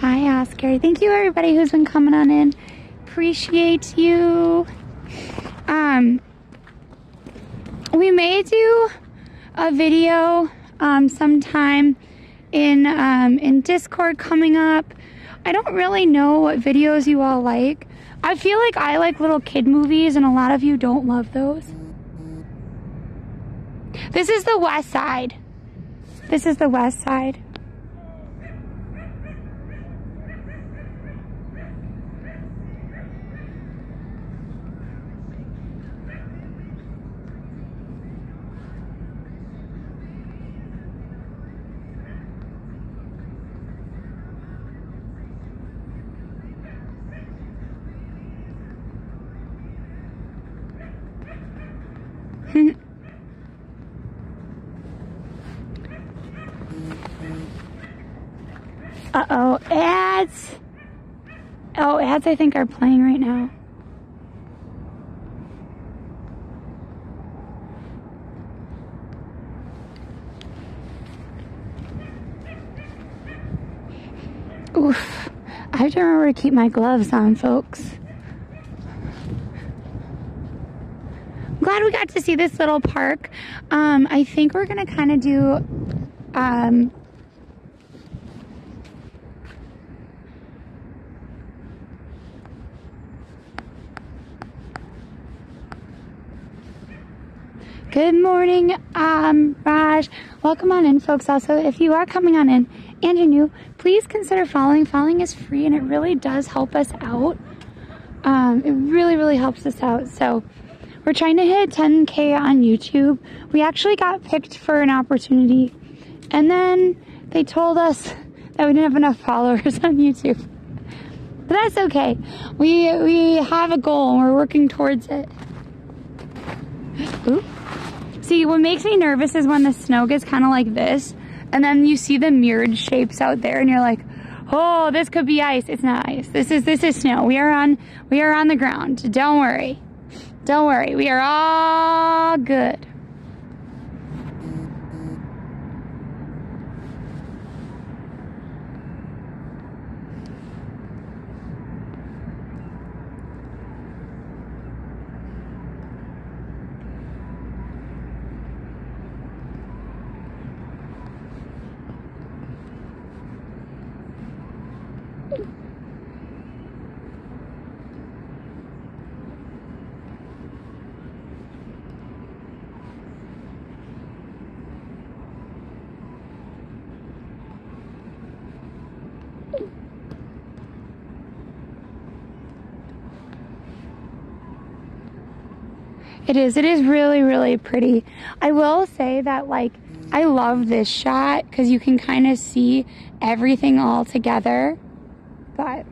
Hi, Oscar. Thank you, everybody who's been coming on in. Appreciate you. We may do a video sometime in Discord coming up. I don't really know what videos you all like. I feel like I like little kid movies, and a lot of you don't love those. This is the west side. This is the west side. Uh-oh, ads. Oh, ads I think are playing right now. Oof. I have to remember to keep my gloves on, folks. I'm glad we got to see this little park. I think we're gonna kind of do good morning, Raj. Welcome on in, folks. Also, if you are coming on in and you're new, please consider following. Following is free, and it really does help us out. It really, really helps us out. So we're trying to hit 10K on YouTube. We actually got picked for an opportunity, and then they told us that we didn't have enough followers on YouTube. But that's okay. We have a goal, and we're working towards it. Ooh. See, what makes me nervous is when the snow gets kind of like this, and then you see the mirrored shapes out there, and you're like, oh, this could be ice. It's not ice. This is snow. We are on the ground. Don't worry. Don't worry. We are all good. It is really, really pretty. I will say that, like, I love this shot because you can kind of see everything all together. But,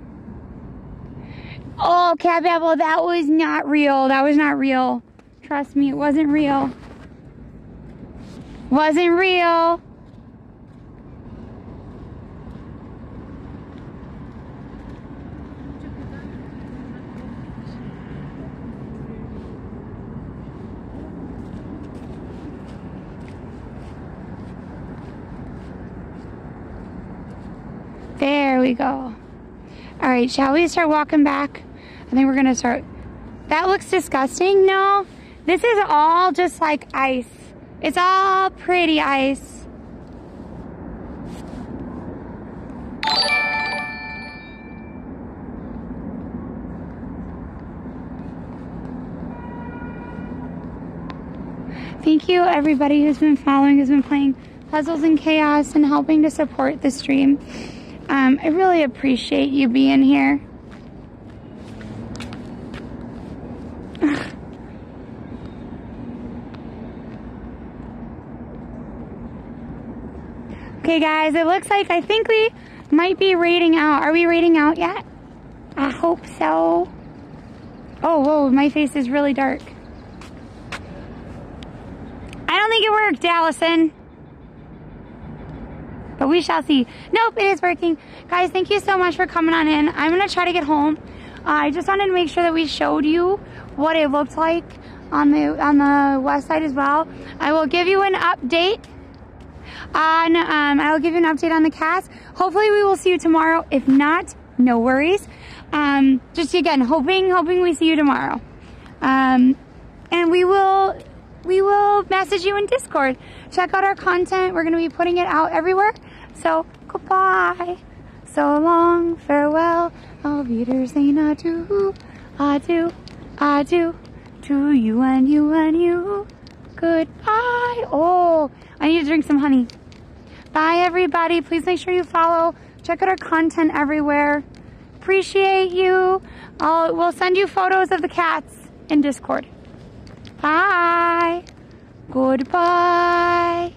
oh, Cab Apple, that was not real. That was not real. Trust me, it wasn't real. Wasn't real. There we go. All right, shall we start walking back? I think we're gonna start. That looks disgusting. No, this is all just like ice. It's all pretty ice. Thank you everybody who's been following, who's been playing Puzzles and Chaos and helping to support the stream. I really appreciate you being here. Okay guys, it looks like I think we might be raiding out. Are we raiding out yet? I hope so. Oh, whoa, my face is really dark. I don't think it worked, Allison. But we shall see. Nope, it is working. Guys, thank you so much for coming on in. I'm going to try to get home. I just wanted to make sure that we showed you what it looked like on the west side as well. I will give you an update on the cast. Hopefully we will see you tomorrow. If not, no worries. Just again, hoping we see you tomorrow. And we will message you in Discord. Check out our content. We're going to be putting it out everywhere. So, goodbye. So long, farewell. Auf Wiedersehen, adieu, adieu, adieu. To you and you and you. Goodbye. Oh, I need to drink some honey. Bye, everybody. Please make sure you follow. Check out our content everywhere. Appreciate you. We'll send you photos of the cats in Discord. Bye. Goodbye.